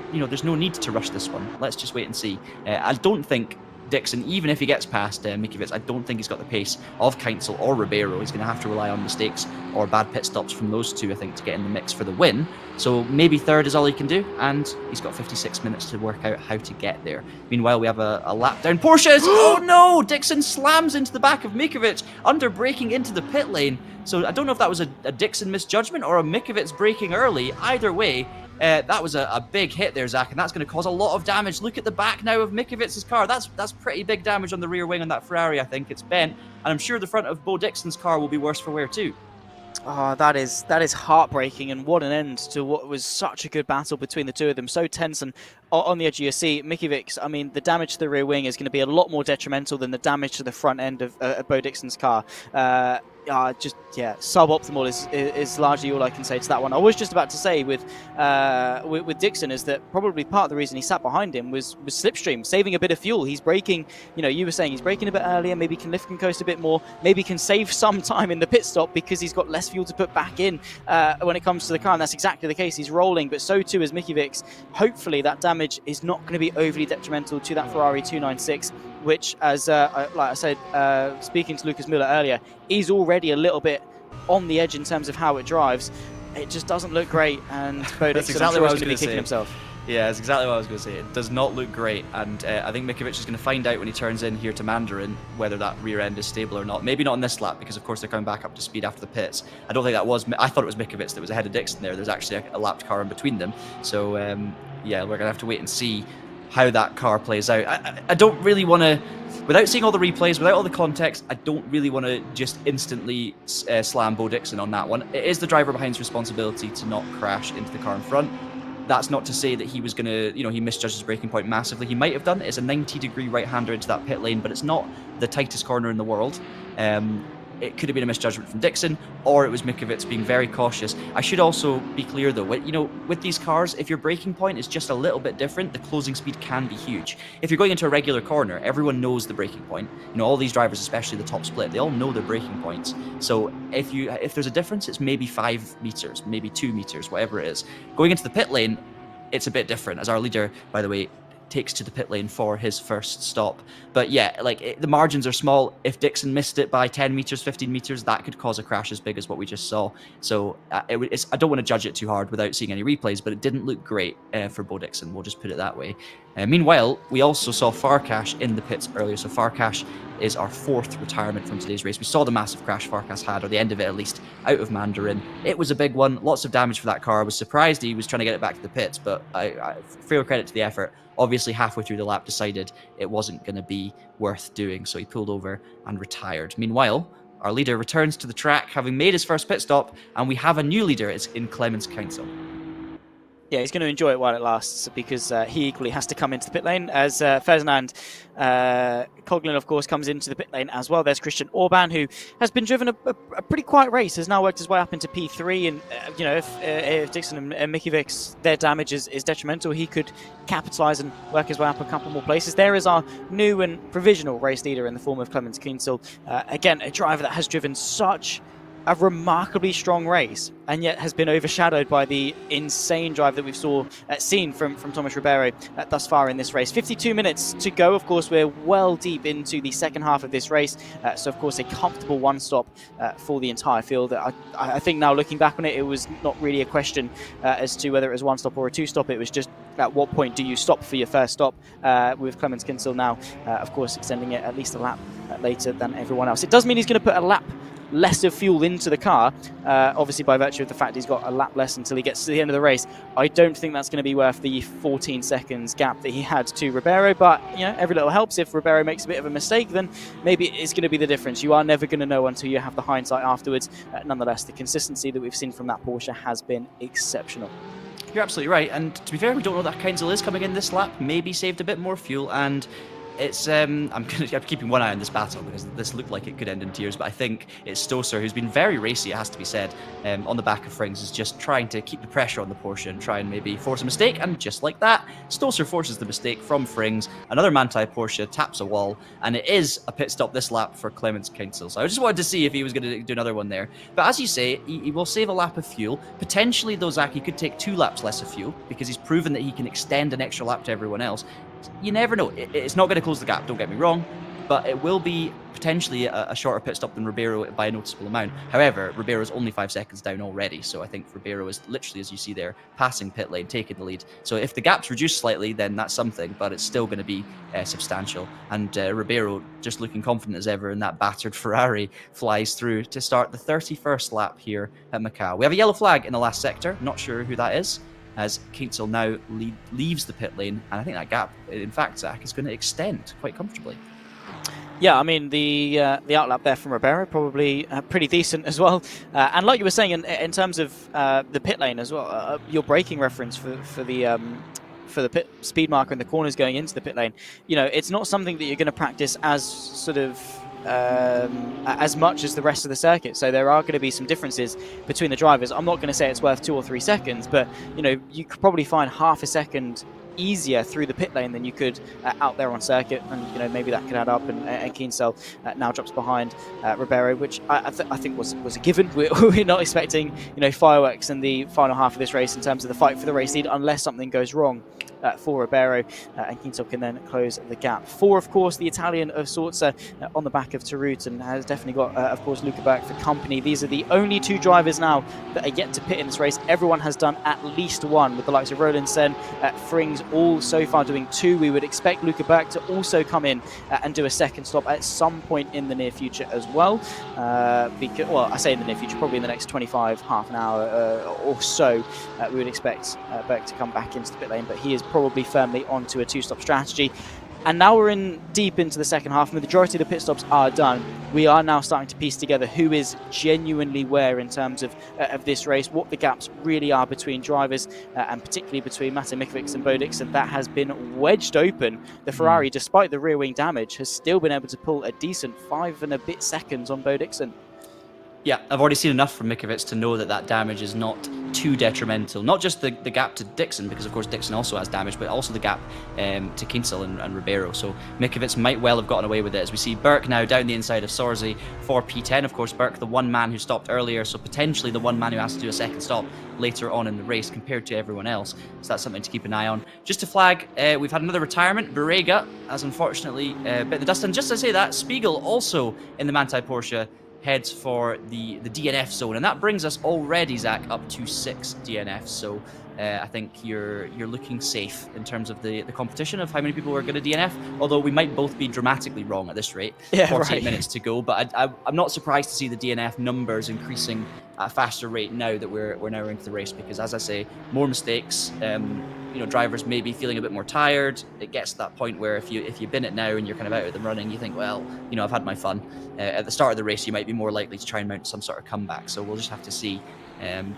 no need to rush this one. Let's just wait and see. I don't think Dixon, even if he gets past Mikiewicz, I don't think he's got the pace of Kienzl or Ribeiro. He's going to have to rely on mistakes or bad pit stops from those two, I think, to get in the mix for the win. So maybe third is all he can do, and he's got 56 minutes to work out how to get there. Meanwhile, we have a lap down. Porsches! Oh no! Dixon slams into the back of Mikiewicz, under braking into the pit lane. So I don't know if that was a Dixon misjudgment or a Mikiewicz braking early. Either way, that was a big hit there, Zach, and that's going to cause a lot of damage. Look at the back now of Mikiewicz's car. That's pretty big damage on the rear wing on that Ferrari, I think. It's bent, and I'm sure the front of Bo Dixon's car will be worse for wear too. Oh, that is heartbreaking, and what an end to what was such a good battle between the two of them. So tense and on the edge of your seat. Mikiewicz, I mean, the damage to the rear wing is going to be a lot more detrimental than the damage to the front end of Bo Dixon's car. Suboptimal is largely all I can say to that one. I was just about to say with Dixon is that probably part of the reason he sat behind him was slipstream, saving a bit of fuel. He's braking, you were saying he's braking a bit earlier, maybe can lift and coast a bit more, maybe can save some time in the pit stop because he's got less fuel to put back in when it comes to the car, and that's exactly the case. He's rolling, but so too is Mikiewicz. Hopefully that damage is not going to be overly detrimental to that Ferrari 296, which, as like I said, speaking to Lucas Müller earlier, is already a little bit on the edge in terms of how it drives. It just doesn't look great, and Bo Dixon is going to be kicking himself. Yeah, that's exactly what I was going to say. It does not look great, and I think Mikiewicz is going to find out when he turns in here to Mandarin whether that rear end is stable or not. Maybe not in this lap, because of course they're coming back up to speed after the pits. I don't think that was... I thought it was Mikiewicz that was ahead of Dixon there. There's actually a lapped car in between them. So, yeah, we're going to have to wait and see how that car plays out. I don't really want to... Without seeing all the replays, without all the context, I don't really want to just instantly slam Bo Dixon on that one. It is the driver behind's responsibility to not crash into the car in front. That's not to say that he was going to, he misjudged his braking point massively. He might have done. It's a 90-degree right-hander into that pit lane, but it's not the tightest corner in the world. it could have been a misjudgment from Dixon, or it was Mikovic being very cautious. I should also be clear though, with these cars, if your braking point is just a little bit different, the closing speed can be huge. If you're going into a regular corner, everyone knows the braking point. All these drivers, especially the top split, they all know their braking points. So if there's a difference, it's maybe 5 meters, maybe 2 meters, whatever it is. Going into the pit lane, it's a bit different, as our leader, by the way, takes to the pit lane for his first stop. But yeah, the margins are small. If Dixon missed it by 10 meters, 15 meters, that could cause a crash as big as what we just saw. So I don't want to judge it too hard without seeing any replays, but it didn't look great for Bo Dixon. We'll just put it that way. Meanwhile, we also saw Farkash in the pits earlier. So Farkash is our 4th retirement from today's race. We saw the massive crash Farkash had, or the end of it at least, out of Mandarin. It was a big one. Lots of damage for that car. I was surprised he was trying to get it back to the pits, but I fair credit to the effort. Obviously, halfway through the lap, decided it wasn't going to be worth doing, so he pulled over and retired. Meanwhile, our leader returns to the track, having made his first pit stop, and we have a new leader. It's in Clemens Council. Yeah, he's going to enjoy it while it lasts, because he equally has to come into the pit lane, as Ferdinand Coughlin, of course, comes into the pit lane as well. There's Christian Orban, who has been driven a pretty quiet race, has now worked his way up into P3, and if Dixon and Mikovic, their damage is detrimental, he could capitalise and work his way up a couple more places. There is our new and provisional race leader in the form of Clemens Kienzl. Again, a driver that has driven such a remarkably strong race, and yet has been overshadowed by the insane drive that we've seen from Thomas Ribeiro thus far in this race. 52 minutes to go. Of course, we're well deep into the second half of this race, so of course a comfortable one stop for the entire field. I think now, looking back on it, it was not really a question as to whether it was one stop or a 2 stop. It was just at what point do you stop for your first stop, with Clemens Kienzl now, of course, extending it at least a lap later than everyone else. It does mean he's going to put a lap less of fuel into the car, obviously by virtue of the fact he's got a lap less until he gets to the end of the race. I don't think that's going to be worth the 14 seconds gap that he had to Ribeiro, but every little helps. If Ribeiro makes a bit of a mistake, then maybe it's going to be the difference. You are never going to know until you have the hindsight afterwards. Nonetheless, the consistency that we've seen from that Porsche has been exceptional. You're absolutely right, and to be fair, we don't know that Kienzl is coming in this lap. Maybe saved a bit more fuel, and it's I'm keeping one eye on this battle, because this looked like it could end in tears, but I think it's Stoser, who's been very racy, it has to be said, on the back of Frings, is just trying to keep the pressure on the Porsche and try and maybe force a mistake, and just like that, Stoser forces the mistake from Frings. Another Manthey Porsche taps a wall, and it is a pit stop this lap for Clemens Kienzl. So I just wanted to see if he was going to do another one there. But as you say, he will save a lap of fuel. Potentially, though, Zach, he could take 2 laps less of fuel, because he's proven that he can extend an extra lap to everyone else. You never know. It's not going to close the gap, don't get me wrong, but it will be potentially a shorter pit stop than Ribeiro by a noticeable amount. However, Ribeiro's only 5 seconds down already, so I think Ribeiro is literally, as you see there, passing pit lane, taking the lead. So if the gap's reduced slightly, then that's something, but it's still going to be substantial. And Ribeiro, just looking confident as ever in that battered Ferrari, flies through to start the 31st lap here at Macau. We have a yellow flag in the last sector, not sure who that is, as Kienzl now leaves the pit lane, and I think that gap, in fact, Zach, is going to extend quite comfortably. Yeah, I mean, the outlap there from Ribeiro, probably pretty decent as well. And like you were saying, in terms of the pit lane as well, your braking reference for the pit speed marker in the corners going into the pit lane, it's not something that you're going to practice as sort of as much as the rest of the circuit. So there are going to be some differences between the drivers. I'm not going to say it's worth 2 or 3 seconds, but you could probably find half a second easier through the pit lane than you could out there on circuit, and maybe that could add up. And Kienzl now drops behind Ribeiro, which I think was a given. We're not expecting fireworks in the final half of this race in terms of the fight for the race lead, unless something goes wrong for Ribeiro, and Kienzl can then close the gap. 4, of course, the Italian of sorts on the back of Tarut, and has definitely got, of course, Luca back for company. These are the only 2 drivers now that are yet to pit in this race. Everyone has done at least one, with the likes of Roland Sen, Frings, all so far doing 2. We would expect Luca Berg to also come in and do a second stop at some point in the near future as well. I say in the near future, probably in the next 25, half an hour or so, we would expect Berg to come back into the pit lane, but he is probably firmly onto a 2-stop strategy. And now we're deep into the second half, and the majority of the pit stops are done. We are now starting to piece together who is genuinely where in terms of this race, what the gaps really are between drivers, and particularly between Mate Mikovic and Bo Dixon. That has been wedged open. The Ferrari, despite the rear wing damage, has still been able to pull a decent 5 and a bit seconds on Bo Dixon. Yeah, I've already seen enough from Mikovic to know that damage is not too detrimental. Not just the gap to Dixon, because of course Dixon also has damage, but also the gap to Kinsel and Ribeiro. So Mikovic might well have gotten away with it, as we see Burke now down the inside of Sorzi for P10. Of course, Burke, the one man who stopped earlier, so potentially the one man who has to do a second stop later on in the race compared to everyone else. So that's something to keep an eye on. Just to flag, we've had another retirement. Borrega has unfortunately bit the dust. And just to say that, Spiegel also in the Manthey Porsche heads for the DNF zone, and that brings us already, Zach, up to 6 DNFs. So I think you're looking safe in terms of the competition of how many people are going to DNF. Although we might both be dramatically wrong at this rate. Yeah, 48 right. minutes to go, but I'm not surprised to see the DNF numbers increasing at a faster rate now that we're now into the race, because as I say, more mistakes. Drivers may be feeling a bit more tired. It gets to that point where if you bin it now and you're kind of out of the running, you think, well, I've had my fun. At the start of the race, you might be more likely to try and mount some sort of comeback. So we'll just have to see.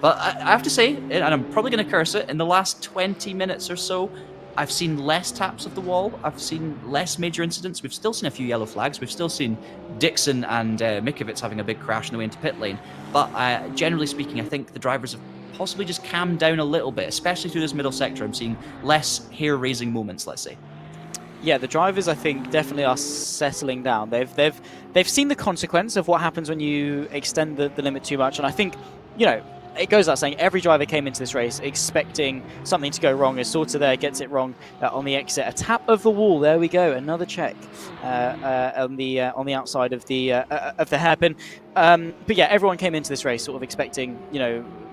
But I have to say, and I'm probably going to curse it, in the last 20 minutes or so, I've seen less taps of the wall. I've seen less major incidents. We've still seen a few yellow flags. We've still seen Dixon and Mikovic having a big crash on the way into pit lane. But generally speaking, I think the drivers have possibly just calmed down a little bit, especially through this middle sector. I'm seeing less hair-raising moments, let's say. Yeah, the drivers, I think, definitely are settling down. They've seen the consequence of what happens when you extend the limit too much, and I think, it goes without saying, every driver came into this race expecting something to go wrong. As Sorta there gets it wrong on the exit, a tap of the wall. There we go, another check on the outside of the hairpin. But yeah, everyone came into this race sort of expecting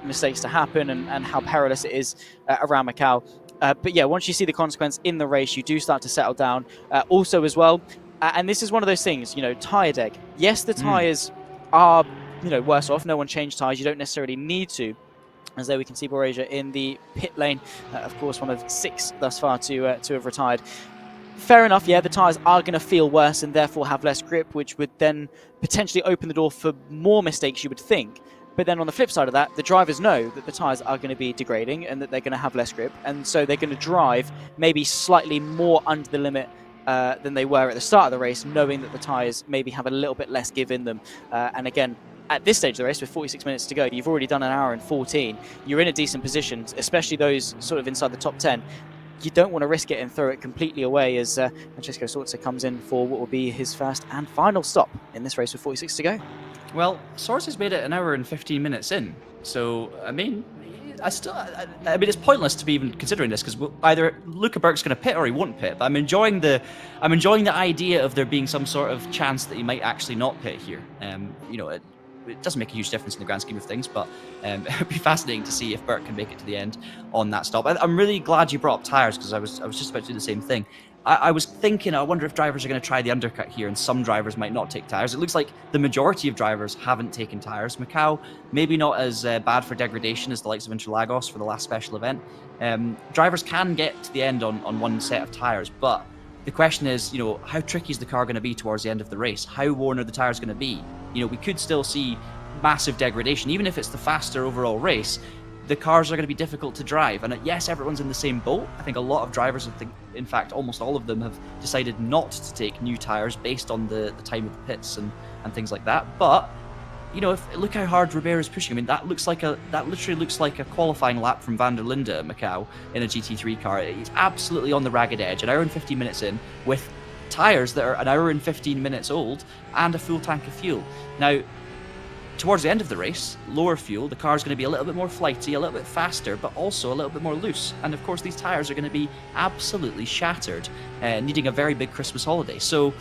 mistakes to happen and how perilous it is around Macau. But yeah, once you see the consequence in the race, you do start to settle down. Also as well, and this is one of those things, tyre deg. Yes, the tyres are worse off. No one changed tyres. You don't necessarily need to. As there we can see Borrega in the pit lane. Of course, one of 6 thus far to have retired. Fair enough, yeah, the tyres are going to feel worse and therefore have less grip, which would then potentially open the door for more mistakes, you would think. But then on the flip side of that, the drivers know that the tyres are going to be degrading and that they're going to have less grip. And so they're going to drive maybe slightly more under the limit than they were at the start of the race, knowing that the tyres maybe have a little bit less give in them. And again, at this stage of the race, with 46 minutes to go, you've already done an hour and 14. You're in a decent position, especially those sort of inside the top 10. You don't want to risk it and throw it completely away as Francesco Sorza comes in for what will be his first and final stop in this race with 46 to go. Well, Sorza's made it an hour and 15 minutes in. So, I mean, it's pointless to be even considering this, because either Luca Burke's going to pit or he won't pit. But I'm enjoying the idea of there being some sort of chance that he might actually not pit here. It doesn't make a huge difference in the grand scheme of things, but it'd be fascinating to see if Burke can make it to the end on that stop. I'm really glad you brought up tyres, because I was just about to do the same thing. I was thinking, I wonder if drivers are going to try the undercut here, and some drivers might not take tyres. It looks like the majority of drivers haven't taken tyres. Macau, maybe not as bad for degradation as the likes of Interlagos for the last special event. Drivers can get to the end on one set of tyres, but the question is, how tricky is the car going to be towards the end of the race? How worn are the tyres going to be? We could still see massive degradation, even if it's the faster overall race. The cars are going to be difficult to drive, and yes, everyone's in the same boat. I think a lot of drivers, in fact, almost all of them have decided not to take new tyres based on the time of the pits and things like that. But look how hard Ribeiro's pushing. I mean, that literally looks like a qualifying lap from Van der Linde at Macau in a GT3 car. It's absolutely on the ragged edge. An hour and 15 minutes in with tyres that are an hour and 15 minutes old and a full tank of fuel. Now, towards the end of the race, lower fuel, the car's going to be a little bit more flighty, a little bit faster, but also a little bit more loose. And of course, these tyres are going to be absolutely shattered, needing a very big Christmas holiday. So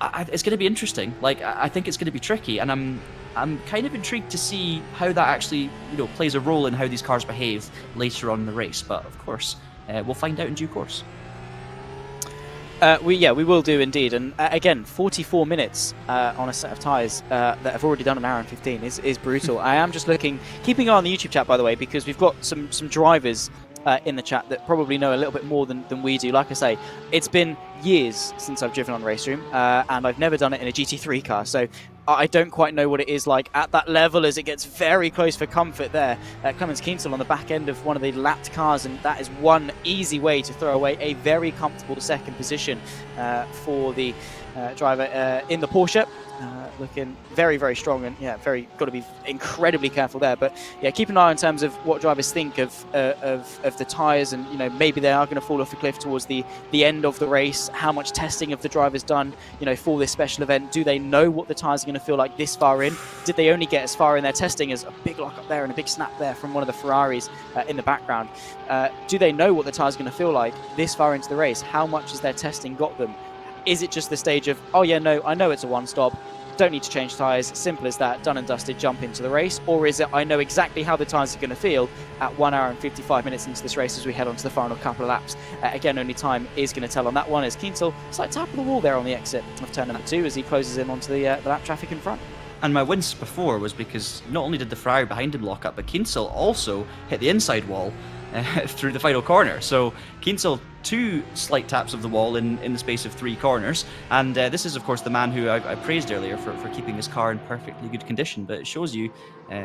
it's going to be interesting. I think it's going to be tricky, and I'm kind of intrigued to see how that actually plays a role in how these cars behave later on in the race. But of course, we'll find out in due course. We will do indeed, and again, 44 minutes on a set of tyres that have already done an hour and 15 is brutal. I am just keeping an eye on the YouTube chat, by the way, because we've got some drivers in the chat that probably know a little bit more than we do. Like I say, it's been years since I've driven on RaceRoom, and I've never done it in a GT3 car, so I don't quite know what it is like at that level, as it gets very close for comfort there. Clemens Kiensel on the back end of one of the lapped cars, and that is one easy way to throw away a very comfortable second position for the driver in the Porsche. Looking very, very strong, and yeah, got to be incredibly careful there. But yeah, keep an eye in terms of what drivers think of the tyres, and you know, maybe they are going to fall off a cliff towards the end of the race. How much testing have the drivers done, you know, for this special event? Do they know what the tyres are going to feel like this far in? Did they only get as far in their testing as a big lock up there and a big snap there from one of the Ferraris in the background? Do they know what the tyres are going to feel like this far into the race? How much has their testing got them? Is it just the stage of, oh yeah, no, I know it's a one-stop, don't need to change tyres, simple as that, done and dusted, jump into the race? Or is it, I know exactly how the tyres are going to feel at 1 hour and 55 minutes into this race as we head on to the final couple of laps? Again, only time is going to tell on that one, as Kienzel slight tap of the wall there on the exit of turn number 2 as he closes in onto the lap traffic in front. And my wince before was because not only did the Ferrari behind him lock up, but Kienzel also hit the inside wall through the final corner. So Kienzel 2 slight taps of the wall in the space of 3 corners, and this is of course the man who I praised earlier for keeping his car in perfectly good condition. But it shows you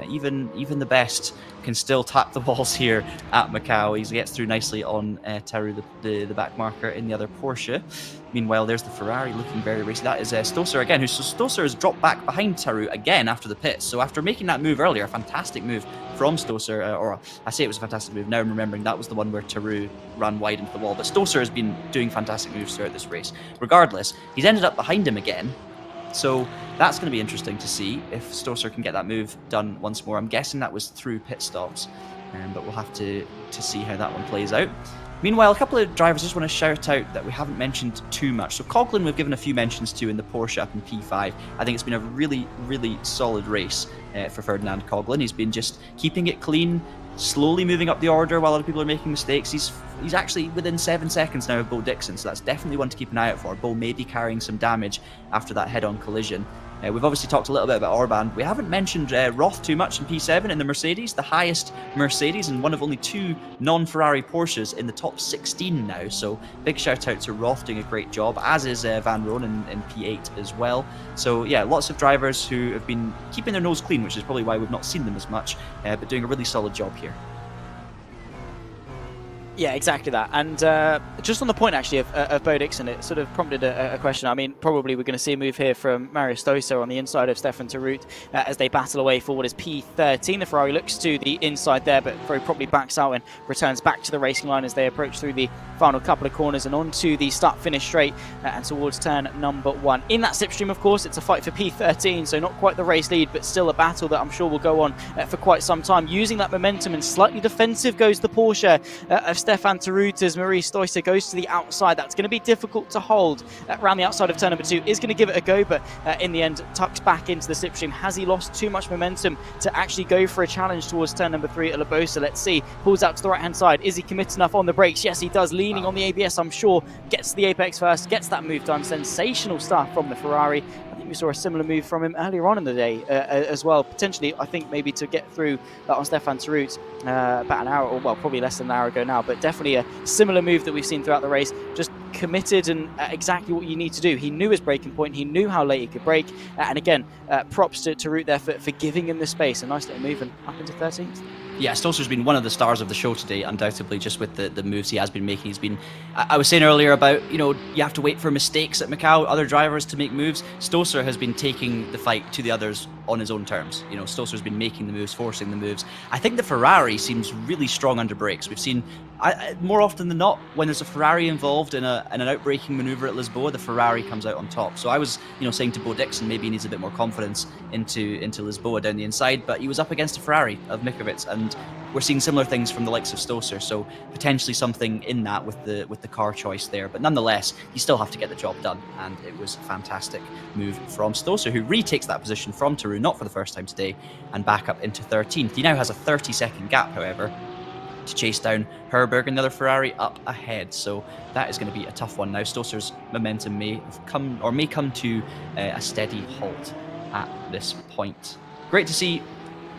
even the best can still tap the walls here at Macau. He gets through nicely on Taru, the back marker in the other Porsche. Meanwhile, there's the Ferrari looking very racy. That is Stosur again, Stosur has dropped back behind Taru again after the pits. So after making that move earlier, a fantastic move from Stosur, or I say it was a fantastic move, now I'm remembering that was the one where Taru ran wide into the wall. But Stosur has been doing fantastic moves throughout this race. Regardless, he's ended up behind him again. So that's going to be interesting to see if Stosur can get that move done once more. I'm guessing that was through pit stops, but we'll have to see how that one plays out. Meanwhile, a couple of drivers I just want to shout out that we haven't mentioned too much. So Coughlin we've given a few mentions to in the Porsche up in P5. I think it's been a really, really solid race for Ferdinand Coughlin. He's been just keeping it clean, slowly moving up the order while other people are making mistakes. He's actually within 7 seconds now of Bo Dixon, so that's definitely one to keep an eye out for. Bo may be carrying some damage after that head-on collision. We've obviously talked a little bit about Orban. We haven't mentioned Roth too much in P7 in the Mercedes, the highest Mercedes and one of only 2 non-Ferrari Porsches in the top 16 now. So big shout out to Roth doing a great job, as is Van Roon in P8 as well. So yeah, lots of drivers who have been keeping their nose clean, which is probably why we've not seen them as much, but doing a really solid job here. Yeah, exactly that. And just on the point, actually, of Bo Dixon, it sort of prompted a question. I mean, probably we're going to see a move here from Mario Stoso on the inside of Stefan Tarut as they battle away for what is P13. The Ferrari looks to the inside there, but very promptly backs out and returns back to the racing line as they approach through the final couple of corners and onto the start-finish straight and towards turn number 1. In that slipstream, of course, it's a fight for P13, so not quite the race lead, but still a battle that I'm sure will go on for quite some time. Using that momentum and slightly defensive goes the Porsche of Stefan Tarut as Maurice Stoicer goes to the outside. That's going to be difficult to hold around the outside of turn number 2. Is going to give it a go, but in the end tucks back into the slipstream. Has he lost too much momentum to actually go for a challenge towards turn number 3 at Labosa? Let's see. Pulls out to the right hand side. Is he committed enough on the brakes? Yes, he does. Leaning on the ABS, I'm sure. Gets to the apex first. Gets that move done. Sensational stuff from the Ferrari. We saw a similar move from him earlier on in the day as well. Potentially, I think maybe to get through on Stefan Tarut about an hour, or well, probably less than an hour ago now, but definitely a similar move that we've seen throughout the race. Just committed and exactly what you need to do. He knew his braking point. He knew how late he could brake. And again, props to Tarut there for giving him the space. A nice little move and up into 13th. Yeah, Stoser's been one of the stars of the show today, undoubtedly, just with the moves he has been making. He's been, I was saying earlier about, you have to wait for mistakes at Macau, other drivers to make moves. Stoser has been taking the fight to the others on his own terms. Stoser's been making the moves, forcing the moves. I think the Ferrari seems really strong under brakes. We've seen, more often than not, when there's a Ferrari involved in an outbraking maneuver at Lisboa, the Ferrari comes out on top. So I was, saying to Bo Dixon, maybe he needs a bit more confidence into Lisboa down the inside, but he was up against a Ferrari of Mikovic, and we're seeing similar things from the likes of Stoser, so potentially something in that with the car choice there. But nonetheless, you still have to get the job done, and it was a fantastic move from Stoser, who retakes that position from Taru, not for the first time today, and back up into 13th. He now has a 30-second gap, however, to chase down Herberg and the other Ferrari up ahead. So that is going to be a tough one now. Stoser's momentum may come to a steady halt at this point. Great to see,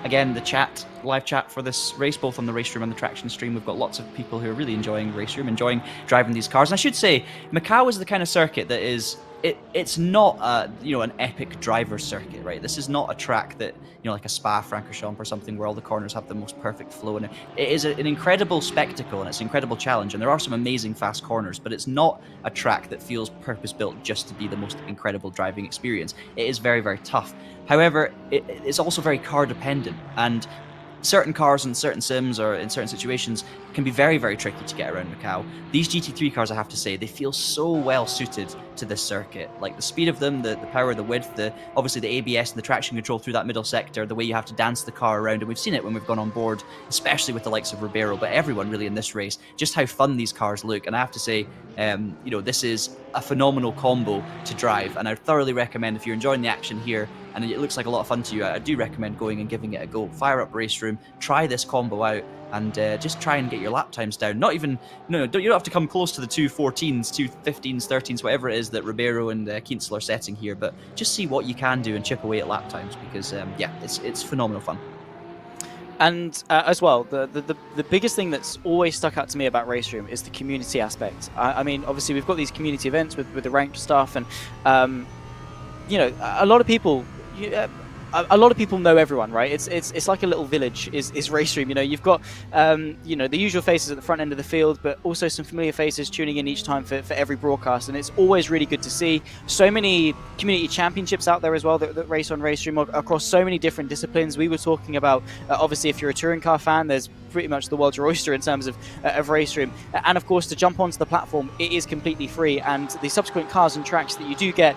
again, the chat live chat for this race, both on the RaceRoom and the Traction stream. We've got lots of people who are really enjoying RaceRoom, enjoying driving these cars. And I should say, Macau is the kind of circuit that is it's not an epic driver circuit, right? This is not a track that, like a Spa-Francorchamps or something where all the corners have the most perfect flow. And it is an incredible spectacle, and it's an incredible challenge, and there are some amazing fast corners, but it's not a track that feels purpose-built just to be the most incredible driving experience. It is very, very tough. However, it's also very car dependent, and certain cars in certain sims or in certain situations can be very, very tricky to get around Macau. These GT3 cars, I have to say, they feel so well suited to this circuit. Like the speed of them, the power, the width, obviously the ABS and the traction control through that middle sector, the way you have to dance the car around, and we've seen it when we've gone on board, especially with the likes of Ribeiro, but everyone really in this race, just how fun these cars look. And I have to say, this is a phenomenal combo to drive, and I thoroughly recommend, if you're enjoying the action here and it looks like a lot of fun to you, I do recommend going and giving it a go. Fire up RaceRoom, try this combo out, and just try and get your lap times down. You don't have to come close to the 2:14s, 2:15s, 13s, whatever it is that Ribeiro and Kienzl are setting here, but just see what you can do and chip away at lap times, because it's phenomenal fun. And as well, the biggest thing that's always stuck out to me about RaceRoom is the community aspect. I mean, obviously we've got these community events with the ranked stuff, and a lot of people. A lot of people know everyone, right? It's like a little village. Is RaceRoom? You've got the usual faces at the front end of the field, but also some familiar faces tuning in each time for every broadcast, and it's always really good to see. So many community championships out there as well that race on RaceRoom across so many different disciplines. We were talking about obviously, if you're a touring car fan, there's pretty much the world's your oyster in terms of RaceRoom, and of course to jump onto the platform, it is completely free, and the subsequent cars and tracks that you do get,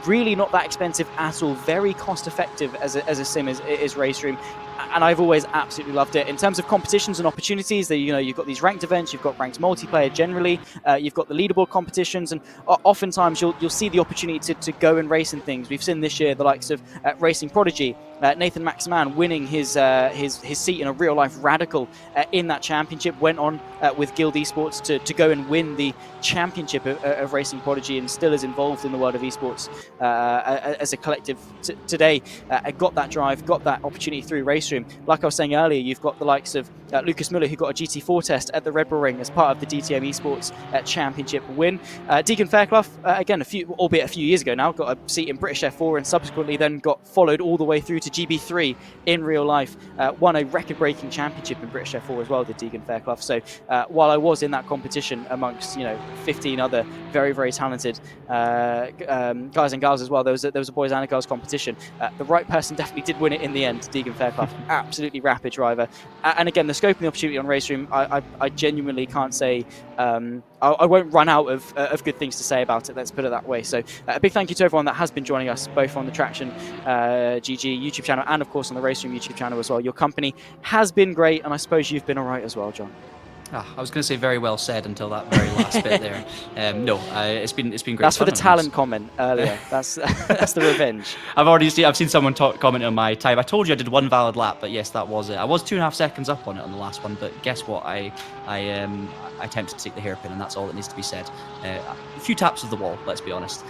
really not that expensive at all, very cost effective as a sim is RaceRoom, and I've always absolutely loved it. In terms of competitions and opportunities, you've got these ranked events, you've got ranked multiplayer generally, you've got the leaderboard competitions, and oftentimes you'll see the opportunity to go and race in things. We've seen this year the likes of Racing Prodigy, Nathan Maximan winning his seat in a real life radical in that championship, went on with Guild Esports to go and win the championship of Racing Prodigy, and still is involved in the world of esports as a collective today. Got that drive, got that opportunity through RaceRoom. Like I was saying earlier, you've got the likes of Lucas Muller, who got a GT4 test at the Red Bull Ring as part of the DTM Esports Championship win. Deegan Fairclough, again, albeit a few years ago now, got a seat in British F4, and subsequently then got followed all the way through to GB3 in real life. Won a record-breaking championship in British F4 as well, did Deegan Fairclough. So while I was in that competition amongst 15 other very, very talented guys and girls as well, there was a boys and a girls competition. The right person definitely did win it in the end. Deegan Fairclough, absolutely rapid driver. And again, the scope and the opportunity on RaceRoom, I genuinely can't say. I won't run out of good things to say about it, let's put it that way. So a big thank you to everyone that has been joining us, both on the Traction GG YouTube channel and of course on the RaceRoom YouTube channel as well. Your company has been great, and I suppose you've been alright as well, John. I was going to say very well said until that very last bit there. It's been great. That's for the talent comment earlier. That's the revenge. I've seen someone comment on my time. I told you I did one valid lap, but yes, that was it. I was 2.5 seconds up on it on the last one, but guess what? I attempted to take the hairpin, and that's all that needs to be said. A few taps of the wall, let's be honest.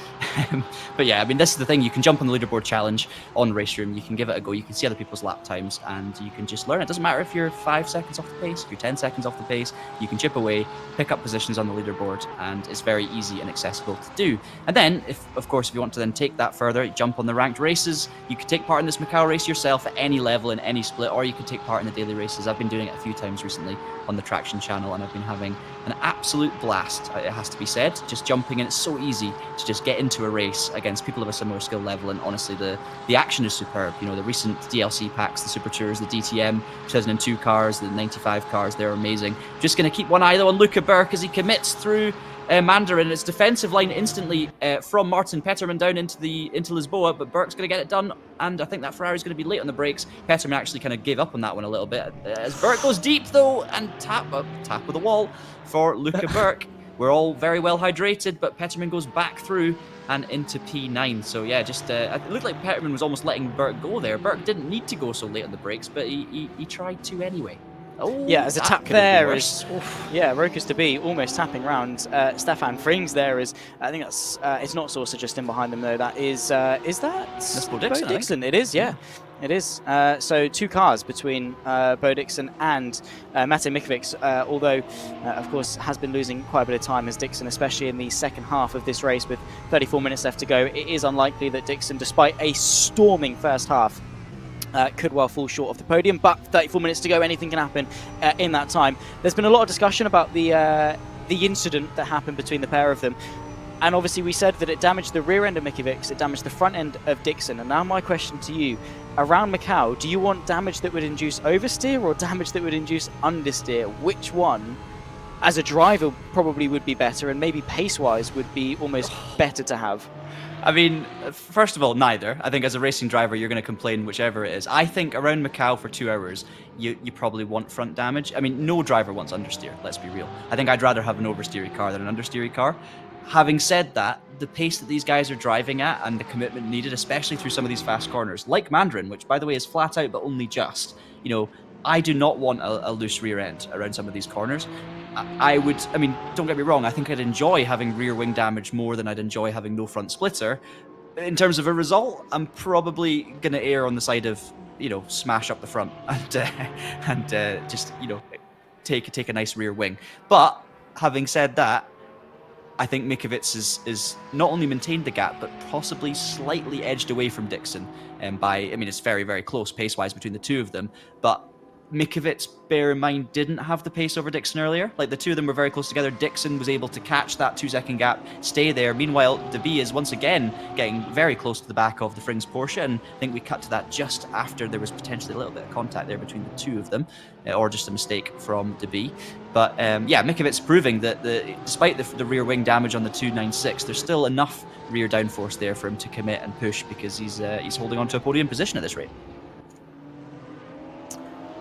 But yeah, I mean, this is the thing. You can jump on the leaderboard challenge on RaceRoom. You can give it a go. You can see other people's lap times, and you can just learn. It doesn't matter if you're 5 seconds off the pace, if you're 10 seconds off the pace. You can chip away, pick up positions on the leaderboard, and it's very easy and accessible to do. And then, if you want to then take that further, jump on the ranked races. You can take part in this Macau race yourself at any level in any split, or you can take part in the daily races. I've been doing it a few times recently on the Traction channel, and I've been having an absolute blast, it has to be said. Just jumping in, it's so easy to just get into a race against people of a similar skill level, and honestly, the action is superb. The recent DLC packs, the Super Tours, the DTM 2002 cars, the 95 cars, they're amazing. Just going to keep one eye though on Luca Burke as he commits through Mandarin. It's defensive line instantly from Martin Petterman down into Lisboa, but Burke's going to get it done, and I think that Ferrari's going to be late on the brakes. Petterman actually kind of gave up on that one a little bit as Burke goes deep though, and tap of the wall for Luca Burke. We're all very well hydrated, but Petterman goes back through and into P9. So yeah, just it looked like Petterman was almost letting Burke go there. Burke didn't need to go so late on the brakes, but he tried to anyway. Oh, yeah, as a tap there is, Rokas to be almost tapping round Stefan Frings there is, I think that's, it's not Saucer just in behind them though, that is that? That's Bo Dixon, Dixon, it is, yeah. It is. So 2 cars between Bo Dixon and Mate Mikovic, although, of course, has been losing quite a bit of time as Dixon, especially in the second half of this race with 34 minutes left to go. It is unlikely that Dixon, despite a storming first half, could well fall short of the podium, but 34 minutes to go, anything can happen in that time. There's been a lot of discussion about the incident that happened between the pair of them. And obviously we said that it damaged the rear end of Mikovic, it damaged the front end of Dixon. And now my question to you, around Macau, do you want damage that would induce oversteer or damage that would induce understeer? Which one, as a driver, probably would be better, and maybe pace-wise would be almost better to have? I mean, first of all, neither. I think as a racing driver, you're going to complain whichever it is. I think around Macau for 2 hours, you probably want front damage. I mean, no driver wants understeer, let's be real. I think I'd rather have an oversteery car than an understeery car. Having said that, the pace that these guys are driving at and the commitment needed, especially through some of these fast corners, like Mandarin, which, by the way, is flat out, but only just, I do not want a loose rear end around some of these corners. I mean, don't get me wrong, I think I'd enjoy having rear wing damage more than I'd enjoy having no front splitter. In terms of a result, I'm probably going to err on the side of, smash up the front and just, take a nice rear wing. But having said that, I think Mikovic is not only maintained the gap, but possibly slightly edged away from Dixon. It's very, very close pace-wise between the two of them. But Mikovic, bear in mind, didn't have the pace over Dixon earlier. Like, the two of them were very close together. Dixon was able to catch that 2-second gap, stay there. Meanwhile, DeBee is once again getting very close to the back of the Frings Porsche, and I think we cut to that just after there was potentially a little bit of contact there between the two of them, or just a mistake from DeBee. But Mikovic proving that despite the rear wing damage on the 296, there's still enough rear downforce there for him to commit and push, because he's holding on to a podium position at this rate.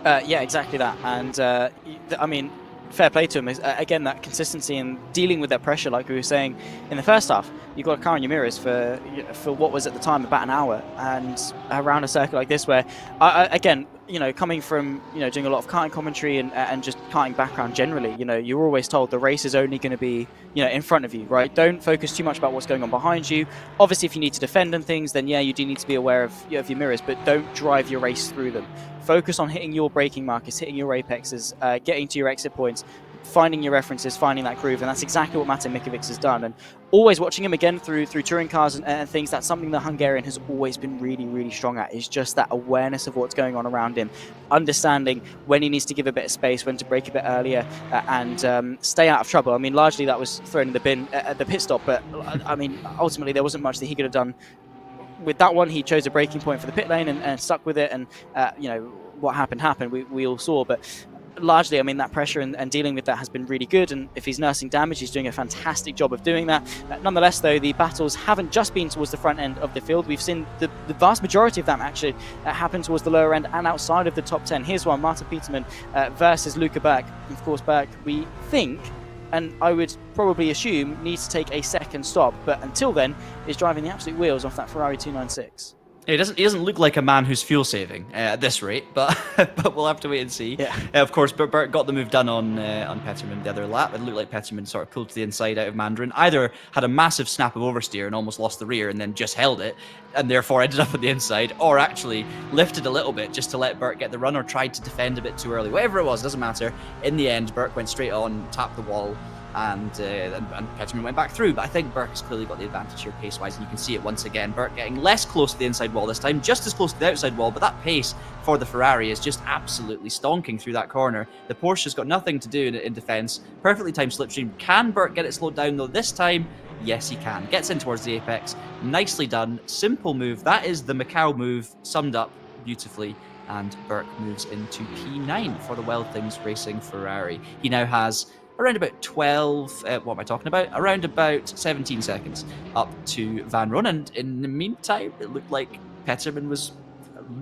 Yeah, exactly that. And fair play to him. Again, that consistency in dealing with that pressure, like we were saying in the first half. You got a car in your mirrors for what was at the time about an hour, and around a circuit like this, where again, coming from doing a lot of karting commentary and just karting background generally, you're always told the race is only going to be in front of you, right? Don't focus too much about what's going on behind you. Obviously, if you need to defend and things, then yeah, you do need to be aware of your mirrors, but don't drive your race through them. Focus on hitting your braking markers, hitting your apexes, getting to your exit points, finding your references, finding that groove, and that's exactly what Mate Mikovic has done. And always watching him again through touring cars and things, that's something the Hungarian has always been really, really strong at, is just that awareness of what's going on around him, understanding when he needs to give a bit of space, when to brake a bit earlier, and stay out of trouble. I mean, largely that was thrown in the bin at the pit stop, but I mean, ultimately there wasn't much that he could have done. With that one, he chose a braking point for the pit lane and stuck with it, and what happened, we all saw. But largely, I mean, that pressure and dealing with that has been really good, and if he's nursing damage, he's doing a fantastic job of doing that. Nonetheless, though, the battles haven't just been towards the front end of the field. We've seen the vast majority of them actually happen towards the lower end and outside of the top 10. Here's one, Marta Peterman versus Luca Berg. Of course, Berg, we think, and I would probably assume, needs to take a second stop, but until then is driving the absolute wheels off that Ferrari 296. He doesn't look like a man who's fuel saving at this rate, but we'll have to wait and see. Yeah. Of course, Bert got the move done on Peterman the other lap. It looked like Peterman sort of pulled to the inside out of Mandarin, either had a massive snap of oversteer and almost lost the rear and then just held it, and therefore ended up on the inside, or actually lifted a little bit just to let Bert get the run, or tried to defend a bit too early. Whatever it was, doesn't matter. In the end, Bert went straight on, tapped the wall, and Peterman went back through. But I think Bert has clearly got the advantage here pace-wise, and you can see it once again. Bert getting less close to the inside wall this time, just as close to the outside wall, but that pace for the Ferrari is just absolutely stonking through that corner. The Porsche's got nothing to do in defence. Perfectly timed slipstream. Can Bert get it slowed down though this time? Yes, he can. Gets in towards the apex. Nicely done. Simple move. That is the Macau move summed up beautifully. And Bert moves into P9 for the Wild Things Racing Ferrari. He now has around about 12, around about 17 seconds up to Van Ron. And in the meantime, it looked like Peterman was,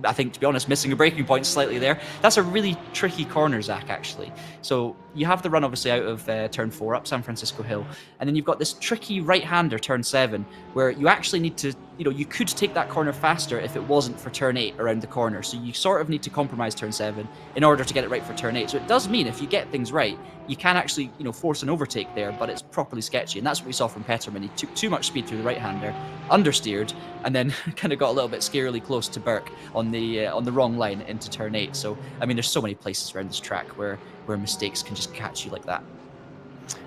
I think, to be honest, missing a braking point slightly there. That's a really tricky corner, Zach, actually. So you have the run, obviously, out of turn 4 up San Francisco Hill. And then you've got this tricky right-hander, turn 7, where you actually need to you could take that corner faster if it wasn't for turn 8 around the corner. So you sort of need to compromise turn 7 in order to get it right for turn 8. So it does mean if you get things right, you can actually, force an overtake there, but it's properly sketchy. And that's what we saw from Peterman. He took too much speed through the right-hander, understeered, and then kind of got a little bit scarily close to Burke on the wrong line into turn 8. So, I mean, there's so many places around this track where mistakes can just catch you like that.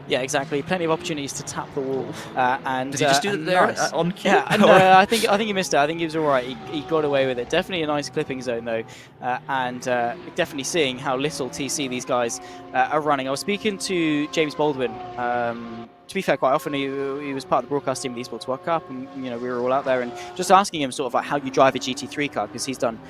Yeah, exactly. Plenty of opportunities to tap the wall. And did he just do it there on cue? Yeah, no, I think he missed it. I think he was all right. He got away with it. Definitely a nice clipping zone though, and definitely seeing how little TC these guys are running. I was speaking to James Baldwin. To be fair, quite often he was part of the broadcast team of the Esports World Cup, and we were all out there and just asking him sort of like how you drive a GT3 car, because he's done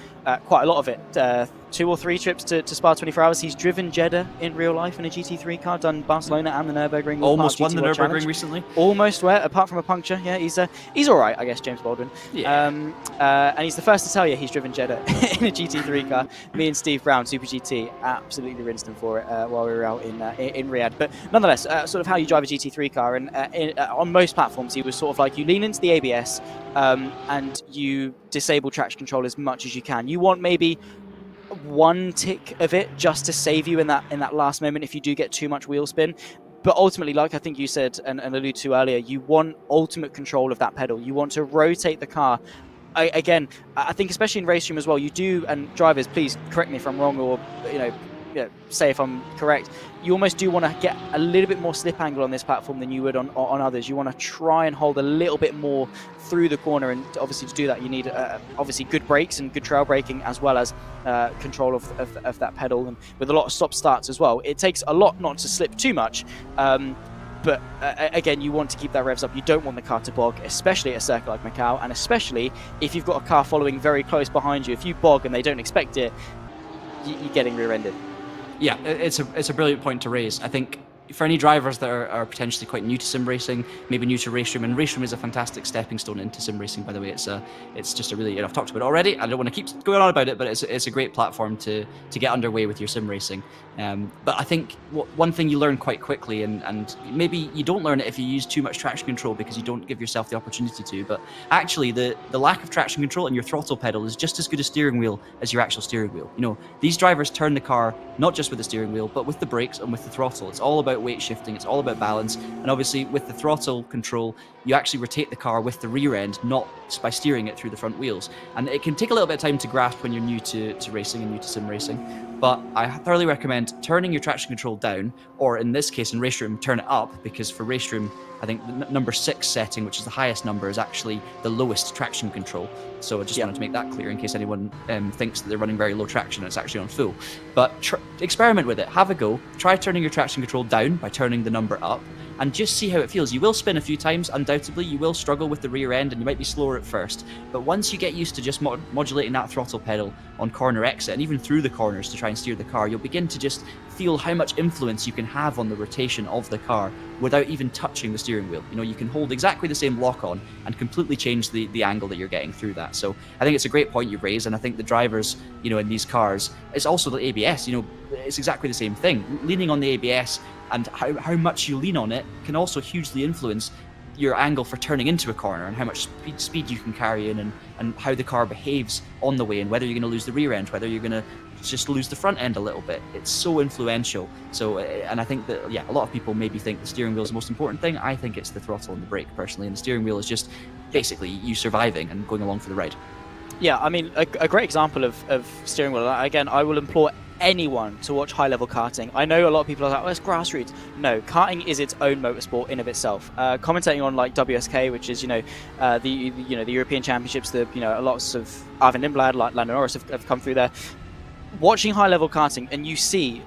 quite a lot of it. 2 or 3 trips to Spa 24 Hours. He's driven Jeddah in real life in a GT3 car, done Barcelona and the Nürburgring. Almost won the Nürburgring recently. Almost, apart from a puncture. Yeah, he's all right, I guess, James Baldwin. Yeah. And he's the first to tell you he's driven Jeddah in a GT3 car. Me and Steve Brown, Super GT, absolutely rinsed him for it while we were out in Riyadh. But nonetheless, sort of how you drive a GT3 car, and on most platforms, he was sort of like you lean into the ABS and you disable traction control as much as you can. You want maybe 1 tick of it just to save you in that last moment if you do get too much wheel spin. But ultimately, like I think you said and alluded to earlier, you want ultimate control of that pedal. You want to rotate the car. I think especially in RaceRoom as well, you do, and drivers, please correct me if I'm wrong, or say if I'm correct, you almost do want to get a little bit more slip angle on this platform than you would on others. You want to try and hold a little bit more through the corner, and obviously to do that you need obviously good brakes and good trail braking, as well as control of that pedal, and with a lot of stop starts as well. It takes a lot not to slip too much, but again, you want to keep that revs up. You don't want the car to bog, especially at a circuit like Macau, and especially if you've got a car following very close behind you. If you bog and they don't expect it, you're getting rear-ended. Yeah, it's a brilliant point to raise. I think for any drivers that are potentially quite new to sim racing, maybe new to RaceRoom, and RaceRoom is a fantastic stepping stone into sim racing, by the way. It's just a really, I've talked about it already, I don't want to keep going on about it, but it's a great platform to get underway with your sim racing. But I think one thing you learn quite quickly, and maybe you don't learn it if you use too much traction control because you don't give yourself the opportunity to, but actually the lack of traction control in your throttle pedal is just as good a steering wheel as your actual steering wheel. These drivers turn the car not just with the steering wheel, but with the brakes and with the throttle. It's all about weight shifting, it's all about balance, and obviously with the throttle control, you actually rotate the car with the rear end, not by steering it through the front wheels. And it can take a little bit of time to grasp when you're new to racing and new to sim racing, but I thoroughly recommend turning your traction control down, or in this case in RaceRoom, turn it up, because for RaceRoom, I think the number 6 setting, which is the highest number, is actually the lowest traction control. So I just wanted to make that clear in case anyone thinks that they're running very low traction and it's actually on full. But experiment with it, have a go, try turning your traction control down by turning the number up, and just see how it feels. You will spin a few times, undoubtedly, you will struggle with the rear end and you might be slower at first, but once you get used to just modulating that throttle pedal on corner exit and even through the corners to try and steer the car, you'll begin to just feel how much influence you can have on the rotation of the car without even touching the steering wheel. You can hold exactly the same lock on and completely change the angle that you're getting through that. So I think it's a great point you raised, and I think the drivers, in these cars, it's also the ABS, it's exactly the same thing. Leaning on the ABS and how much you lean on it can also hugely influence your angle for turning into a corner, and how much speed you can carry in, and how the car behaves on the way, and whether you're going to lose the rear end, whether you're going to just lose the front end a little bit. It's so influential. So, and I think that, a lot of people maybe think the steering wheel is the most important thing. I think it's the throttle and the brake, personally, and the steering wheel is just basically you surviving and going along for the ride. Yeah, I mean, a great example of steering wheel, again, I will implore anyone to watch high-level karting. I know a lot of people are like, it's grassroots. No, karting is its own motorsport in of itself. Commentating on like WSK, which is the European Championships, lots of Arvin Lindblad, like Lando Norris have come through there. Watching high-level karting, and you see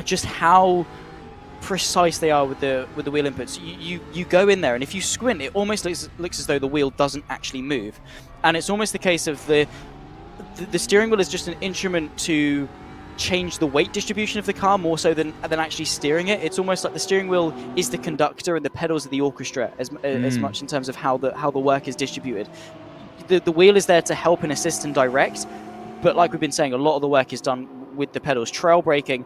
just how precise they are with the wheel inputs. You go in there, and if you squint, it almost looks as though the wheel doesn't actually move, and it's almost the case of the steering wheel is just an instrument to change the weight distribution of the car more so than actually steering it. It's almost like the steering wheel is the conductor and the pedals are the orchestra as much in terms of how the work is distributed. The wheel is there to help and assist and direct, but like we've been saying, a lot of the work is done with the pedals. Trail braking,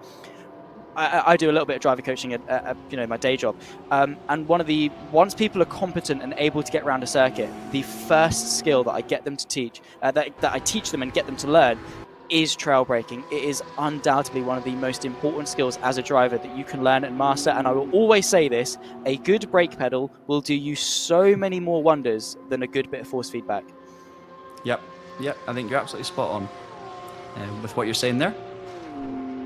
I do a little bit of driver coaching at my day job, and once people are competent and able to get around a circuit, the first skill that I get them to teach, that I teach them and get them to learn, is trail braking. It is undoubtedly one of the most important skills as a driver that you can learn and master. And I will always say this: a good brake pedal will do you so many more wonders than a good bit of force feedback. Yep. I think you're absolutely spot on with what you're saying there.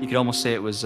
You could almost say it was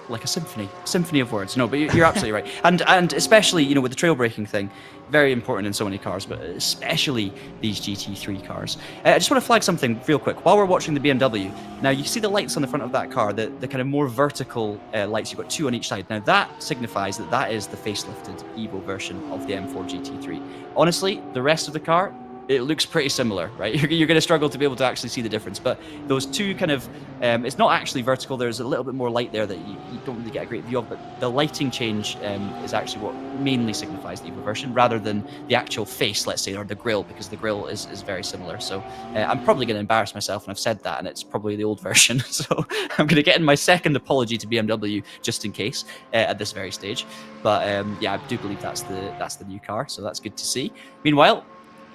like a symphony of words. No, but you're absolutely right. And especially, with the trail braking thing, very important in so many cars, but especially these GT3 cars. I just want to flag something real quick. While we're watching the BMW, now you see the lights on the front of that car, the kind of more vertical lights. You've got 2 on each side. Now that signifies that is the facelifted Evo version of the M4 GT3. Honestly, the rest of the car, it looks pretty similar, right? You're going to struggle to be able to actually see the difference. But those two kind of, it's not actually vertical. There's a little bit more light there that you don't really get a great view of. But the lighting change is actually what mainly signifies the Evo version, rather than the actual face, let's say, or the grille, because the grille is very similar. So I'm probably going to embarrass myself, and I've said that, and it's probably the old version. So I'm going to get in my second apology to BMW just in case at this very stage. But I do believe that's the new car. So that's good to see. Meanwhile,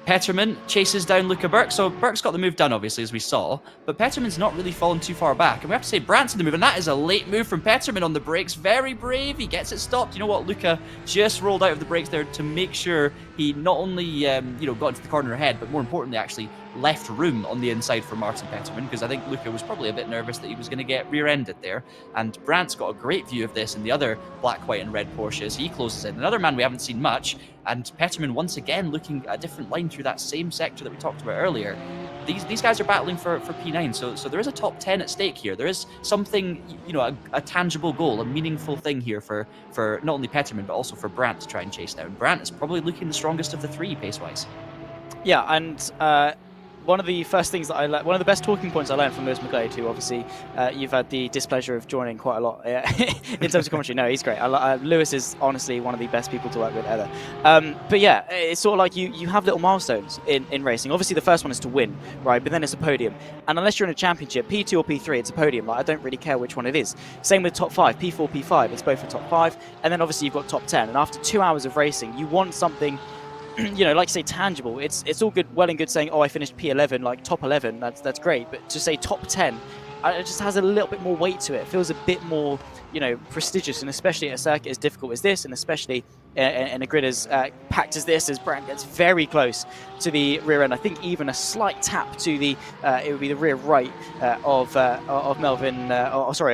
Peterman chases down Luca Burke. So Burke's got the move done, obviously, as we saw, but Peterman's not really fallen too far back. And we have to say Brandt's in the move, and that is a late move from Peterman on the brakes. Very brave. He gets it stopped. You know what? Luca just rolled out of the brakes there to make sure he not only got into the corner ahead, but more importantly, actually left room on the inside for Martin Peterman, because I think Luca was probably a bit nervous that he was going to get rear-ended there. And Brandt's got a great view of this in the other black, white, and red Porsches. He closes in. Another man we haven't seen much, and Peterman once again looking at a different line through that same sector that we talked about earlier. These guys are battling for P9, so there is a top 10 at stake here. There is something, a tangible goal, a meaningful thing here for not only Peterman but also for Brandt to try and chase down. Brandt is probably looking the strongest of the three pace-wise. Yeah, and one of the first things that one of the best talking points I learned from Lewis McGlade, who obviously you've had the displeasure of joining quite a lot in terms of commentary. No, he's great. Lewis is honestly one of the best people to work with ever. But yeah, it's sort of like you have little milestones in racing. Obviously, the first one is to win, right? But then it's a podium. And unless you're in a championship, P2 or P3, it's a podium. Like, I don't really care which one it is. Same with top 5, P4, P5. It's both for top 5. And then obviously you've got top 10. And after 2 hours of racing, you want something, like you say, tangible. It's all well and good saying, oh, I finished P11, like top 11, that's great. But to say top 10, it just has a little bit more weight to it. It feels a bit more, prestigious, and especially at a circuit as difficult as this, and especially in a grid as packed as this, as Brandt gets very close to the rear end. I think even a slight tap to the, it would be the rear right of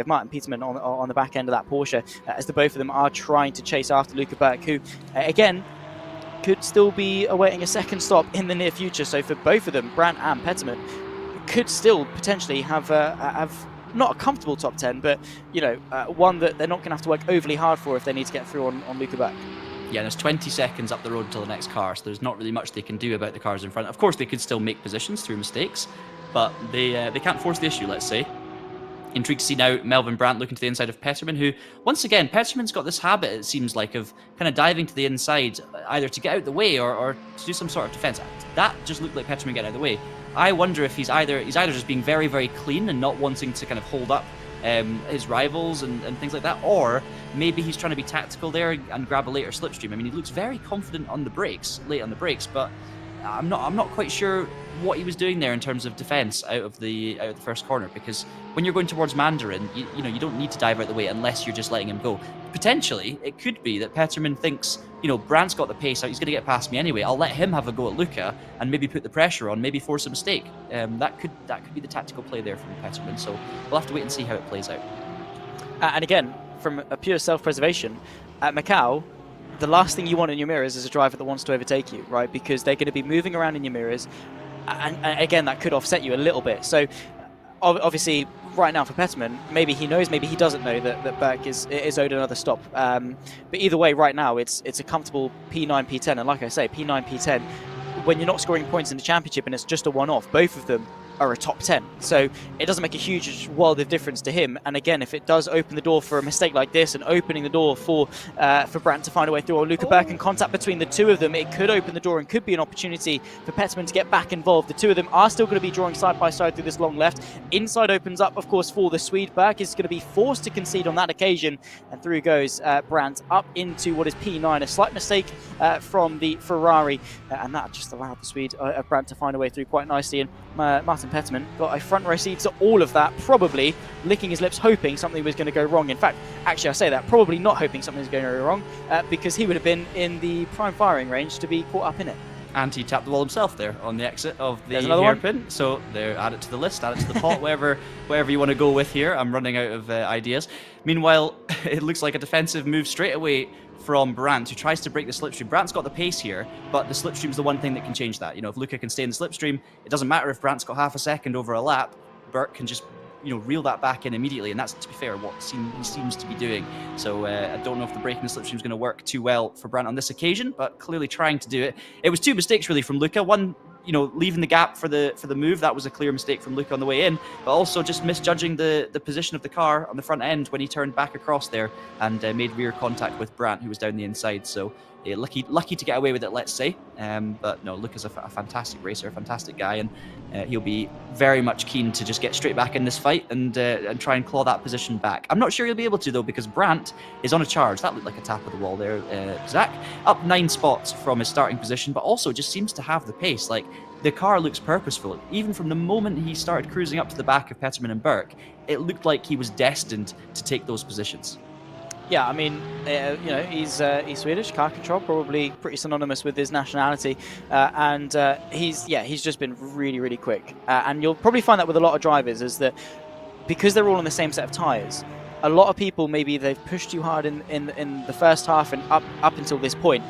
Martin Peterman on the back end of that Porsche, as the both of them are trying to chase after Luca Burke, who, again, could still be awaiting a second stop in the near future. So for both of them, Brandt and Peterman, could still potentially have not a comfortable top 10, but one that they're not going to have to work overly hard for if they need to get through on Luca Burke. Yeah, there's 20 seconds up the road until the next car, so there's not really much they can do about the cars in front. Of course, they could still make positions through mistakes, but they can't force the issue, let's say. Intrigued to see now Melvin Brandt looking to the inside of Peterman, who, once again, Peterman's got this habit, it seems like, of kind of diving to the inside, either to get out the way or to do some sort of defence. That just looked like Peterman getting out of the way. I wonder if he's either just being very, very clean and not wanting to kind of hold up his rivals and things like that, or maybe he's trying to be tactical there and grab a later slipstream. I mean, he looks very confident on the brakes, late on the brakes, but I'm not quite sure what he was doing there in terms of defence out of the first corner, because when you're going towards Mandarin, you don't need to dive out the way unless you're just letting him go. Potentially, it could be that Peterman thinks, Brandt's got the pace out, he's going to get past me anyway. I'll let him have a go at Luca and maybe put the pressure on, maybe force a mistake. That could be the tactical play there from Peterman. So we'll have to wait and see how it plays out. And again, from a pure self-preservation, at Macau, the last thing you want in your mirrors is a driver that wants to overtake you, right? Because they're going to be moving around in your mirrors, and again, that could offset you a little bit. So obviously, right now for Peterman, maybe he knows, maybe he doesn't know that Burke is owed another stop. But either way, right now, it's a comfortable P9, P10. And like I say, P9, P10, when you're not scoring points in the championship and it's just a one-off, both of them are a top 10. So it doesn't make a huge world of difference to him. And again, if it does open the door for a mistake like this and opening the door for Brandt to find a way through, or Luca Berg and contact between the two of them, it could open the door and could be an opportunity for Peterman to get back involved. The two of them are still going to be drawing side by side through this long left. Inside opens up, of course, for the Swede. Berg is going to be forced to concede on that occasion. And through goes Brandt up into what is P9. A slight mistake from the Ferrari. And that just allowed the Swede Brandt to find a way through quite nicely. And Martin Peterman got a front row seat to all of that, probably licking his lips, hoping something was going to go wrong. In fact, actually I say that, probably not hoping something was going to go wrong, because he would have been in the prime firing range to be caught up in it. And he tapped the wall himself there on the exit of the another hairpin. So there, add it to the list, add it to the pot, whatever you want to go with here. I'm running out of ideas. Meanwhile, it looks like a defensive move straight away from Brandt, who tries to break the slipstream. Brandt's got the pace here, but the slipstream's the one thing that can change that. You know, if Luca can stay in the slipstream, it doesn't matter if Brandt's got half a second over a lap. Burt can just, you know, reel that back in immediately, and that's, to be fair, what he seems to be doing. So I don't know if the breaking the slipstream is going to work too well for Brandt on this occasion, but clearly trying to do it. It was two mistakes really from Luca. One, you know, leaving the gap for the move, that was a clear mistake from Luca on the way in, but also just misjudging the position of the car on the front end when he turned back across there and made rear contact with Brandt, who was down the inside. So lucky to get away with it, let's say. But no, Luca's a fantastic racer, a fantastic guy, and he'll be very much keen to just get straight back in this fight and try and claw that position back. I'm not sure he'll be able to, though, because Brandt is on a charge. That looked like a tap of the wall there, Zach. Up 9 spots from his starting position, but also just seems to have the pace. Like, the car looks purposeful. Even from the moment he started cruising up to the back of Peterman and Burke, it looked like he was destined to take those positions. Yeah, I mean, you know, he's Swedish. Car control probably pretty synonymous with his nationality, and he's just been really, really quick. And you'll probably find that with a lot of drivers, is that because they're all on the same set of tyres, a lot of people, maybe they've pushed too hard in the first half and up until this point,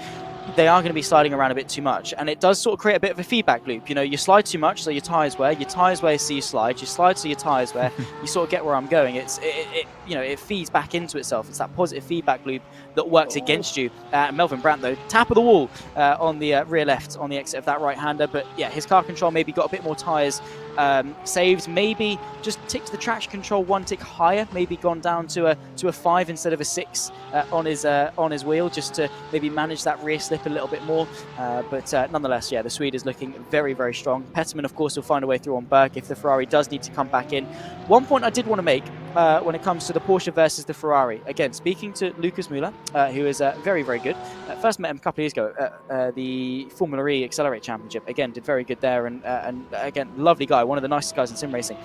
they are going to be sliding around a bit too much, and it does sort of create a bit of a feedback loop. You know, you slide too much, so your tyres wear. Your tyres wear, so you slide. You slide, so your tyres wear. You sort of get where I'm going. It feeds back into itself. It's that positive feedback loop that works against you. Melvin Brandt, though, tap of the wall on the rear left on the exit of that right-hander. But yeah, his car control maybe got a bit more tyres saved. Maybe just ticked the traction control 1 tick higher. Maybe gone down to a 5 instead of a 6 on his wheel, just to maybe manage that rear slip a little bit more. But nonetheless, yeah, the Swede is looking very, very strong. Peterman, of course, will find a way through on Berg if the Ferrari does need to come back in. One point I did want to make when it comes to the Porsche versus the Ferrari. Again, speaking to Lucas Müller, who is very, very good. First met him a couple of years ago at the Formula E Accelerate Championship. Again, did very good there, and again, lovely guy, one of the nicest guys in sim racing.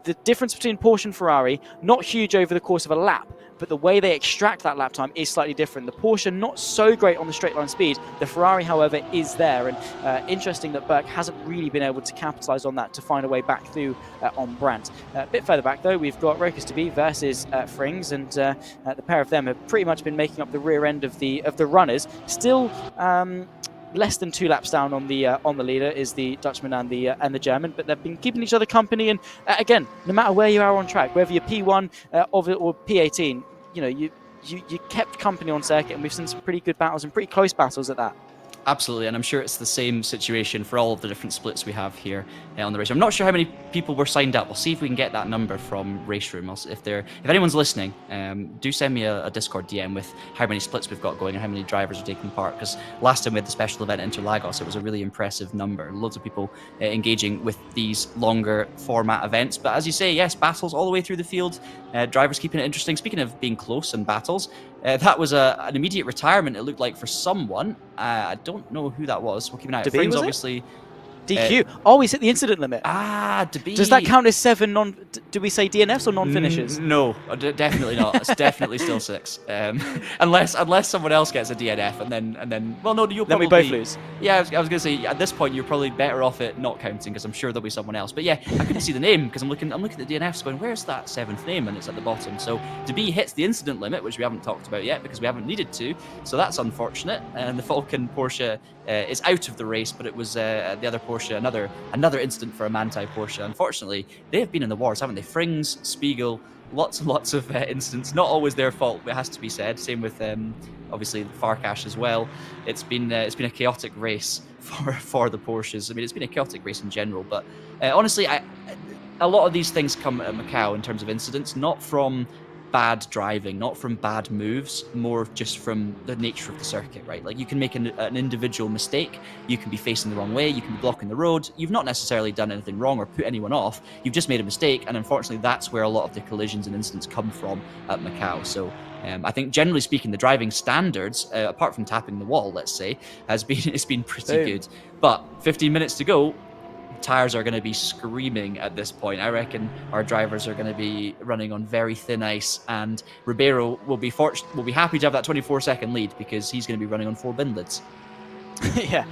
The difference between Porsche and Ferrari, not huge over the course of a lap, but the way they extract that lap time is slightly different. The Porsche not so great on the straight line speed. The Ferrari, however, is there. And interesting that Berg hasn't really been able to capitalise on that to find a way back through on Brandt. A bit further back, though, we've got Rokas de Bie versus Frings, and the pair of them have pretty much been making up the rear end of the runners. Still less than 2 laps down on the leader is the Dutchman and the German, but they've been keeping each other company. And again, no matter where you are on track, whether you're P1 or P18, you know, you kept company on circuit, and we've seen some pretty good battles and pretty close battles at that. Absolutely, and I'm sure it's the same situation for all of the different splits we have here on the race. I'm not sure how many people were signed up. We'll see if we can get that number from RaceRoom. If anyone's listening, do send me a Discord DM with how many splits we've got going and how many drivers are taking part, because last time we had the special event at Interlagos, it was a really impressive number. Loads of people engaging with these longer format events. But as you say, yes, battles all the way through the field, drivers keeping it interesting. Speaking of being close and battles, that was an immediate retirement, it looked like, for someone. I don't know who that was. We'll keep an eye out. Frings, obviously. DQ. He's hit the incident limit. de Bie. Does that count as 7 non... Do we say DNFs or non-finishes? No, definitely not. It's definitely still 6. Unless someone else gets a DNF and then well, no, you'll probably... Then we both lose. Yeah, I was going to say, at this point, you're probably better off it not counting, because I'm sure there'll be someone else. But yeah, I couldn't see the name, because I'm looking at the DNFs going, where's that 7th name? And it's at the bottom. So de Bie hits the incident limit, which we haven't talked about yet, because we haven't needed to. So that's unfortunate. And the Falcon Porsche is out of the race, but it was the other Porsche Porsche, another incident for a Manthey Porsche. Unfortunately, they have been in the wars, haven't they? Frings, Spiegel, lots and lots of incidents. Not always their fault, it has to be said. Same with obviously Farkash as well. It's been a chaotic race for the Porsches. I mean, it's been a chaotic race in general, but honestly, a lot of these things come at Macau in terms of incidents, not from bad driving, not from bad moves, more just from the nature of the circuit, right? Like, you can make an individual mistake, you can be facing the wrong way, you can be blocking the road, you've not necessarily done anything wrong or put anyone off, you've just made a mistake, and unfortunately that's where a lot of the collisions and incidents come from at Macau. So I think generally speaking, the driving standards, apart from tapping the wall, let's say, it's been pretty good. But 15 minutes to go, tires are going to be screaming at this point. I reckon our drivers are going to be running on very thin ice, and Ribeiro will be happy to have that 24-second lead because he's going to be running on 4 bin lids. Yeah.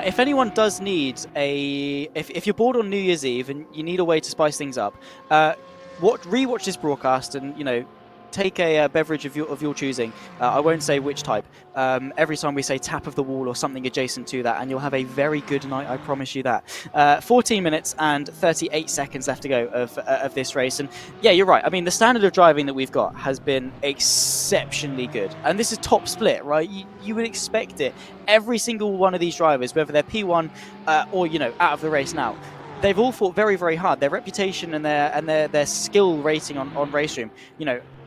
If anyone does need if you're bored on New Year's Eve and you need a way to spice things up, rewatch this broadcast and take a beverage of your choosing. I won't say which type. Every time we say tap of the wall or something adjacent to that, and you'll have a very good night, I promise you that. 14 minutes and 38 seconds left to go of this race. And yeah, you're right. I mean, the standard of driving that we've got has been exceptionally good. And this is top split, right? You would expect it. Every single one of these drivers, whether they're P1 or, out of the race now, they've all fought very, very hard. Their reputation and their skill rating on RaceRoom,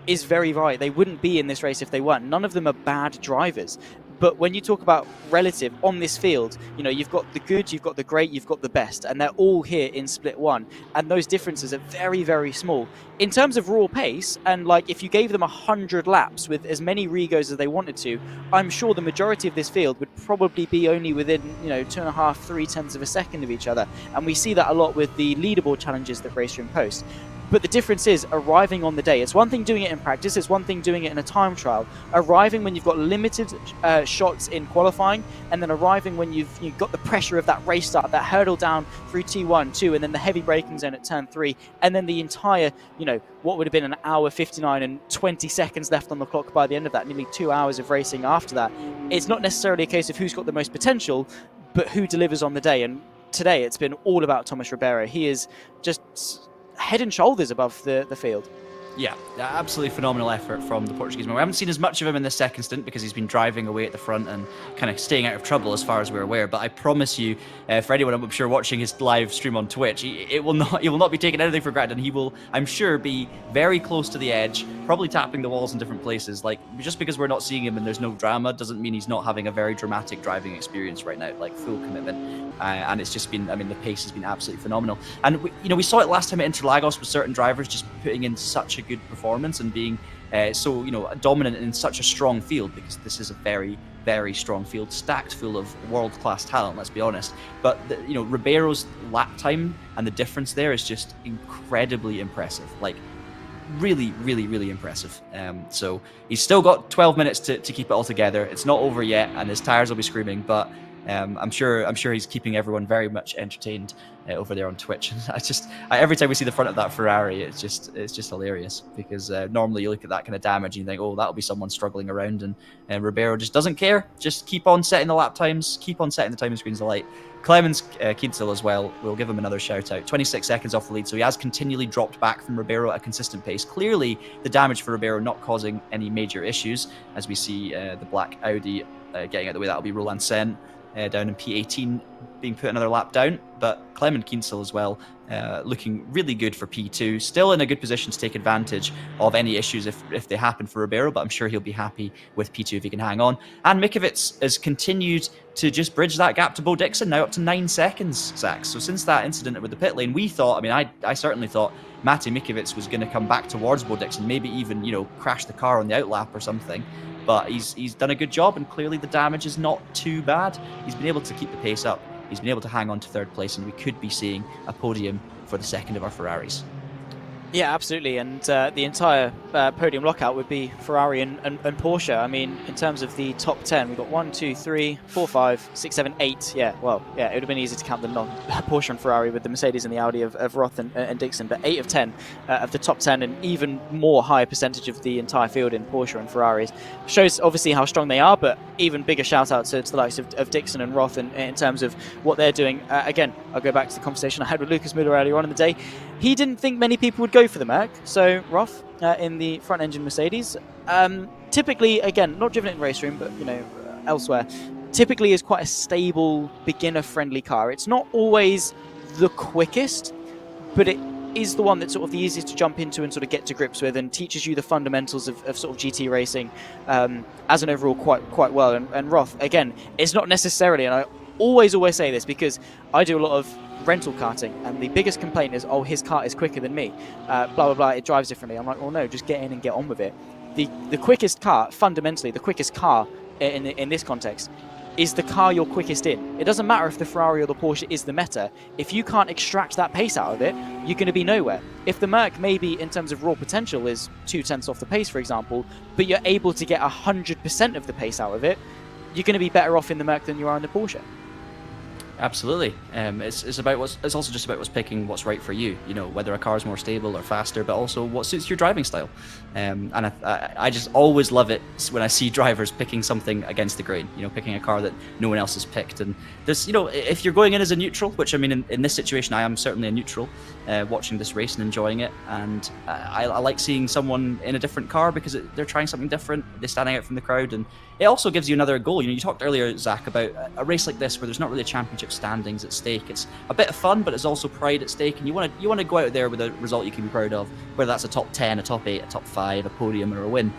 is very right. They wouldn't be in this race if they weren't. None of them are bad drivers. But when you talk about relative on this field, you've got the good, you've got the great, you've got the best, and they're all here in split one. And those differences are very, very small. In terms of raw pace, and if you gave them 100 laps with as many regos as they wanted to, I'm sure the majority of this field would probably be only within, 2.5, 3 tenths of a second of each other. And we see that a lot with the leaderboard challenges that RaceRoom posts. But the difference is arriving on the day. It's one thing doing it in practice, it's one thing doing it in a time trial. Arriving when you've got limited shots in qualifying, and then arriving when you've got the pressure of that race start, that hurdle down through T1, 2, and then the heavy braking zone at turn 3, and then the entire, what would have been an hour 59 and 20 seconds left on the clock by the end of that, nearly 2 hours of racing after that. It's not necessarily a case of who's got the most potential, but who delivers on the day. And today it's been all about Thomas Ribeiro. He is just head and shoulders above the field. Yeah, absolutely phenomenal effort from the Portuguese man. We haven't seen as much of him in this second stint because he's been driving away at the front and kind of staying out of trouble as far as we're aware. But I promise you, for anyone I'm sure watching his live stream on Twitch, he will not be taking anything for granted. And he will, I'm sure, be very close to the edge, probably tapping the walls in different places. Just because we're not seeing him and there's no drama doesn't mean he's not having a very dramatic driving experience right now, full commitment. And it's just been, the pace has been absolutely phenomenal. And we saw it last time at Interlagos with certain drivers just putting in such a good performance and being so dominant in such a strong field, because this is a very, very strong field stacked full of world-class talent, let's be honest. But Ribeiro's lap time and the difference there is just incredibly impressive, really, really, really impressive. So he's still got 12 minutes to keep it all together. It's not over yet, and his tires will be screaming, but I'm sure he's keeping everyone very much entertained over there on Twitch. Every time we see the front of that Ferrari, it's just hilarious, because normally you look at that kind of damage and you think, oh, that'll be someone struggling around, and Ribeiro just doesn't care. Just keep on setting the lap times, keep on setting the timing screens alight. Clemens Kienzel as well, we'll give him another shout out. 26 seconds off the lead, so he has continually dropped back from Ribeiro at a consistent pace. Clearly, the damage for Ribeiro not causing any major issues, as we see the black Audi getting out of the way. That'll be Roland Sen down in P18 being put another lap down. But Clement Kienzel as well, looking really good for P2. Still in a good position to take advantage of any issues if they happen for Ribeiro, but I'm sure he'll be happy with P2 if he can hang on. And Mikovic has continued to just bridge that gap to Bo Dixon, now up to 9 seconds, Zach. So since that incident with the pit lane, we thought, I certainly thought Mate Mikovic was going to come back towards Bo Dixon, maybe even, crash the car on the outlap or something. But he's done a good job, and clearly the damage is not too bad. He's been able to keep the pace up. He's been able to hang on to third place, and we could be seeing a podium for the second of our Ferraris. Yeah, absolutely, and the entire podium lockout would be Ferrari and Porsche. I mean, in terms of the top 10, we've got 1, 2, 3, 4, 5, 6, 7, 8. Yeah, well, yeah, it would have been easy to count the Porsche and Ferrari with the Mercedes and the Audi of Roth and Dixon, but 8 of 10 of the top 10, and even more higher percentage of the entire field in Porsche and Ferraris. Shows obviously how strong they are, but even bigger shout out to the likes of Dixon and Roth in terms of what they're doing. Again, I'll go back to the conversation I had with Lucas Müller earlier on in the day. He didn't think many people would go for the Merc, so Roth in the front engine Mercedes. Typically, again, not driven it in RaceRoom, but elsewhere, typically is quite a stable, beginner-friendly car. It's not always the quickest, but it is the one that's sort of the easiest to jump into and sort of get to grips with, and teaches you the fundamentals of sort of GT racing as an overall quite well. And Roth, again, it's not necessarily, and I always say this because I do a lot of rental karting, and the biggest complaint is, oh, his kart is quicker than me, blah blah blah, it drives differently. I'm like, well, no, just get in and get on with it. The quickest car, fundamentally the quickest car in this context, is the car you're quickest in. It doesn't matter if the Ferrari or the Porsche is the meta. If you can't extract that pace out of it, you're going to be nowhere. If the Merc maybe in terms of raw potential is 2/10 off the pace, for example, but you're able to get 100% of the pace out of it, you're going to be better off in the Merc than you are in the Porsche. Absolutely. It's also just about picking what's right for you. Whether a car is more stable or faster, but also what suits your driving style. And I just always love it when I see drivers picking something against the grain. Picking a car that no one else has picked. And there's, if you're going in as a neutral, which I mean, in this situation, I am certainly a neutral, watching this race and enjoying it. And I like seeing someone in a different car because they're trying something different. They're standing out from the crowd, and it also gives you another goal. You talked earlier, Zach, about a race like this where there's not really a championship standings at stake. It's a bit of fun, but there's also pride at stake, and you want to go out there with a result you can be proud of, whether that's a top 10, a top 8, a top 5, a podium, or a win.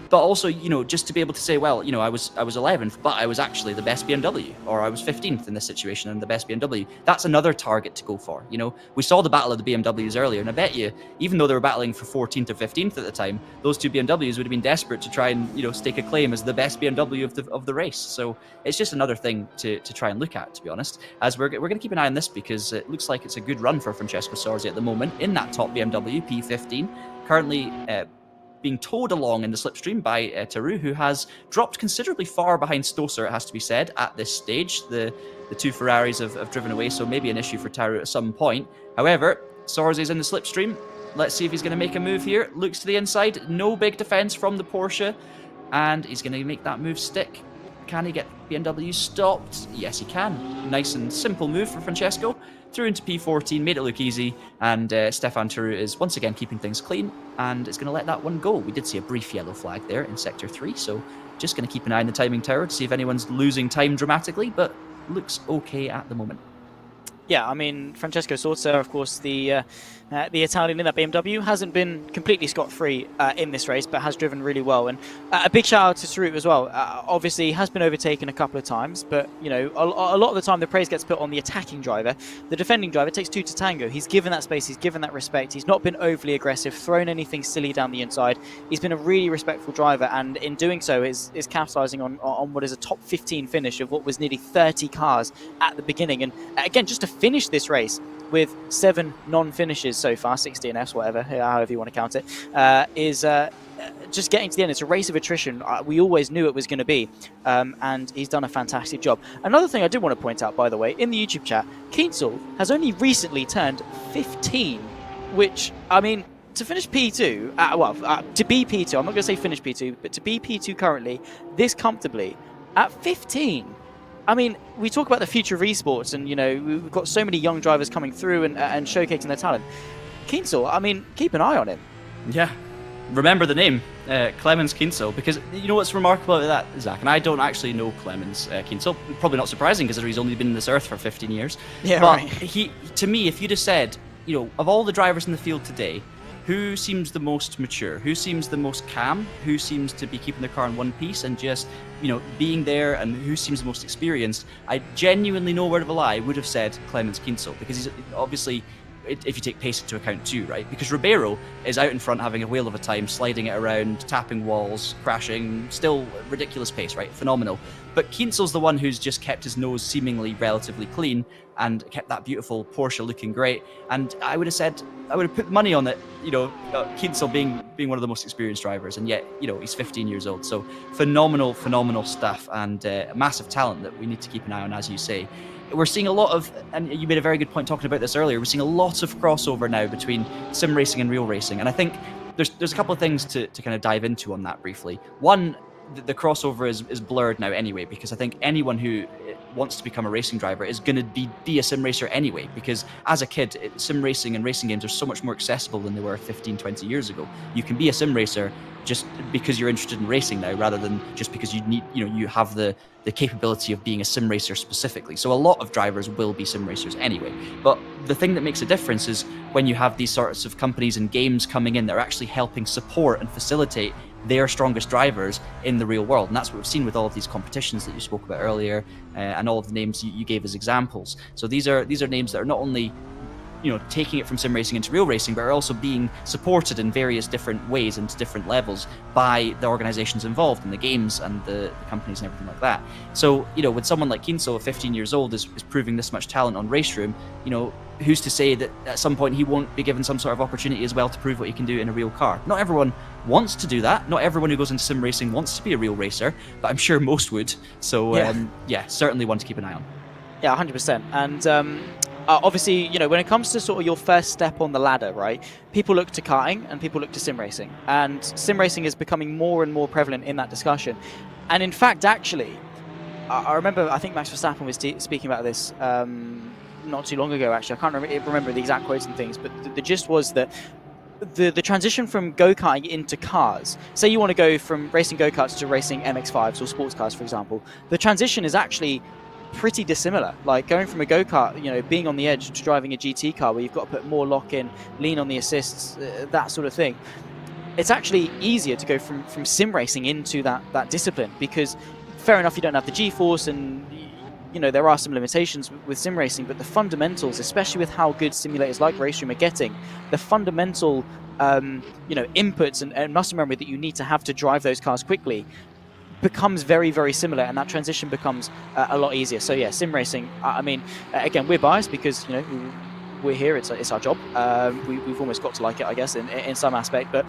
But also, just to be able to say, well, I was 11th, but I was actually the best BMW, or I was 15th in this situation and the best BMW. That's another target to go for. We saw the battle of the BMWs earlier, and I bet you, even though they were battling for 14th or 15th at the time, those two BMWs would have been desperate to try and stake a claim as the best BMW of the race. So it's just another thing to try and look at, to be honest. As we're going to keep an eye on this, because it looks like it's a good run for Francesco Sorzi at the moment in that top BMW P15, currently being towed along in the slipstream by Taru, who has dropped considerably far behind Stoser, it has to be said, at this stage. The two Ferraris have driven away, so maybe an issue for Taru at some point. However, Sorzi's in the slipstream. Let's see if he's going to make a move here. Looks to the inside. No big defense from the Porsche, and he's going to make that move stick. Can he get BMW stopped? Yes, he can. Nice and simple move for Francesco. Through into P14, made it look easy, and Stefan Taru is once again keeping things clean, and is going to let that one go. We did see a brief yellow flag there in Sector 3, so just going to keep an eye on the timing tower to see if anyone's losing time dramatically, but looks okay at the moment. Yeah, I mean, Francesco Sorza, of course, the Italian in that BMW, hasn't been completely scot-free in this race, but has driven really well. And a big shout-out to Sarut as well. Obviously, has been overtaken a couple of times, but, a lot of the time the praise gets put on the attacking driver. The defending driver takes two to tango. He's given that space, he's given that respect. He's not been overly aggressive, thrown anything silly down the inside. He's been a really respectful driver, and in doing so is capitalising on what is a top 15 finish of what was nearly 30 cars at the beginning. And again, just to finish this race with 7 non-finishes so far, 6 DNFs, whatever, however you want to count it, is just getting to the end. It's a race of attrition. We always knew it was going to be, and he's done a fantastic job. Another thing I did want to point out, by the way, in the YouTube chat, Kienzl has only recently turned 15, which, I mean, to finish P2, to be P2, I'm not going to say finish P2, but to be P2 currently, this comfortably, at 15, I mean, we talk about the future of esports, and we've got so many young drivers coming through and showcasing their talent. Kienzl, I mean, keep an eye on him. Yeah, remember the name, Clemens Kienzl, because what's remarkable about that, Zach, and I don't actually know Clemens Kienzl, probably not surprising because he's only been in this earth for 15 years. Yeah, but right. To me, if you'd have said, of all the drivers in the field today, who seems the most mature? Who seems the most calm? Who seems to be keeping their car in one piece and just, being there? And who seems the most experienced? I genuinely, no word of a lie, would have said Clemens Kienzl, because he's obviously if you take pace into account too, right? Because Ribeiro is out in front having a whale of a time, sliding it around, tapping walls, crashing, still ridiculous pace, right? Phenomenal. But Kienzel's the one who's just kept his nose seemingly relatively clean and kept that beautiful Porsche looking great. And I would have put money on it, Kienzel being one of the most experienced drivers, and yet, he's 15 years old. So phenomenal stuff, and massive talent that we need to keep an eye on, as you say. We're seeing a lot of, and you made a very good point talking about this earlier, we're seeing a lot of crossover now between sim racing and real racing. And I think there's a couple of things to kind of dive into on that briefly. One, the crossover is blurred now anyway, because I think anyone who wants to become a racing driver is going to be a sim racer anyway, because as a kid, sim racing and racing games are so much more accessible than they were 15, 20 years ago. You can be a sim racer just because you're interested in racing now, rather than just because you have the capability of being a sim racer specifically. So a lot of drivers will be sim racers anyway. But the thing that makes a difference is when you have these sorts of companies and games coming in that are actually helping support and facilitate their strongest drivers in the real world. And that's what we've seen with all of these competitions that you spoke about earlier, and all of the names you gave as examples. So these are names that are not only taking it from sim racing into real racing, but are also being supported in various different ways and to different levels by the organizations involved in the games and the companies and everything like that. So, when someone like Kienzel, 15 years old, is proving this much talent on RaceRoom, who's to say that at some point he won't be given some sort of opportunity as well to prove what he can do in a real car? Not everyone wants to do that. Not everyone who goes into sim racing wants to be a real racer, but I'm sure most would. So, certainly one to keep an eye on. Yeah, 100%. And obviously, when it comes to sort of your first step on the ladder, right, people look to karting and people look to sim racing. And sim racing is becoming more and more prevalent in that discussion. And in fact, actually, I remember, I think Max Verstappen was speaking about this not too long ago, actually. I can't remember the exact quotes and things, but the gist was that the transition from go-karting into cars, say you want to go from racing go-karts to racing MX-5s or sports cars, for example, the transition is actually pretty dissimilar. Like going from a go-kart, being on the edge, to driving a GT car where you've got to put more lock-in, lean on the assists, that sort of thing. It's actually easier to go from sim racing into that discipline, because fair enough, you don't have the G-force, and there are some limitations with sim racing, but the fundamentals, especially with how good simulators like RaceRoom are getting, the fundamental inputs and muscle memory that you need to have to drive those cars quickly becomes very, very similar, and that transition becomes a lot easier. So yeah, sim racing, I mean, again, we're biased because we're here, it's our job. We've almost got to like it, I guess, in some aspect, but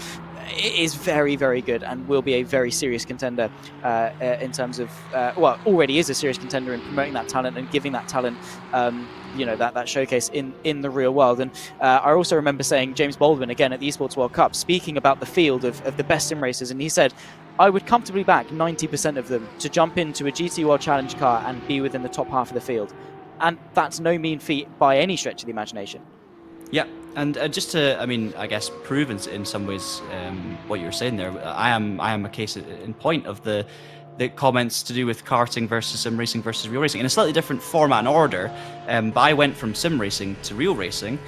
it is very, very good and will be a very serious contender in terms of, already is a serious contender in promoting that talent and giving that talent that showcase in the real world. And I also remember saying James Baldwin, again at the Esports World Cup, speaking about the field of the best sim racers, and he said, I would comfortably back 90% of them to jump into a GT World Challenge car and be within the top half of the field. And that's no mean feat by any stretch of the imagination. Yeah, and just to, I guess, prove in some ways what you were saying there, I am a case in point of the comments to do with karting versus sim racing versus real racing in a slightly different format and order. But I went from sim racing to real racing,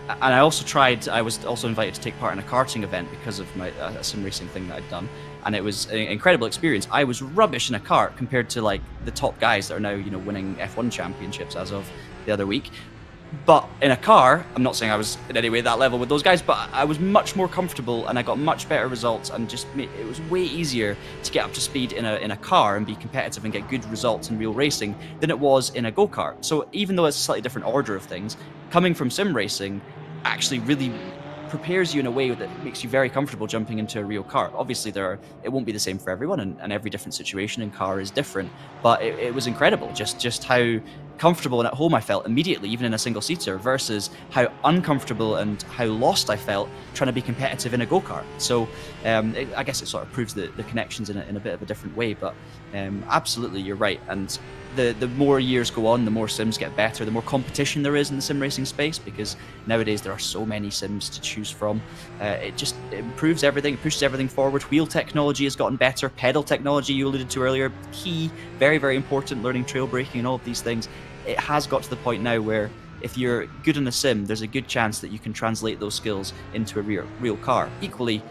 and I was also invited to take part in a karting event because of a sim racing thing that I'd done. And it was an incredible experience. I was rubbish in a kart compared to like the top guys that are now, winning F1 championships as of the other week. But in a car, I'm not saying I was in any way that level with those guys, but I was much more comfortable and I got much better results, and it was way easier to get up to speed in a car and be competitive and get good results in real racing than it was in a go-kart. So even though it's a slightly different order of things, coming from sim racing actually really prepares you in a way that makes you very comfortable jumping into a real car. Obviously, it won't be the same for everyone, and every different situation in car is different. But it was incredible, just how comfortable and at home I felt immediately, even in a single seater, versus how uncomfortable and how lost I felt trying to be competitive in a go-kart. So I guess it sort of proves the connections in a bit of a different way. But absolutely, you're right. And the more years go on, the more sims get better, the more competition there is in the sim racing space, because nowadays there are so many sims to choose from. It improves everything, it pushes everything forward. Wheel technology has gotten better, pedal technology you alluded to earlier, key, very, very important, learning trail braking and all of these things. It has got to the point now where if you're good in a sim, there's a good chance that you can translate those skills into a real car. Equally,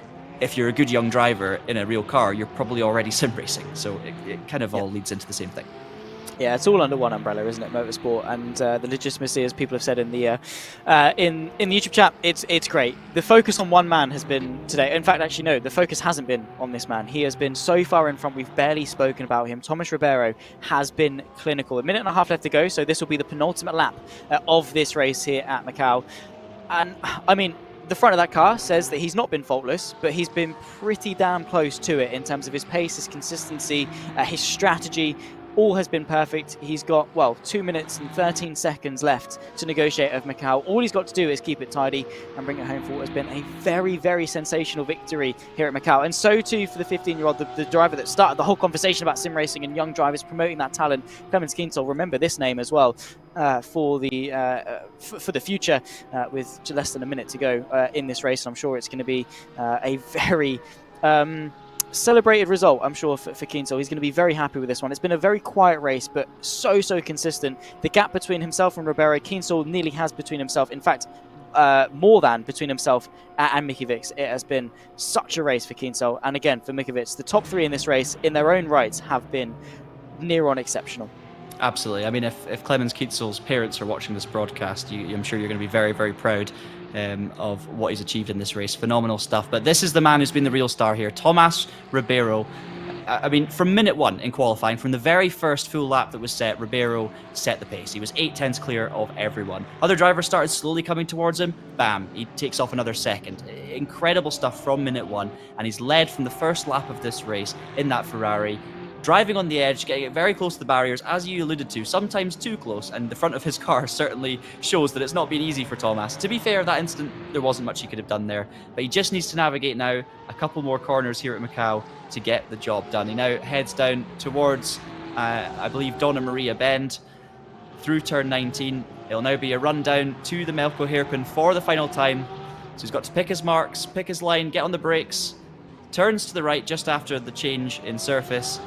if you're a good young driver in a real car, you're probably already sim racing. So it kind of all leads into the same thing. Yeah, it's all under one umbrella, isn't it, motorsport? And the legitimacy, as people have said in the YouTube chat, it's great. The focus on one man has been today. In fact, actually, no, the focus hasn't been on this man. He has been so far in front, we've barely spoken about him. Thomas Ribeiro has been clinical. A minute and a half left to go, so this will be the penultimate lap of this race here at Macau. And, I mean, the front of that car says that he's not been faultless, but he's been pretty damn close to it in terms of his pace, his consistency, his strategy. All has been perfect. He's got, well, 2 minutes and 13 seconds left to negotiate of Macau. All he's got to do is keep it tidy and bring it home for what has been a very, very sensational victory here at Macau. And so too for the 15-year-old, the driver that started the whole conversation about sim racing and young drivers promoting that talent, Clemens Kienzel. Remember this name as well for the future with less than a minute to go in this race. I'm sure it's going to be a very... celebrated result, I'm sure, for Kienzel. He's going to be very happy with this one. It's been a very quiet race, but so consistent. The gap between himself and Ribeiro, Kienzel nearly has between himself. In fact, more than between himself and Mikiewicz. It has been such a race for Kienzel. And again, for Mikiewicz, the top three in this race, in their own rights, have been near on exceptional. Absolutely. I mean, if Clemens Kienzel's parents are watching this broadcast, I'm sure you're going to be very, very proud of what he's achieved in this race. Phenomenal stuff. But this is the man who's been the real star here, Thomas Ribeiro. I mean, from minute one in qualifying, from the very first full lap that was set, Ribeiro set the pace. He was 8/10 clear of everyone. Other drivers started slowly coming towards him. Bam, he takes off another second. Incredible stuff from minute one. And he's led from the first lap of this race in that Ferrari, driving on the edge, getting it very close to the barriers, as you alluded to, sometimes too close, and the front of his car certainly shows that it's not been easy for Thomas. To be fair, that instant, there wasn't much he could have done there, but he just needs to navigate now a couple more corners here at Macau to get the job done. He now heads down towards, I believe, Donna Maria Bend, through turn 19. It'll now be a run down to the Melco hairpin for the final time, so he's got to pick his marks, pick his line, get on the brakes, turns to the right just after the change in surface,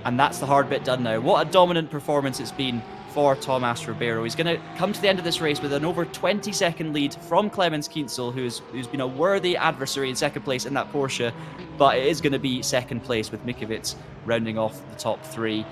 and that's the hard bit done now. What a dominant performance it's been for Thomas Ribeiro. He's going to come to the end of this race with an over 20-second lead from Clemens Kienzel, who's been a worthy adversary in second place in that Porsche, but it is going to be second place with Mikiewicz rounding off the top three.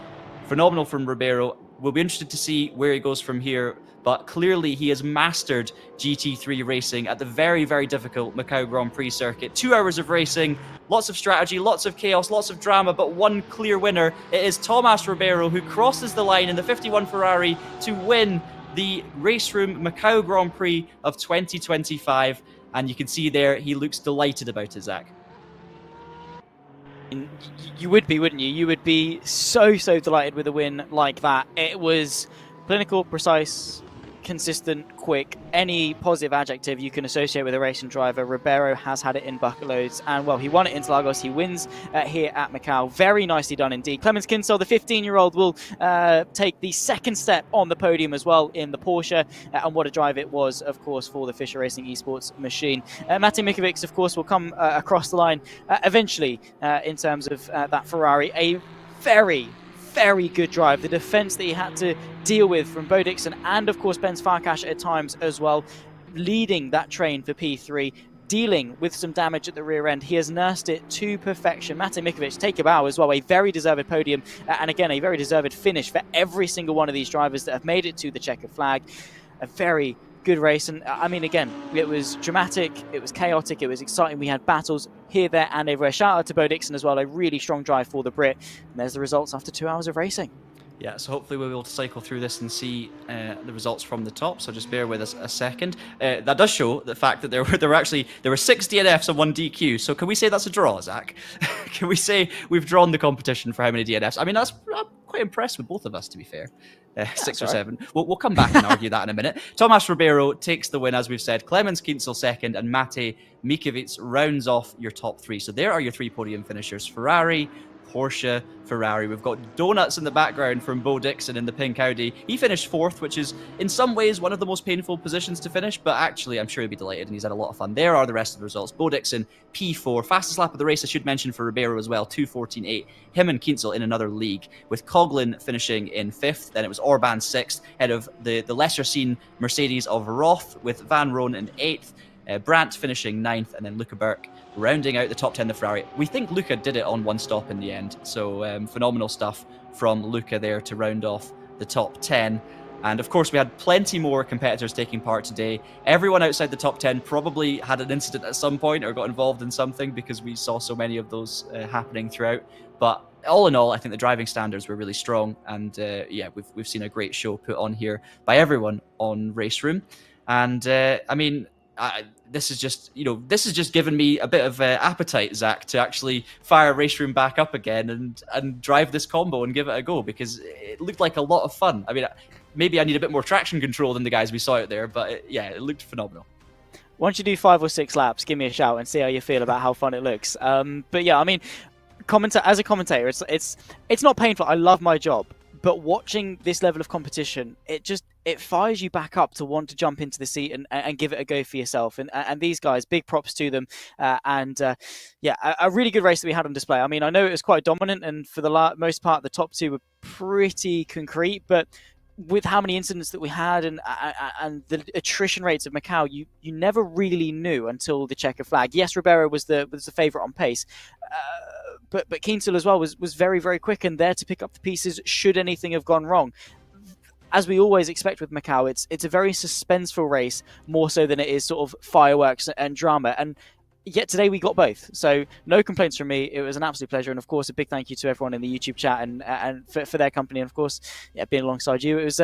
Phenomenal from Ribeiro. We'll be interested to see where he goes from here, but clearly he has mastered GT3 racing at the very, very difficult Macau Grand Prix circuit. 2 hours of racing, lots of strategy, lots of chaos, lots of drama, but one clear winner. It is Thomas Ribeiro who crosses the line in the 51 Ferrari to win the RaceRoom Macau Grand Prix of 2025. And you can see there, he looks delighted about it, Zach. You would be, wouldn't you? You would be so delighted with a win like that. It was clinical, precise, consistent, quick. Any positive adjective you can associate with a racing driver, Ribeiro has had it in bucket loads. And, well, he won it in Interlagos. He wins here at Macau. Very nicely done indeed. Clemens Kienzel, the 15-year-old, will take the second step on the podium as well in the Porsche. And what a drive it was, of course, for the Fischer Racing Esports machine. Matej Mikiewicz, of course, will come across the line eventually in terms of that Ferrari. A very good drive. The defence that he had to deal with from Bo Dixon and, of course, Ben Farkas at times as well, leading that train for P3, dealing with some damage at the rear end. He has nursed it to perfection. Matej Mikiewicz, take a bow as well. A very deserved podium, and again, a very deserved finish for every single one of these drivers that have made it to the checkered flag. A very good race, and I mean, again, it was dramatic, it was chaotic, it was exciting. We had battles here, there, and everywhere. Shout out to Bo Dixon as well, a really strong drive for the Brit. And there's the results after 2 hours of racing. Yeah, so hopefully we'll be able to cycle through this and see the results from the top. So just bear with us a second. That does show the fact that there were 6 DNFs and 1 DQ. So can we say that's a draw, Zach? Can we say we've drawn the competition for how many DNFs? I mean, I'm quite impressed with both of us, to be fair. 6 or 7. We'll come back and argue that in a minute. Thomas Ribeiro takes the win, as we've said. Clemens Kienzel second, and Matej Mikiewicz rounds off your top 3. So there are your 3 podium finishers: Ferrari, Porsche, Ferrari. We've got donuts in the background from Bo Dixon in the pink Audi. He finished 4th, which is in some ways one of the most painful positions to finish, but actually I'm sure he'll be delighted and he's had a lot of fun. There are the rest of the results. Bo Dixon, P4. Fastest lap of the race, I should mention, for Ribeiro as well, 2:14.8. Him and Kienzel in another league, with Coughlin finishing in 5th. Then it was Orban 6th, ahead of the lesser seen Mercedes of Roth, with Van Roon in 8th. Brandt finishing 9th, and then Luca Burke rounding out the top 10 of Ferrari. We think Luca did it on one stop in the end, so phenomenal stuff from Luca there to round off the top 10. And of course, we had plenty more competitors taking part today. Everyone outside the top 10 probably had an incident at some point or got involved in something, because we saw so many of those happening throughout. But all in all, I think the driving standards were really strong. And yeah, we've seen a great show put on here by everyone on RaceRoom. And I mean, this is just given me a bit of appetite, Zach, to actually fire RaceRoom back up again and drive this combo and give it a go, because it looked like a lot of fun. I mean, maybe I need a bit more traction control than the guys we saw out there, but yeah, it looked phenomenal. Once you do 5 or 6 laps, give me a shout and see how you feel about how fun it looks. But yeah, I mean, as a commentator, it's not painful. I love my job, but watching this level of competition, it fires you back up to want to jump into the seat and give it a go for yourself. And these guys, big props to them. Yeah, a really good race that we had on display. I mean, I know it was quite dominant, and for the most part, the top 2 were pretty concrete, but with how many incidents that we had and the attrition rates of Macau, you never really knew until the checker flag. Yes, Ribeiro was the favourite on pace, but Quintal as well was very, very quick and there to pick up the pieces should anything have gone wrong. As we always expect with Macau, it's a very suspenseful race, more so than it is sort of fireworks and drama. And yet today we got both, so no complaints from me. It was an absolute pleasure, and of course a big thank you to everyone in the YouTube chat and for their company, and of course being alongside you. It was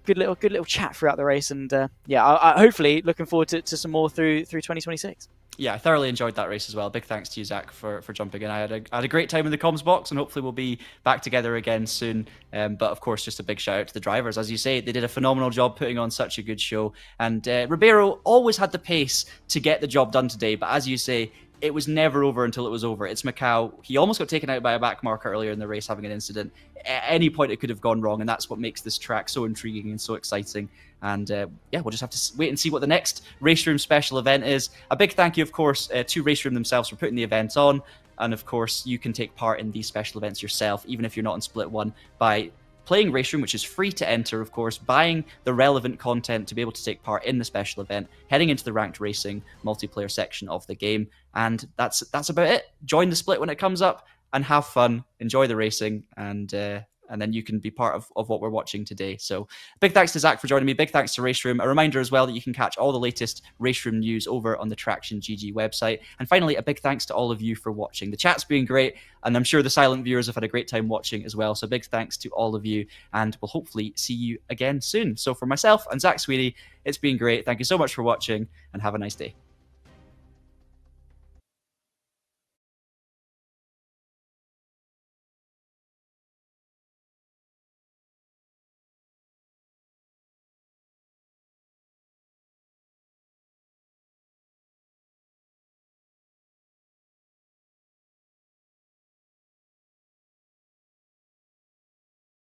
good little chat throughout the race, and I hopefully looking forward to some more through 2026. Yeah, I thoroughly enjoyed that race as well. Big thanks to you, Zach, for jumping in. I had a great time in the comms box, and hopefully we'll be back together again soon. But of course, just a big shout out to the drivers. As you say, they did a phenomenal job putting on such a good show. And Ribeiro always had the pace to get the job done today. But as you say, it was never over until it was over. It's Macau. He almost got taken out by a back marker earlier in the race, having an incident. At any point, it could have gone wrong, and that's what makes this track so intriguing and so exciting. And yeah, we'll just have to wait and see what the next RaceRoom special event is. A big thank you, of course, to RaceRoom themselves for putting the event on. And of course, you can take part in these special events yourself, even if you're not in Split 1, by playing RaceRoom, which is free to enter, of course, buying the relevant content to be able to take part in the special event, heading into the ranked racing multiplayer section of the game. And that's about it. Join the Split when it comes up and have fun, enjoy the racing, and then you can be part of what we're watching today. So big thanks to Zach for joining me. Big thanks to RaceRoom. A reminder as well that you can catch all the latest RaceRoom news over on the Traction GG website. And finally, a big thanks to all of you for watching. The chat's been great, and I'm sure the silent viewers have had a great time watching as well. So big thanks to all of you, and we'll hopefully see you again soon. So for myself and Zach Sweeney, it's been great. Thank you so much for watching, and have a nice day.